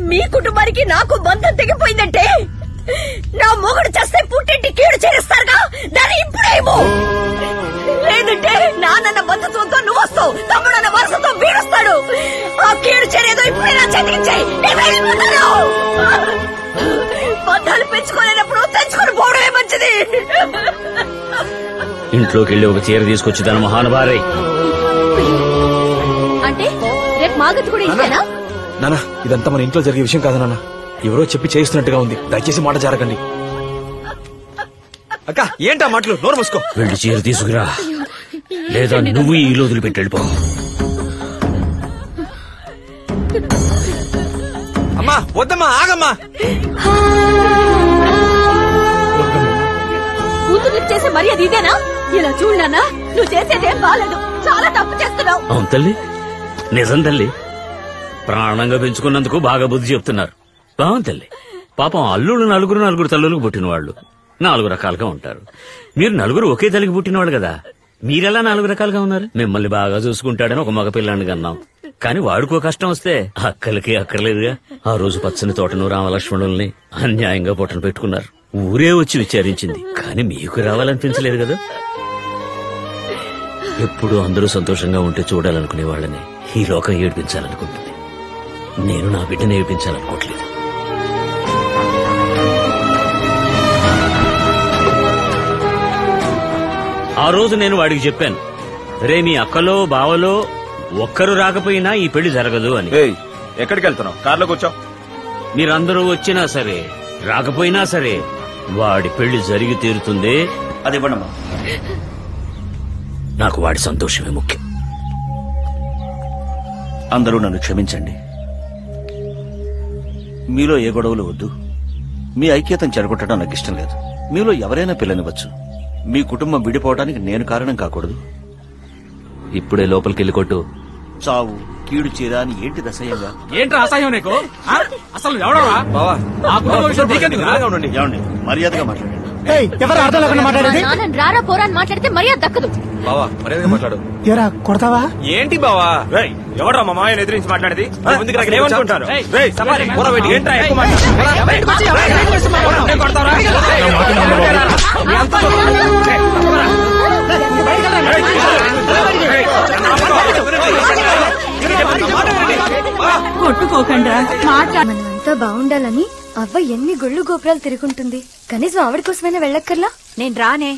మీ కుటుంబానికి నాకు బంధం తెగిపోయిందంటే నా మొగుడు చేస్తే పుట్టింటి కీడు చేస్తారుగా, దాన్ని ఇప్పుడేమో. లేదంటే నాన్న బంధుత్వంతో నువ్వు వస్తావు, తమ్ముడన్న వరుసతో వీడొస్తాడు. ఆ కీడు చేరేదో ఇప్పుడే నా చేతికిచ్చాయి. బంధాలు పెంచుకోలేనప్పుడు తెంచుకొని పోవడమే మంచిది. ఇంట్లోకి వెళ్ళి ఒక చీర తీసుకొచ్చి తన మహానుభారై. అంటే రేపు మాగత్తు కూడా ఇచ్చానా? నాన్న, ఇదంతా మన ఇంట్లో జరిగే విషయం కాదు నాన్న. ఎవరో చెప్పి చేయిస్తున్నట్టుగా ఉంది. దయచేసి మాట జారకండి. అక్క, ఏంటా మాటలు? నోరు మూసుకో. వెళ్ళి చీర తీసుకురా, లేదా నువ్వు ఈ ఇల్లు వదిలిపెట్టి వెళ్ళిపో. అమ్మా వద్దమ్మా, ఆగమ్మా. కూతురు చేసే మర్యాద ఇదేనా? ఇలా చూడనా, నువ్వు చేసేదేం బాలేదు. చాలా తప్పు చేస్తున్నావు. అవును తల్లి, నిజం తల్లి. ప్రాణంగా పెంచుకున్నందుకు బాగా బుద్ధి చెప్తున్నారు. బాగుంది తల్లి. పాపం అల్లుడు నలుగురు తల్లులకు పుట్టిన వాళ్ళు 4 రకాలుగా ఉంటారు. మీరు నలుగురు ఒకే తల్లికి పుట్టినవాళ్ళు కదా, మీరెలా 4 రకాలుగా ఉన్నారు? మిమ్మల్ని బాగా చూసుకుంటాడని ఒక మగ పిల్లాన్ని కన్నాం, కానీ వాడికో కష్టం వస్తే అక్కలకి అక్కర్లేదుగా. ఆ రోజు పచ్చని తోటను రామలక్ష్మణుల్ని అన్యాయంగా పొట్టను పెట్టుకున్నారు. ఊరే వచ్చి విచారించింది, కానీ మీకు రావాలనిపించలేదు కదా. ఎప్పుడు అందరూ సంతోషంగా ఉంటే చూడాలనుకునే వాళ్ళని ఈ లోకం ఏడిపించాలనుకుంటుంది. నేను నా బిడ్డను ఏడిపించాలనుకోవట్లేదు. ఆ రోజు నేను వాడికి చెప్పాను, రే మీ అక్కలో బావలో ఒక్కరు రాకపోయినా ఈ పెళ్లి జరగదు అని. ఎక్కడికి వెళ్తున్నావు? కార్లో కూర్చో. మీరందరూ వచ్చినా సరే రాకపోయినా సరే వాడి పెళ్లి జరిగి తీరుతుంది. అది ఇవ్వండమ్మా. నాకు వాడి సంతోషమే ముఖ్యం. అందరూ నన్ను క్షమించండి. మీలో ఏ గొడవలు వద్దు. మీ ఐక్యతను చెడగొట్టడం నాకు ఇష్టం లేదు. మీలో ఎవరైనా పిల్లనివ్వచ్చు. మీ కుటుంబం విడిపోవడానికి నేను కారణం కాకూడదు. ఇప్పుడే లోపలికి వెళ్ళి కొట్టు. చావు కీడు చీర అని ఏంటి అసహ్యంగా? ఏంట్రా అసహ్యం నీకు? అసలు ఎవడరా ఏమండి మర్యాదగా మాట్లాడండి. ఎవరు అర్థం లేకుండా మాట్లాడేది? నాన్న రారా పోరా అని మాట్లాడితే మర్యాద దక్కదు. బావా మర్యాదగా మాట్లాడు. ఏరా కొడతావా? ఏంటి బావా? ఎవడ్రా మా మాయని ఎదిరించి మాట్లాడేది? ఏమనుకుంటారు? ఏంట్రా ఎక్కువ కొట్టుకోకండ్రా మనమంతా బాగుండాలని అవ్వ ఎన్ని గుళ్ళు గోపురాలు తిరుగుంటుంది. కనీసం ఆవిడ కోసమైనా వెళ్ళక్కర్లా? నేను రానే.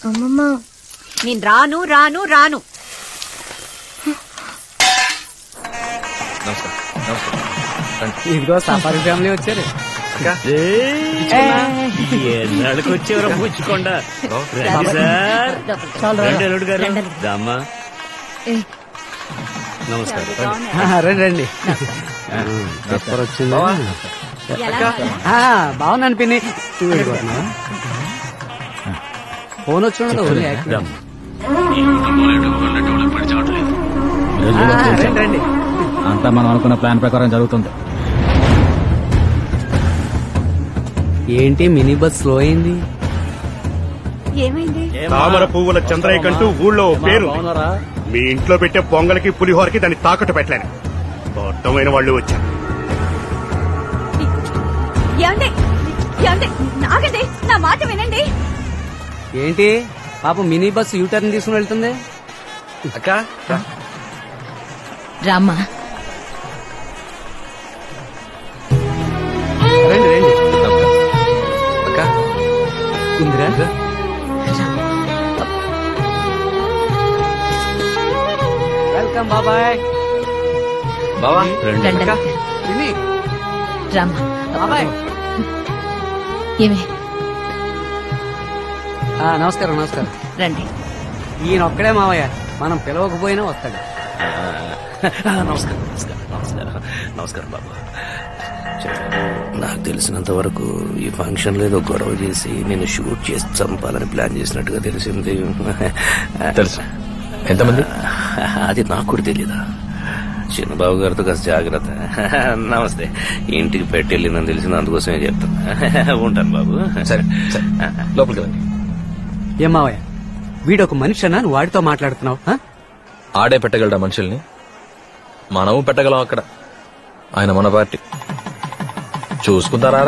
అమ్మమ్మ నేను రాను రాను రాను. ఇదిగో సఫారీ ఫ్యామిలీ వచ్చారు. ఎన్నాళ్ళకి వచ్చేవరా పుచ్చుకోండా? రండి అల్లుడు గారు. దామ్మా నమస్కారం. రండి రండి. వచ్చిందా? బాగున్నాను పిన్ని. ఫోన్ వచ్చిండదు. రండి. అంతా మనం అనుకున్న ప్లాన్ ప్రకారం జరుగుతుంది. ఏంటి మినీ బస్ స్లో అయింది? ఏమైంది? తామర పువ్వుల చంద్రయ్య కంటూ ఊళ్ళో పేరు. మీ ఇంట్లో పెట్టే పొంగల్కి పులిహోరకి దాన్ని తాకట్టు పెట్టలేను. అర్థమైన వాళ్ళు వచ్చారు. నాగండి, నా మాట వినండి. ఏంటి పాపం మినీ బస్ యూటర్న్ తీసుకుని వెళ్తుంది. అక్క రామ్మా. రండి రండి. అక్క ఇందిరా వెల్కమ్ బాబాయ్. బావా రండి రామ్మా. బాబాయ్ ఏమే నమస్కారం నమస్కారం. రండి. ఈయన ఒక్కడే మావయ్య, మనం పిలవకపోయినా వస్తాడు. నమస్కారం నమస్కారం నమస్కారం నమస్కారం బాబు. నాకు తెలిసినంత వరకు ఈ ఫంక్షన్ లో ఏదో గొడవ చేసి నేను షూట్ చేసి చంపాలని ప్లాన్ చేసినట్టుగా తెలిసింది. తెలుసు. ఎంతమంది? అది నాకు కూడా తెలీదా. చిన్నబాబు గారితో కాస్త జాగ్రత్త. నమస్తే. ఇంటికి పెట్టెళ్ళిందని తెలిసింది, అందుకోసమే చెప్తాను. ఉంటాను బాబు. సరే సరే లోపలికి రండి. ఏం మావయ్య వీడొక మనిషినా నువ్వు వాడితో మాట్లాడుతున్నావు? ఆడే పెట్టగలడా మనుషుల్ని? మనము పెట్టగలం. అక్కడ ఆయన మన పార్టీ. చూసుకుంటారా?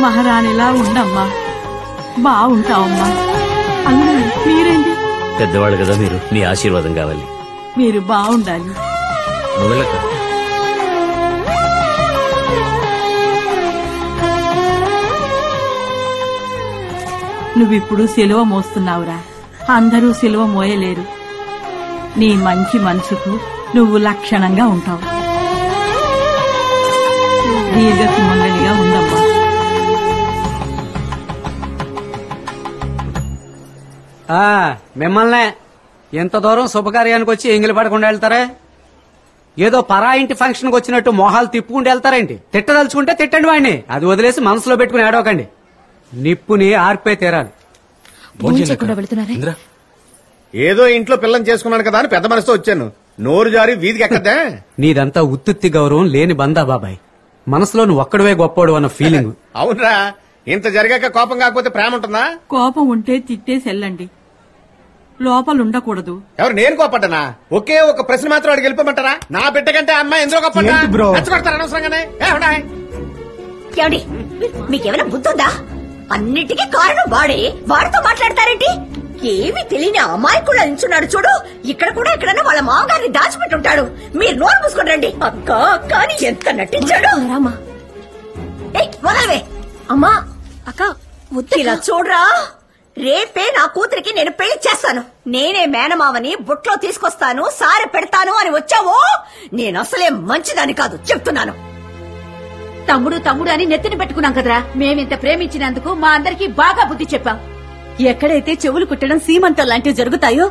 మహారాణిలా ఉండమ్మా, బాగుంటావమ్మా. అల్లుడు మీరేంటి? పెద్దవాళ్ళు కదా మీరు, మీ ఆశీర్వాదం కావాలి. మీరు బాగుండాలి. నువ్వు వెళ్ళక. నువ్విప్పుడు సిలువ మోస్తున్నావురా. అందరూ సిలువ మోయలేరు. నీ మంచి మనసుకు నువ్వు లక్షణంగా ఉంటావు. దీర్ఘ సుమంగళిగా ఉండమ్మా. మిమ్మల్నే ఎంత దూరం శుభకార్యానికి వచ్చి ఎంగిలి పడకుండా వెళ్తారా? ఏదో పరా ఇంటి ఫంక్షన్ కి వచ్చినట్టు మొహాలు తిప్పుకుంటూ వెళ్తారేంటి? తిట్టదలుచుకుంటే తిట్టండి వాడిని, అది వదిలేసి మనసులో పెట్టుకుని ఏడవకండి. నిప్పుని ఆర్పే తీరాలి. ఏదో ఇంట్లో పిల్లని చేసుకున్నాను కదా అని పెద్ద మనసుతో వచ్చాను. నోరు జారి వీధికి ఎక్కద్దా? నీదంతా ఉత్తుత్తి గౌరవం లేని బందా బాబాయ్. మనసులో నువ్వు ఒక్కడవే గొప్పోడు అన్న ఫీలింగ్. అవునరా, ఇంత జరిగాక కోపం కాకపోతే ప్రేమ ఉంటుందా? కోపం ఉంటే తిట్టేసి వెళ్ళండి, లోపలుండకూడదు. ఎవరు నేను కోపడ్డానా? ఒకే ఒక ప్రశ్న మాత్రం అడిగి వెళ్ళిపోమంటారా? నా బిడ్డ కంటే అమ్మాయి ఎందులో కోపడ్డా? రెచ్చగొడతారు అనవసరంగానే. ఏమండి, మీకేమైనా బుద్ధుందా? అన్నిటికీ కారణం వాడే. వాడితో మాట్లాడతారేంటి? ఏమి తెలియని అమాయకుడు నించున్నాడు చూడు. ఇక్కడ కూడా ఎక్కడన్నా వాళ్ళ మామగారిని దాచిపెట్టుంటాడు. మీరు నోరు మూసుకొని రండి. అక్క అక్క అని ఎంత నటించాడు. రామా వదలవే. అమ్మా అక్క ఇలా చూడరా, రేపే నా కూతురికి నేను పెళ్లి చేస్తాను. నేనే మేనమావని బుట్లో తీసుకొస్తాను, సారె పెడతాను అని వచ్చావో నేను అసలే మంచిదాన్ని కాదు చెప్తున్నాను. తమ్ముడు తమ్ముడు అని నెత్తిని పెట్టుకున్నాం కదరా. మేమింత ప్రేమించినందుకు మా అందరికీ బాగా బుద్ధి చెప్పాం. ఎక్కడైతే చెవులు కుట్టడం సీమంతం లాంటివి జరుగుతాయో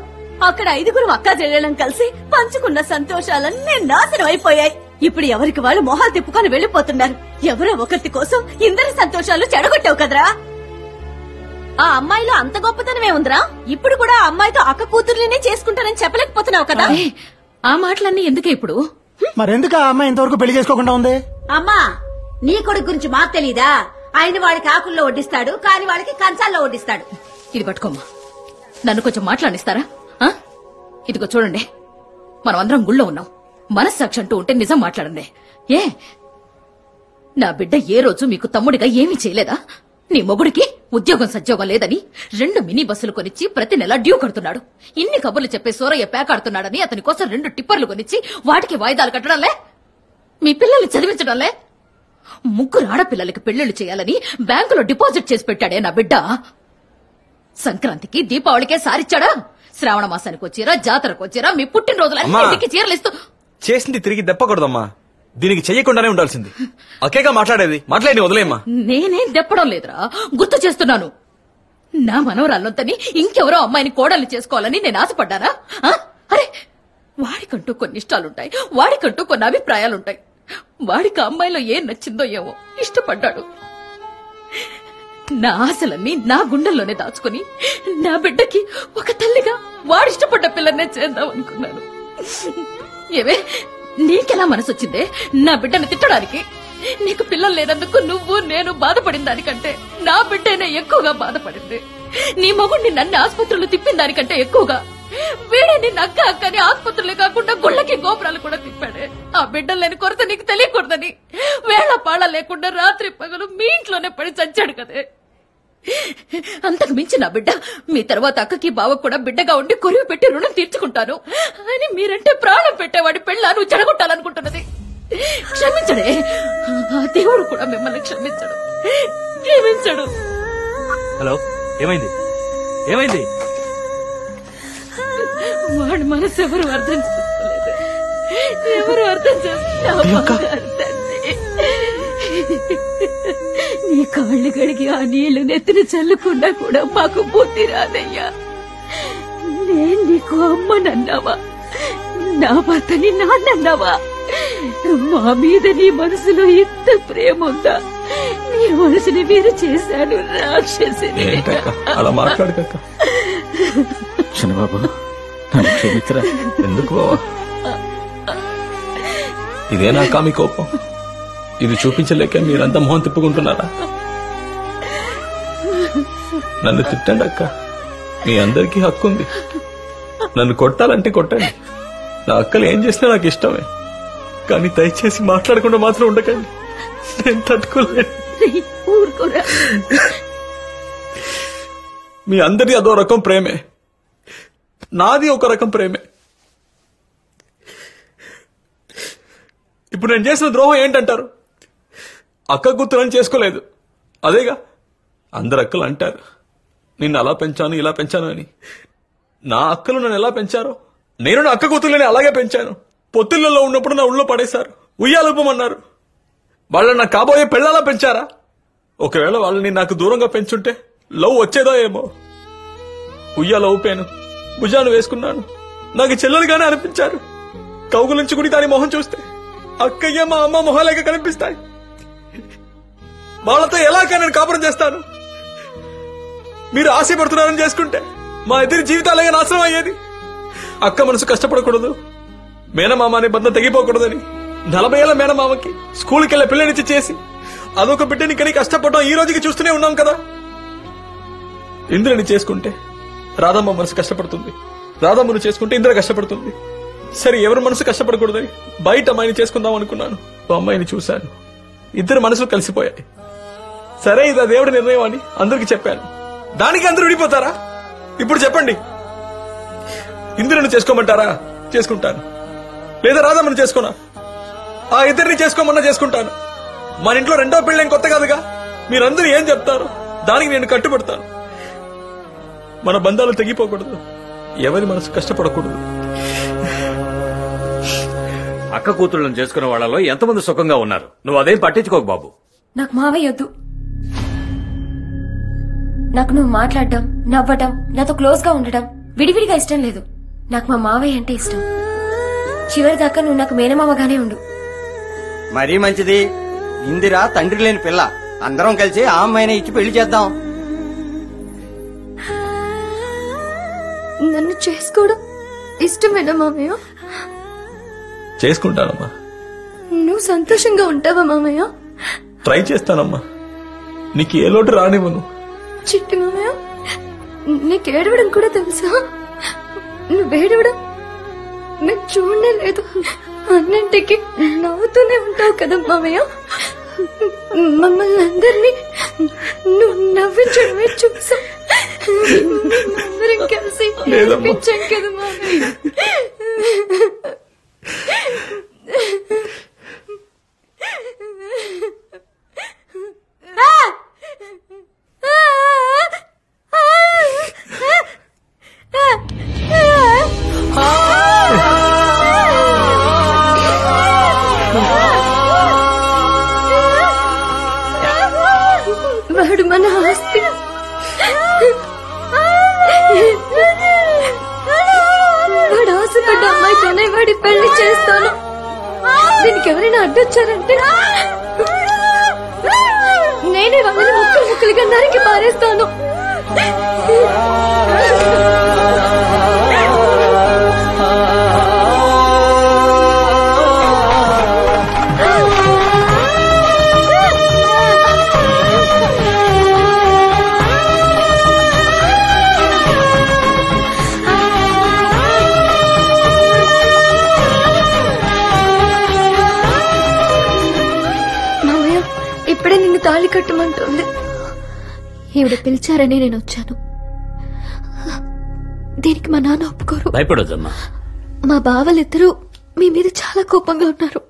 అక్కడ 5 అక్కా చెల్లెళ్ళం కలిసి పంచుకున్న సంతోషాలన్నీ నాశనం అయిపోయాయి. ఇప్పుడు ఎవరికి వాళ్ళు మొహాలు తిప్పుకొని వెళ్లిపోతున్నారు. ఎవరో ఒకరి కోసం ఇందరి సంతోషాలు చెడగొట్టావు కదరా. ఆ అమ్మాయిలో అంత గొప్పతనమే ఉందిరా. ఇప్పుడు కూడా ఆ అమ్మాయితో అక్క కూతుర్లనే చేసుకుంటానని చెప్పలేకపోతున్నావు కదా. ఆ మాటలన్నీ ఎందుకే ఇప్పుడు? మరెందుకు ఆ అమ్మాయి ఇంతవరకు పెళ్లి చేసుకోకుండా ఉంది? అమ్మా, నీ కొడుకు గురించి మాకు తెలీదా? ఆయన వాడికి ఆకుల్లో వడ్డిస్తాడు, కాని వాళ్ళకి కంచాల్లో వడ్డిస్తాడు. ఇది పట్టుకోమ్మా, నన్ను కొంచెం మాట్లాడిస్తారా? ఇదిగో చూడండి, మనం అందరం గుళ్ళో ఉన్నాం. మనస్సాక్షి అంటూ ఉంటే నిజం మాట్లాడండి. ఏ నా బిడ్డ ఏ రోజు మీకు తమ్ముడిగా ఏమీ చేయలేదా? నీ మొగుడికి ఉద్యోగం సద్యోగం లేదని 2 మినీ బస్సులు కొనిచ్చి ప్రతి నెల డ్యూ కడుతున్నాడు. ఇన్ని కబుర్లు చెప్పే సూరయ్య పేకాడుతున్నాడని అతని కోసం 2 టిప్పర్లు కొనిచ్చి వాటికి వాయిదాలు కట్టడంలే. మీ పిల్లల్ని చదివించడంలే. 3 ఆడపిల్లలకి పెళ్లిళ్లు చేయాలని బ్యాంకులో డిపాజిట్ చేసి పెట్టాడే నా బిడ్డ. సంక్రాంతికి దీపావళికే సారిచ్చాడా? శ్రావణ మాసానికి వచ్చారా, జాతరకు వచ్చారా, మీ పుట్టినరోజులన్నింటికి చీరలిస్తూ చేసింది తిరిగి దెప్పకూడదమ్మా. దీనికి చెయ్యకుండానే ఉండాల్సింది. అకేగా మాట్లాడేది, మాట్లాడి వదిలేమ్మా. నేనేం దెప్పడం లేదురా, గుర్తు చేస్తున్నాను. నా మనవరాళ్ళొద్దని ఇంకెవరో అమ్మాయిని కోడల్ని చేసుకోవాలని నేను ఆశపడ్డానా? అరే, వాడికంటూ కొన్ని ఇష్టాలుంటాయి, వాడికంటూ కొన్ని అభిప్రాయాలుంటాయి. వాడికి అమ్మాయిలో ఏం నచ్చిందో ఏమో ఇష్టపడ్డాడు. నా ఆశలన్నీ నా గుండెల్లోనే దాచుకుని నా బిడ్డకి ఒక తల్లిగా వాడిష్టపడ్డ పిల్లనే చేద్దాం అనుకున్నాను. ఏవే, నీకెలా మనసొచ్చిందే నా బిడ్డని తిట్టడానికి? నీకు పిల్లలు లేనందుకు నువ్వు నేను బాధపడిన దానికంటే నా బిడ్డనే ఎక్కువగా బాధపడింది. నీ మొగుడిని నన్ను ఆసుపత్రులు తిప్పిన దానికంటే ఎక్కువగా వీడే నిన్న అక్క అక్కని ఆసుపత్రులే కాకుండా గుళ్ళకి గోపురాలు కూడా తిప్పాడే. ఆ బిడ్డలు లేని కొరత నీకు తెలియకూడదని వేళ పాళ లేకుండా రాత్రి పగలు మీ ఇంట్లోనే పడి చచ్చాడు కదే. అంతకు మించి నా బిడ్డ మీ తర్వాత అక్కకి బావకు కూడా బిడ్డగా ఉండి కొరివి పెట్టి రుణం తీర్చుకుంటాను అని మీరంటే ప్రాణం పెట్టేవాడి పెళ్ళ నువ్వు చెడగొట్టాలనుకుంటున్నది. క్షమించడే, ఆ దేవుడు కూడా మిమ్మల్ని క్షమించడు. హలో, ఏమైంది? ఏమైంది? వాడి మనసు ఎవరు అర్థం చేసుకోలేదు. ఎవరు అర్థం చేస్తున్నారు? నీ కాళ్ళు కడిగి ఆ నీళ్లు నెత్తిన చల్లకుండా కూడా మాకు బుద్ధి రాదయ్యా. నేను నీకు అమ్మనన్నావా? నా భర్తని నాన్నన్నావా? మా మీద నీ మనసులో ఎంత ప్రేమ ఉందా? నీ మనసుని మీరు చేశాను రాక్షసిని. అలా మాట్లాడక చిన్నబాబు, నన్ను క్షమించరా. ఎందుకు బావా? ఇదేనా కామి కోపం? ఇది చూపించలేక మీరంతా మొహం తిప్పుకుంటున్నారా? నన్ను తిట్టండి అక్క, మీ అందరికీ హక్కు ఉంది. నన్ను కొట్టాలంటే కొట్టండి. నా అక్కలు ఏం చేసినా నాకు ఇష్టమే. కానీ దయచేసి మాట్లాడకుండా మాత్రం ఉండకండి. నేను తట్టుకోలేను. మీ అందరి అదో రకం ప్రేమే, నాది ఒక రకం ప్రేమే. ఇప్పుడు నేను చేసిన ద్రోహం ఏంటంటారు? అక్క కూతురని చేసుకోలేదు, అదేగా. అందరు అక్కలు అంటారు నిన్ను అలా పెంచాను ఇలా పెంచాను అని. నా అక్కలు నన్ను ఎలా పెంచారో నేను నా అక్క కూతుర్లని అలాగే పెంచాను. పొత్తిళ్లలో ఉన్నప్పుడు నా ఊళ్ళో పడేశారు, ఉయ్యాలూపమన్నారు. వాళ్ళని నా కాబోయే పెళ్ళాలా పెంచారా? ఒకవేళ వాళ్ళని నాకు దూరంగా పెంచుంటే లవ్ వచ్చేదో ఏమో. ఉయ్యాల ఊపాను, భుజాన్ని వేసుకున్నాను, నాకు చెల్లెలుగానే అనిపించారు. కౌగులించుకుని దాని మొహం చూస్తే అక్కయ్య మా అమ్మ మొహాలేక కనిపిస్తాయి. వాళ్ళతో ఎలాగా నేను కాపురం చేస్తాను? మీరు ఆశపడుతున్నారని చేసుకుంటే మా ఇద్దరి జీవితాలే నాశనం అయ్యేది. అక్క మనసు కష్టపడకూడదు, మేనమామ అనే బంధం తెగిపోకూడదని 40 ఏళ్ల మేనమామకి స్కూల్కి వెళ్ళే పిల్లనిచ్చి చేసి అదొక బిడ్డని కని కష్టపడడం ఈ రోజుకి చూస్తూనే ఉన్నాం కదా. ఇంద్రని చేసుకుంటే రాధమ్మ మనసు కష్టపడుతుంది, రాధమ్మను చేసుకుంటే ఇంద్ర కష్టపడుతుంది. సరే, ఎవరి మనసు కష్టపడకూడదని బయట అమ్మాయిని చేసుకుందాం అనుకున్నాను. ఓ అమ్మాయిని చూశాను, ఇద్దరు మనసులు కలిసిపోయాయి. సరే, ఇది ఆ దేవుడి నిర్ణయం అని అందరికి చెప్పాను. దానికి అందరూ విడిపోతారా? ఇప్పుడు చెప్పండి, ఇంద్రుని చేసుకోమంటారా? చేసుకుంటాను. లేదా రాధమ్మను చేసుకోనా? ఆ ఇద్దరిని చేసుకోమన్నా చేసుకుంటాను. మన ఇంట్లో రెండో పెళ్ళేం కొత్త కాదుగా. మీరందరూ ఏం చెప్తారు దానికి నేను కట్టుబడతాను. మన బంధాలు తెగిపోకూడదు, ఎవరి మనసు కష్టపడకూడదు. అక్క కూతుళ్ళని చేసుకున్న వాళ్ళలో ఎంతమంది సుఖంగా ఉన్నారు? నువ్వు అదేం పట్టించుకోకు బాబు. నాకు మావయ్య వద్దు. నాకు నువ్వు మాట్లాడడం, నవ్వడం, నాతో క్లోజ్ గా ఉండడం విడివిడిగా ఇష్టం లేదు. నాకు మా మావయ్య అంటే ఇష్టం. చివరి దాకా నువ్వు నాకు మేనమామగానే ఉండు. మరీ మంచిది. ఇందిరా తండ్రి లేని పిల్ల. అందరం కలిసి ఆ అమ్మాయిని ఇచ్చి పెళ్లి చేద్దాం. నన్ను చేసుకోవడం ఇష్టమేనా మామయ్య? చేసుకుంటానమ్మా. నువ్వు సంతోషంగా ఉంటావా మామయ్య? ట్రై చేస్తానమ్మా. నీకు ఏ లోటు రానివ్వను. చిట్టి మామయ్య, నీకు ఏడవడం కూడా తెలుసా? నువ్వేడవడం నేను చూడనే లేదు. అన్నింటికి నవ్వుతూనే ఉంటావు కదా మామయ్య. మమ్మల్ని అందరినీ నువ్వు నవ్వించడమే చూసా. అందరం కలిసి నవ్వించాం కదా మామయ్య. వాడు మన ఆస్తి. వాడు ఆశపడ్డ అమ్మాయితోనే వాడి పెళ్లి చేస్తాను. దీనికి ఎవరైనా అడ్డొచ్చారంటే నేనే వాళ్ళని ముక్కలు ముక్కలుగా నరికి పారేస్తాను. ఇప్పుడే నిన్ను తాళి కట్టమంటుంది. ఈవిడ పిలిచారని నేను వచ్చాను. దీనికి మా నాన్న ఒప్పుకోరు. భయపడొద్దమ్మా. మా బావలిద్దరూ మీ మీద చాలా కోపంగా ఉన్నారు.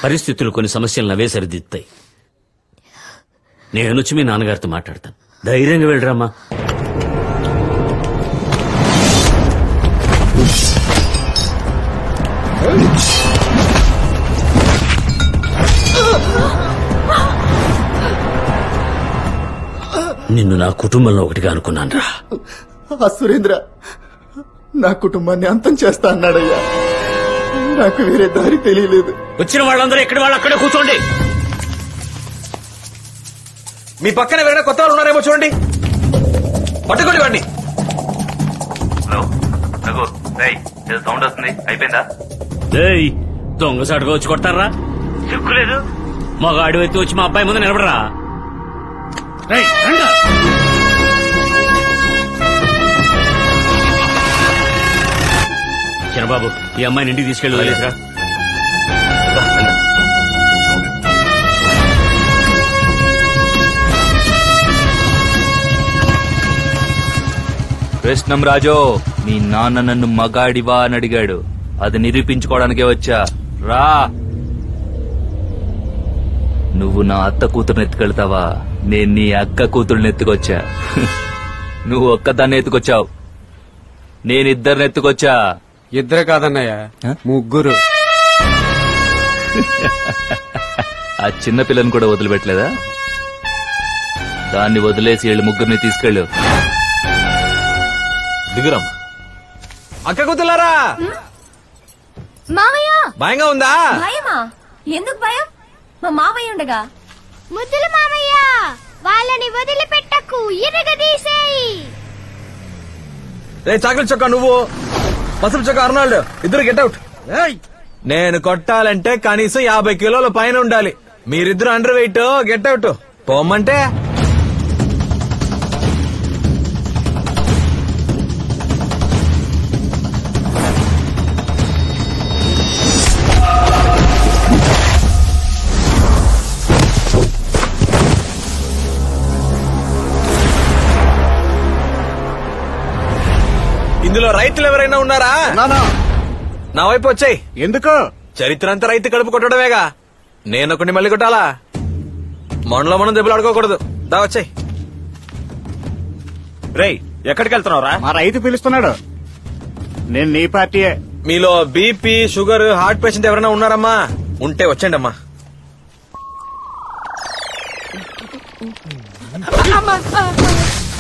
పరిస్థితులు కొన్ని సమస్యలు నవే సరిదిద్దాయి. నేనొచ్చి మీ నాన్నగారితో మాట్లాడతాను. ధైర్యంగా వెళ్ళరామ్మా. నిన్ను నా కుటుంబంలో ఒకటిగా అనుకున్నాను రా. ఆ సురేంద్ర నా కుటుంబాన్ని అంతం చేస్తా అన్నాడయ్యా. నాకు వేరే దారి తెలియలేదు. వచ్చిన వాళ్ళందరూ ఎక్కడి వాళ్ళు అక్కడే కూర్చోండి. మీ పక్కన ఎవరైనా కొత్త వాళ్ళు ఉన్నారేమో చూడండి. పట్టుకోండి వాడిని. సౌండ్ వస్తుంది. అయిపోయిందా? దొంగసాటుగా వచ్చి కొట్టారా? చెక్కులేదు. మగాడు ఎత్తి వచ్చి మా అబ్బాయి ముందు నిలబడరా. చిన్నబాబు, ఈ అమ్మాయిని ఇంటికి తీసుకెళ్ళి వదిలేసరా. కృష్ణం రాజు, మీ నాన్న నన్ను మగాడివా అని అడిగాడు. అది నిరూపించుకోవడానికే వచ్చా. రా. నువ్వు నా అత్త కూతురుని ఎత్తుకెళ్తావా? నేను నీ అక్క కూతురుని ఎత్తుకొచ్చా. నువ్వు ఒక్కదాన్ని ఎత్తుకొచ్చావు, నేనిద్దరిని ఎత్తుకొచ్చా. ఇద్దరు కాదన్నయ్య, ముగ్గురు. ఆ చిన్న పిల్లని కూడా వదిలిపెట్టలేదా? దాన్ని వదిలేసి వీళ్ళు ముగ్గురిని తీసుకెళ్ళు. దిగురమ్మా. అక్క కూతులారా, మావయ్య భయంగా ఉందా? భయమా? ఎందుకు భయం? మా మావయ్య ఉండగా. ముద్దుల మావయ్య, వాళ్ళని వదిలిపెట్టకు, ఇరగదీసేయి. రే చాక్లెట్ చొక్కా నువ్వు, పసుపు చొక్కా అర్నాల్డ్, ఇద్దరు గెట్ అవుట్. నేను కొట్టాలంటే కనీసం 50 కిలోల పైన ఉండాలి. మీరిద్దరు అండర్ వెయిట్. Get out. పోమ్మంటే ఇందులో రైతులు ఎవరైనా ఉన్నారా? నా వైపు వచ్చాయి. ఎందుకు? చరిత్ర అంతా రైతు కడుపు కొట్టడమేగా. నేనొకటి మళ్ళీ కొట్టాలా? మనలో మనం దెబ్బలు ఆడుకోకూడదు. దా వచ్చాయి. రేయ్, ఎక్కడికి వెళ్తున్నావురా? మా రైతు పిలుస్తున్నాడు. నేను నీ పార్టీయే. మీలో బీపీ, షుగర్, హార్ట్ పేషెంట్ ఎవరైనా ఉన్నారమ్మా? ఉంటే వచ్చండి అమ్మా.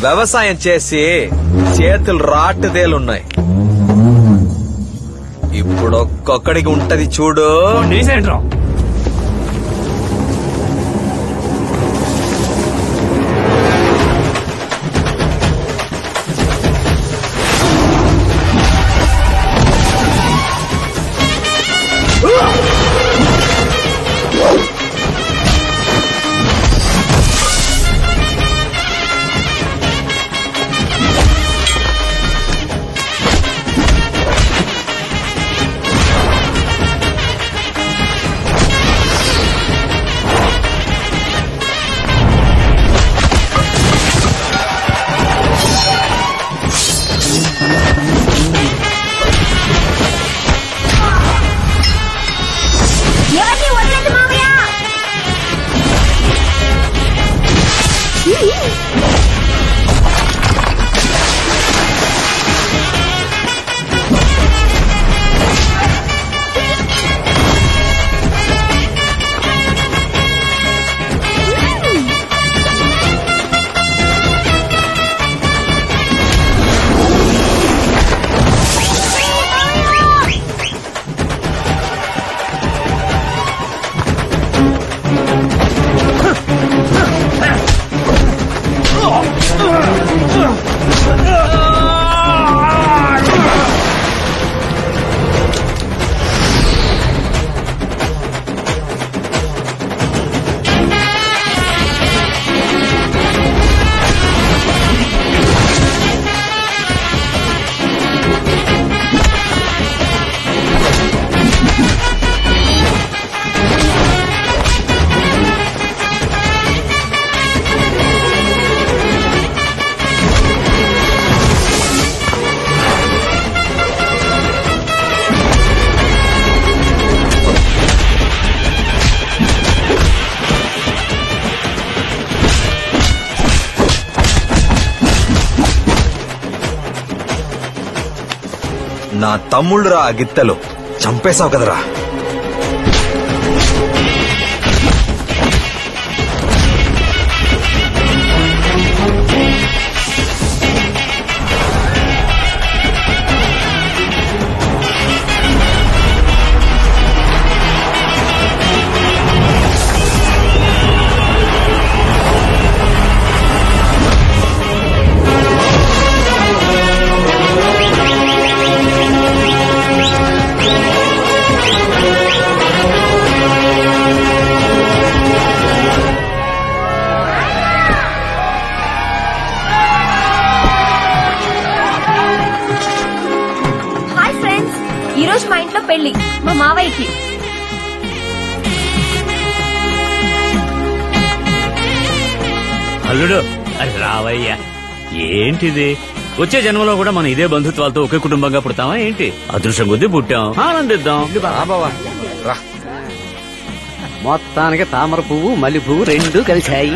వ్యవసాయం చేసి చేతులు రాటుదేలున్నాయి. ఇప్పుడు ఒక్కొక్కడికి ఉంటది చూడు. నా తమ్ముళ్ళురా గిత్తలు చంపేశావు కదరా. ఈ రోజు మా ఇంట్లో పెళ్లి, మా మావయ్యకి. అల్లుడు అది రావయ్యా. ఏంటిది? వచ్చే జన్మలో కూడా మనం ఇదే బంధుత్వాలతో ఒకే కుటుంబంగా పుడతామా ఏంటి? అదృష్టం కొద్దీ పుట్టాం, ఆనందిద్దాం. మొత్తానికి తామర పువ్వు మల్లె పువ్వు రెండు కలిశాయి.